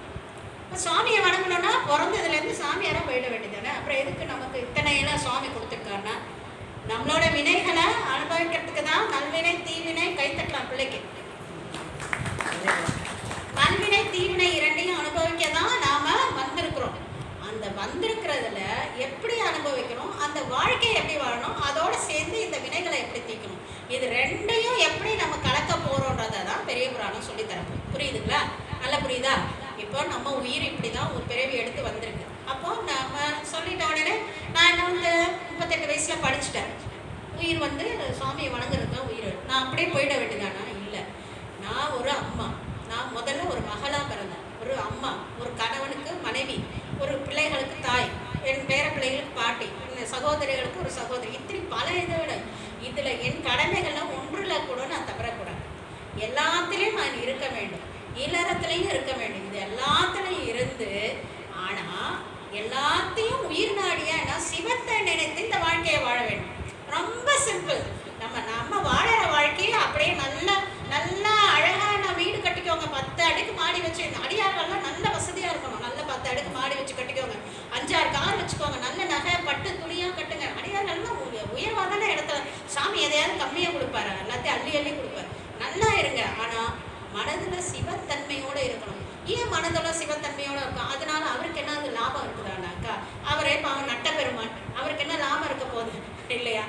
Speaker 1: இப்போ சுவாமியை வணங்கணும்னா பிறந்ததுலேருந்து சாமியாராக போயிட வேண்டியதானே. அப்புறம் எதுக்கு நமக்கு இத்தனை எல்லாம் சுவாமி கொடுத்துருக்காருன்னா நம்மளோட வினைகளை அனுபவிக்கிறதுக்கு தான். நல்வினை தீவினை கைத்தட்டலாம் பிள்ளைக்கு. நல்வினை தீவினை இரண்டையும் அனுபவிக்க தான் நாம வந்திருக்கிறோம். அந்த வந்திருக்கிறதுல எப்படி அனுபவிக்கணும், அந்த வாழ்க்கையை எப்படி வாழணும், அதோட சேர்ந்து இந்த வினைகளை எப்படி தீக்கணும், இது ரெண்டையும் எப்படி நம்ம கலக்க போறோன்றதை தான் பெரிய புராணம் சொல்லித்தரப்பு. புரியுதுங்களா? நல்லா புரியுதா? இப்போ நம்ம உயிர் இப்படிதான் ஒரு பிறவி எடுத்து வந்திருக்கு. அப்போ நம்ம சொல்லிட்ட உடனே நான் என்ன வந்து 38 வயசுல படிச்சுட்டேன். உயிர் வந்து சுவாமியை வணங்குறது தான் உயிர். நான் அப்படியே போயிட வேண்டியதானா? இல்லை. நான் ஒரு அம்மா. நான் முதல்ல ஒரு மகளாக பிறந்தேன். ஒரு அம்மா, ஒரு கணவனுக்கு மனைவி, ஒரு பிள்ளைகளுக்கு தாய், என் பேர பிள்ளைகளுக்கு பாட்டி, சகோதரிகளுக்கு ஒரு சகோதரி, இத்தனை பல இதில் என் கடமைகள்லாம் ஒன்றில் கூட நான் தவறக்கூடாது. எல்லாத்துலேயும் நான் இருக்க வேண்டும். இல்லறத்துலையும் இருக்க வேண்டும். இது எல்லாத்துலையும் இருந்து ஆனால் எல்லாத்தையும் உயிர் நாடியா நான் சிவத்தை நினைத்து இந்த வாழ்க்கையை வாழ வேண்டும். ரொம்ப சிம்பிள். நம்ம வாழற வாழ்க்கையை அப்படியே நல்லா நல்லா அழகான வீடு கட்டிக்கோங்க. 10 அடுக்கு மாடி வச்சு, அடியார்கள்லாம் நல்ல வசதியாக இருக்கணும். நல்ல 10 அடுக்கு மாடி வச்சு கட்டிக்கோங்க. 5-6 கார் வச்சுக்கோங்க. நல்ல நகை பட்டு துணியாக கட்டுங்க. அடியார்கள்லாம் உயர்வாதான இடத்துல சாமி எதையாவது கம்மியாக கொடுப்பாரு, எல்லாத்தையும் அள்ளி அள்ளி கொடுப்பாரு. நல்லா இருங்க. ஆனால் மனதில் சிவத்தன்மையோடு இருக்கணும். ஏன் மனதில் சிவத்தன்மையோடு இருக்கும்? அதனால அவருக்கு என்ன அது லாபம் இருக்குதானாக்கா? அவரே பாவம் நட்ட பெருமான், அவருக்கு என்ன லாபம் இருக்க போகுது இல்லையா?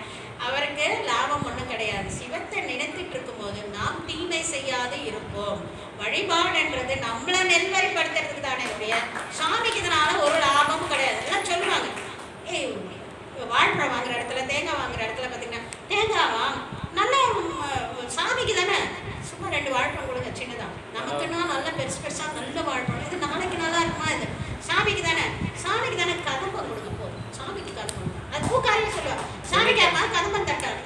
Speaker 1: அவருக்கு லாபம் ஒன்றும் கிடையாது. சிவத்தை நினைத்துட்டு இருக்கும்போது நாம் தீமை செய்யாது இருப்போம். வழிபாடுன்றது நம்மளை நெல்வழிப்படுத்துறதுக்கு தானே ஒழிய சாமிக்கு இதனால ஒரு லாபமும் கிடையாது. எல்லாம் சொல்லுவாங்க, ஏய் வாழைப்பழம் வாங்குற இடத்துல, தேங்காய் வாங்குற இடத்துல பார்த்தீங்கன்னா தேங்காவா நல்ல சாமிக்கு தானே, சும்மா 2 வாழைப்பழம் கொடுங்க சின்னதான். நமக்குன்னா நல்ல பெருசு பெருசாக நல்ல வாழைப்பழம், இது நாளைக்கு நல்லா இருக்குமா? இது சாமிக்கு தானே, சாமிக்கு தானே கதம்பம் கொடுங்க போதும். சாமிக்கு கதம்பம் அது பூக்காரியும் சொல்லுவாங்க. சாமிக்கு அம்மா கதம்பம் தட்டாது.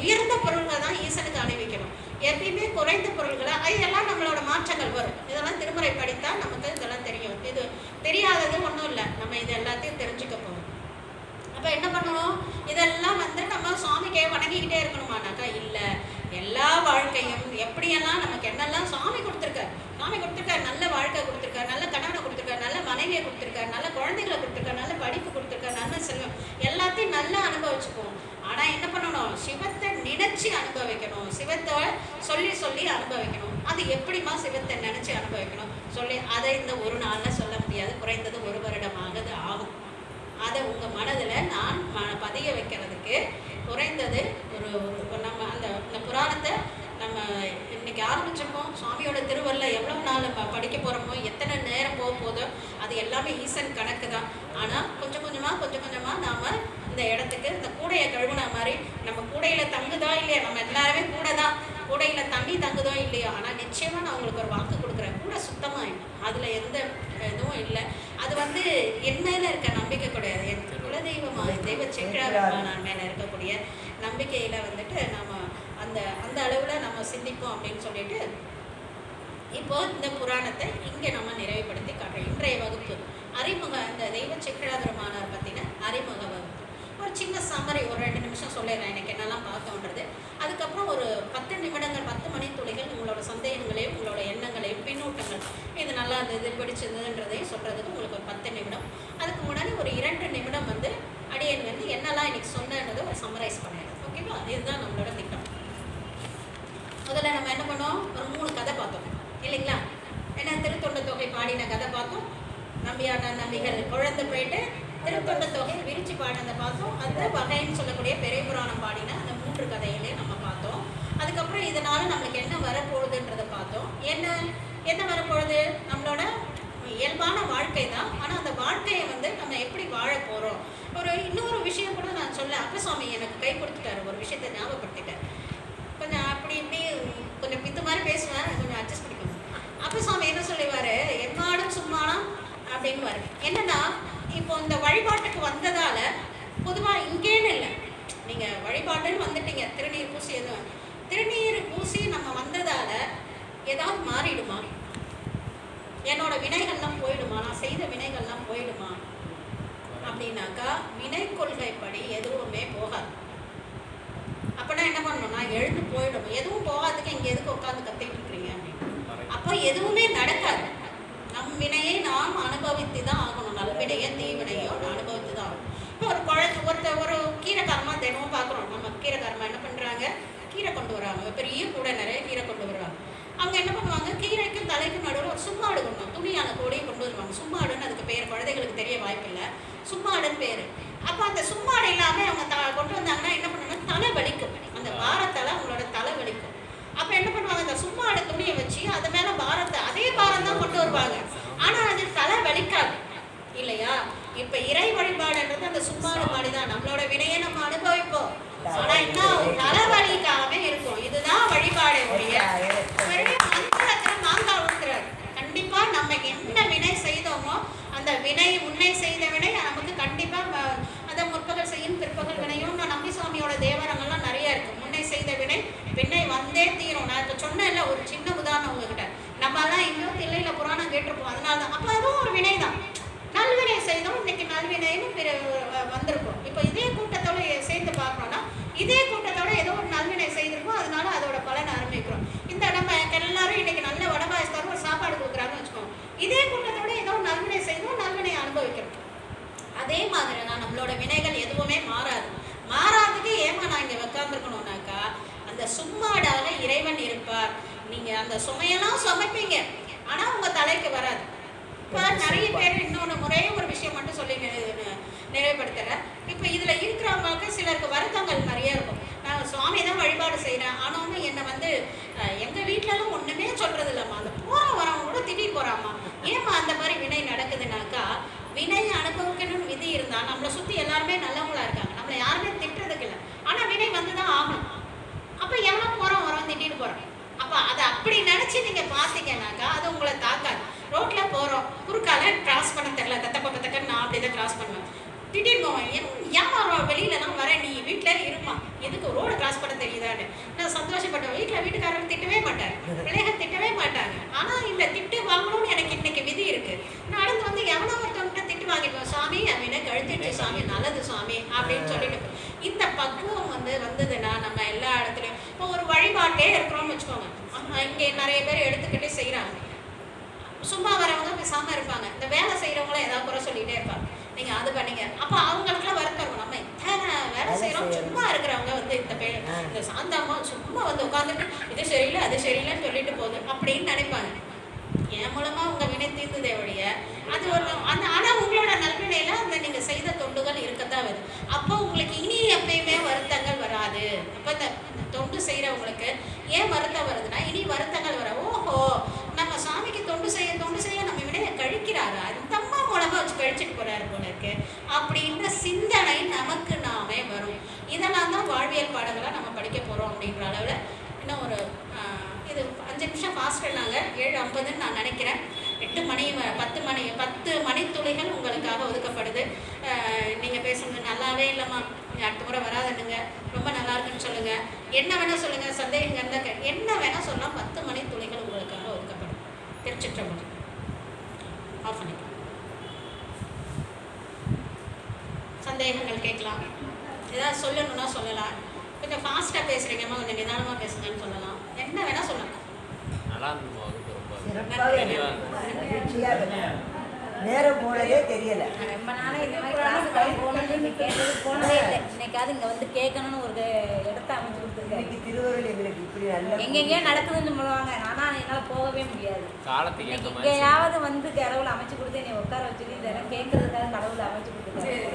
Speaker 1: உயர்ந்த பொருள்களை தான் ஈசனுக்கு அணிவிக்கணும். எப்பயுமே குறைந்த பொருள்களை இதெல்லாம் நம்மளோட மாற்றங்கள் வரும். இதெல்லாம் திருமுறை படித்தால் நமக்கு இதெல்லாம் தெரியும். இது தெரியாதது ஒன்றும் இல்லை. நம்ம இது எல்லாத்தையும் தெரிஞ்சுக்க போகிறோம். அப்போ என்ன பண்ணணும்? இதெல்லாம் வந்து நம்ம சுவாமிக்கே வணங்கிக்கிட்டே இருக்கணுமானாக்கா இல்லை. எல்லா வாழ்க்கையும் எப்படியெல்லாம் நமக்கு என்னெல்லாம் சுவாமி கொடுத்துருக்காரு. சுவாமி கொடுத்துருக்காரு, நல்ல வாழ்க்கை கொடுத்துருக்காரு, நல்ல கணவனை கொடுத்துருக்காரு, நல்ல மனைவியை கொடுத்துருக்காரு, நல்ல குழந்தைகளை கொடுத்துருக்காரு, நல்ல படிப்பு கொடுத்துருக்காரு, நல்ல செல்வம், எல்லாத்தையும் நல்லா அனுபவிச்சுப்போம். ஆனால் என்ன பண்ணணும்? சிவத்தை நினைச்சு அனுபவிக்கணும். சிவத்தை சொல்லி சொல்லி அனுபவிக்கணும். அது எப்படிமா சிவத்தை நினைச்சு அனுபவிக்கணும் சொல்லி அதை இந்த ஒரு நாளில் சொல்ல முடியாது. குறைந்தது 1 வருடமாக ஆகும். அதை உங்கள் மனதில் நான் பதிய வைக்கிறதுக்கு குறைந்தது ஒரு நம்ம அந்த புராணத்தை நம்ம இன்னைக்கு ஆரம்பிச்சிருக்கோம். சுவாமியோட திருவள்ள எவ்வளோ நாள் படிக்க போகிறோமோ, எத்தனை நேரம் போக போதோ அது எல்லாமே ஈசன் கணக்கு தான். ஆனால் கொஞ்சம் கொஞ்சமாக நாம் இந்த இடத்துக்கு இந்த கூடையை கழுவுன மாதிரி நம்ம கூடையில் தங்குதோ இல்லையா, நம்ம எல்லாருமே கூட தான், கூடையில் தண்ணி தங்குதோ இல்லையோ, ஆனால் நிச்சயமாக நான் உங்களுக்கு ஒரு வாக்கு கொடுக்குறேன், கூட சுத்தமாக அதில் எந்த இதுவும் இல்லை. அது வந்து என் மேலே இருக்க நம்பிக்கை கிடையாது, என் குலதெய்வமாக தெய்வ செக்கிழார் மேலே இருக்கக்கூடிய நம்பிக்கையில் வந்துட்டு நம்ம அந்த அளவில் நம்ம சிந்திப்போம் அப்படின்னு சொல்லிட்டு இப்போது இந்த புராணத்தை இங்கே நம்ம நிறைவுபடுத்தி காட்டுறோம். இன்றைய வகுப்பு அறிமுக இந்த தெய்வ செக்கிழார் பற்றின அறிமுக வகுப்பு. ஒரு சின்ன சம்மரி ஒரு 2 நிமிஷம் சொல்லிடுறேன் எனக்கு என்னெல்லாம் பார்த்தோன்றது. அதுக்கப்புறம் ஒரு 10 நிமிடங்கள் 10 மணித்துளிகள் உங்களோட சந்தேகங்களையும் உங்களோட எண்ணங்களையும் பின்னூட்டங்கள் இது நல்லா இருந்தது பிடிச்சிருந்ததுன்றதையும் சொல்கிறதுக்கு உங்களுக்கு ஒரு 10 நிமிடம். அதுக்கு முன்னாடி ஒரு 2 நிமிடம் வந்து அடியன் வந்து என்னெல்லாம் இன்னைக்கு சொன்னதை ஒரு சம்மரைஸ் பண்ணிடுறேன். ஓகேவா? இதுதான் நம்மளோட திட்டம். முதல்ல நம்ம என்ன பண்ணோம்? ஒரு 3 கதை பார்த்தோம் இல்லைங்களா? ஏன்னா திருத்தொண்ட தொகை பாடின கதை பார்த்தோம். நம்பியாண்ட நம்பிகள் குழந்தை போயிட்டு திருத்தொண்ட தொகை விரிச்சு பாடினதை பார்த்தோம். அந்த வகைன்னு சொல்லக்கூடிய பெரிய புராணம் பாடின அந்த 3 கதைகளையும் நம்ம பார்த்தோம். அதுக்கப்புறம் இதனால நம்மளுக்கு என்ன வரப்போகுதுன்றதை பார்த்தோம். என்ன வரப்போகுது? நம்மளோட இயல்பான வாழ்க்கை தான். ஆனால் அந்த வாழ்க்கையை வந்து நம்ம எப்படி வாழ போகிறோம். இன்னொரு விஷயம் கூட நான் சொல்ல, அப்பசாமி எனக்கு கை கொடுத்துட்டாரு, ஒரு விஷயத்தை ஞாபகப்படுத்திட்டார். கொஞ்சம் அப்படி இப்படி கொஞ்சம் பித்து மாதிரி பேசுவேன், கொஞ்சம் அட்ஜஸ்ட் பண்ணிக்கணும். அப்பசாமி என்ன சொல்லுவார், என்னாலும் சும்மாலாம் அப்படின்னுவார். என்னன்னா இப்போ இந்த வழிபாட்டுக்கு வந்ததால பொதுவாக இங்கேன்னு இல்லை, நீங்கள் வழிபாட்டுன்னு வந்துட்டீங்க, திருநீர் பூசி எதுவும் திருநீர் பூசி நம்ம வந்ததால ஏதாவது மாறிடுமா? என்னோட வினைகள்லாம் போயிடுமா? நான் செய்த வினைகள்லாம் போயிடுமா அப்படின்னாக்கா வினை கொள்கைப்படி எதுவுமே போகாது. அப்படின்னா என்ன பண்ணணும்னா எழுந்து போயிடும். எதுவும் போகாதுக்கு இங்கே எதுக்கு உட்காந்து கத்திட்டு இருக்கிறீங்க அப்படின்னு. அப்போ எதுவுமே நடக்காது. நம் வினையை நாம் அனுபவித்து தான் ஆகணும். நல்வினையோ தீவினையோ அனுபவித்து தான் ஆகணும். இப்போ ஒரு கீரைக்காரமாக தினமும் பார்க்குறோம். நம்ம கீரைக்காரமாக என்ன பண்ணுறாங்க, கீரை கொண்டு வராங்க, பெரிய கூட நிறைய கீரை கொண்டு வருவாங்க. அவங்க என்ன பண்ணுவாங்க, கீரைக்கும் தலைக்கும் நடுவில் ஒரு சும்மாடு கொண்டு துணியான கோடியை கொண்டு வருவாங்க. சும்மாடுன்னு அதுக்கு பேர் குழந்தைகளுக்கு தெரிய வாய்ப்பில்லை, சும்மாடுன்னு பேர். அப்போ அந்த சும்மாடு இல்லாமல் அவங்க கொண்டு வந்தாங்கன்னா என்ன பண்ணுவாங்க, தலை வலிக்கும். அந்த பாரத்தால் அவங்களோட தலை வலிக்கும். அப்போ என்ன பண்ணுவாங்க, அந்த சும்மாடு துணியை வச்சு அது மேலே பாரத்தை அதே பாரம் தான் கொண்டு வருவாங்க. ஆனால் அது தலை வலிக்காது இல்லையா? இப்போ இறை வழிபாடுன்றது அந்த சும்மாடு மாதிரி தான். நம்மளோட வினையை நம்ம அனுபவிப்போம், ஆனா இன்னும் தலைவலிக்காம இருக்கும். இதுதான் வழிபாடு. மாங்காய் ஊத்துறாரு. கண்டிப்பா நம்ம என்ன வினை செய்தோமோ அந்த வினை, முன்னை செய்த வினை நமக்கு கண்டிப்பா அந்த முற்பகல் செய்யும் பிற்பகல் வினையும் நம்பி சுவாமியோட தேவரங்கள்லாம் நிறைய இருக்கு. முன்னை செய்த வினை பின்னை வந்தே தீரும். நான் இப்போ சொன்னேன்ல ஒரு சின்ன உதாரணம் உங்ககிட்ட. நம்ம எல்லாம் எங்கேயோ தில்லையில புராணம் கேட்டிருப்போம், அதனாலதான். அப்போ அதுவும் ஒரு வினை தான். நல்வினை செய்தோம், இன்னைக்கு நல்வினைன்னு வந்திருக்கும். இப்போ இதே கூட்டத்தோட சேர்ந்து பார்க்கணும்னா இதே கூட்டத்தோட ஏதோ ஒரு நல்வினை செய்திருக்கோம், அதனால அதோட பலனை ஆரம்பிக்கிறோம். இந்த நம்ம எல்லாரும் இன்னைக்கு நல்ல வடபாயஸ்தாரும் ஒரு சாப்பாடு கொடுக்குறாங்கன்னு வச்சுக்கோங்க, இதே கூட்டத்தோட ஏதோ ஒரு நல்வினை செய்தோம், நல்வினை அனுபவிக்கிறோம். அதே மாதிரி தான் நம்மளோட வினைகள் எதுவுமே மாறாது. மாறாதுக்கு ஏமா நான் இங்கே உட்காந்துருக்கணும்னாக்கா அந்த சும்மாடாக இறைவன் இருப்பார். நீங்கள் அந்த சுமையெல்லாம் சுமைப்பீங்க, ஆனால் உங்கள் தலைக்கு வராது. இப்போ நிறைய பேர் இன்னொன்று முறையே ஒரு விஷயம் மட்டும் சொல்லி நிறைவுபடுத்துகிறேன். இப்போ இதில் இருக்கிறவங்களுக்கு சிலருக்கு வருத்தங்கள் நிறைய இருக்கும். நான் சுவாமி தான் வழிபாடு செய்கிறேன், ஆனாலும் என்னை வந்து எங்கள் வீட்டிலலாம் ஒன்றுமே சொல்கிறது இல்லைம்மா, அந்த போகிற வரவங்க கூட திட்டிட்டு போகிறாம்மா. ஏம்மா அந்த மாதிரி வினை நடக்குதுனாக்கா, வினை அனுபவிக்கணும்னு விதி இருந்தால் நம்மளை சுற்றி எல்லாருமே நல்லவங்களா இருக்காங்க, நம்மளை யாருமே திட்டுறதுக்கு இல்லை. ஆனால் வினை வந்து தான் ஆகணும். அப்போ எவ்வளோ போகிறோம் வரோம் திட்டிட்டு போகிறோம். அப்போ அதை அப்படி நினச்சி நீங்கள் பார்த்தீங்கன்னாக்கா அது உங்களை தாக்காது. ரோட்டில் போகிறோம், குறுக்கால கிராஸ் பண்ண தெரியல, தத்தக்க நான் அப்படி தான் கிராஸ் பண்ணுவேன், திட்டிட்டு போவேன். ஏன் வெளியிலலாம் வரேன், நீ வீட்டில் இருமா, எதுக்கு ரோடு கிராஸ் பண்ண தெரியுதான்னு நான் சந்தோஷப்பட்டேன். வீட்டுக்காரர் திட்டவே மாட்டார், பிள்ளைகள் திட்டவே மாட்டாங்க. ஆனால் இந்த திட்டு வாங்கணும்னு எனக்கு இன்னைக்கு விதி இருக்குது. நடந்து வந்து எவனோ ஒருத்தவங்கிட்ட திட்டு வாங்கிடுவேன், சாமி அப்படின்னு கழுத்திட்டு சாமி நல்லது சாமி அப்படின்னு சொல்லிட்டு. இந்த பக்குவம் வந்ததுன்னா நம்ம எல்லா இடத்துலையும் இப்போ ஒரு வழிபாட்டே இருக்கிறோம்னு வச்சுக்கோங்க. இங்கே நிறைய பேர் எடுத்துக்கிட்டே செய்கிறாங்க, சும்மா வரவங்க பேசாமல் இருப்பாங்க, இந்த வேலை செய்கிறவங்களும் ஏதாவது குறை சொல்லிகிட்டே இருப்பாங்க, நீங்கள் அது பண்ணீங்க. அப்போ அவங்களுக்குலாம் வருத்தம் இருக்கும், நம்ம இத்தனை வேலை செய்கிறோம், சும்மா இருக்கிறவங்க இந்த சாந்தாமா சும்மா உட்காந்துட்டு இது சரியில்லை அது சரியில்லைன்னு சொல்லிட்டு போகுது அப்படின்னு நினைப்பாங்க. என் மூலமாக உங்கள் வினை தீர்ந்ததே வழிய அது ஒரு ஆனால் உங்களோட நல்வினையில் அந்த நீங்கள் செய்த தொண்டுகள் இருக்கத்தான் வருது. அப்போ உங்களுக்கு இனி எப்பயுமே வருத்தங்கள் வராது. அப்போ இந்த தொண்டு செய்கிறவங்களுக்கு ஏன் வருத்தம் வருதுன்னா இனி வருத்தங்கள் வர, ஓஹோ நம்ம சாமிக்கு தொண்டு செய்ய நம்ம வினையை கழிக்கிறாரு, அந்த அம்மா மூலமாக வச்சு கழிச்சிட்டு போகிறாரு போல இருக்கு அப்படின்ற சிந்தனை நமக்கு நாமே வரும். இதெல்லாம் தான் வாழ்வியல் பாடங்களாக நம்ம படிக்க போகிறோம் அப்படின்ற அளவில். இன்னும் ஒரு இது 5 நிமிஷம் ஃபாஸ்ட் பண்ணாங்க, 7:50 நான் நினைக்கிறேன். 10 மணித்துளிகள் உங்களுக்காக ஒதுக்கப்படுது. நீங்கள் பேசுறது நல்லாவே இல்லைம்மா, அடுத்த முறை வராதுன்னுங்க, ரொம்ப நல்லா இருக்குன்னு சொல்லுங்கள், என்ன வேணால் சொல்லுங்கள், சந்தேகம் இருந்தால் என்ன வேணால் சொல்லலாம். 10 மணித்துளிகள் உங்களுக்காக ஒதுக்கப்படும். திருச்சிற்றம்பலம். ஆஃப் பண்ணிக்கலாம். சந்தேகங்கள் கேட்கலாம், ஏதாவது சொல்லணும்னா சொல்லலாம். கொஞ்சம் ஃபாஸ்ட்டாக பேசுகிறீங்கம்மா, கொஞ்சம் நிதானமாக பேசுங்கன்னு சொல்லலாம், என்ன வேணால் சொல்லலாம்.
Speaker 2: நேரம் போனதே தெரியல.
Speaker 3: ரொம்ப நாளாக இந்த மாதிரி கிளாஸ் போனது கேட்டது போனதே இல்லை. இன்னைக்காவது இங்கே வந்து கேட்கணும்னு ஒரு இடத்த அமைச்சு கொடுத்துருக்காங்க.
Speaker 2: திருவருள் எங்களுக்கு இப்படி நல்ல
Speaker 3: எங்கெங்கேயோ நடக்குதுன்னு சொல்லுவாங்க, ஆனால் என்னால் போகவே முடியாது. எங்கேயாவது வந்து கடவுள் அமைச்சு கொடுத்து என்னை உட்கார வச்சுட்டு இதெல்லாம் கேட்கறதுக்காக கடவுள் அமைச்சு கொடுத்துருக்காங்க.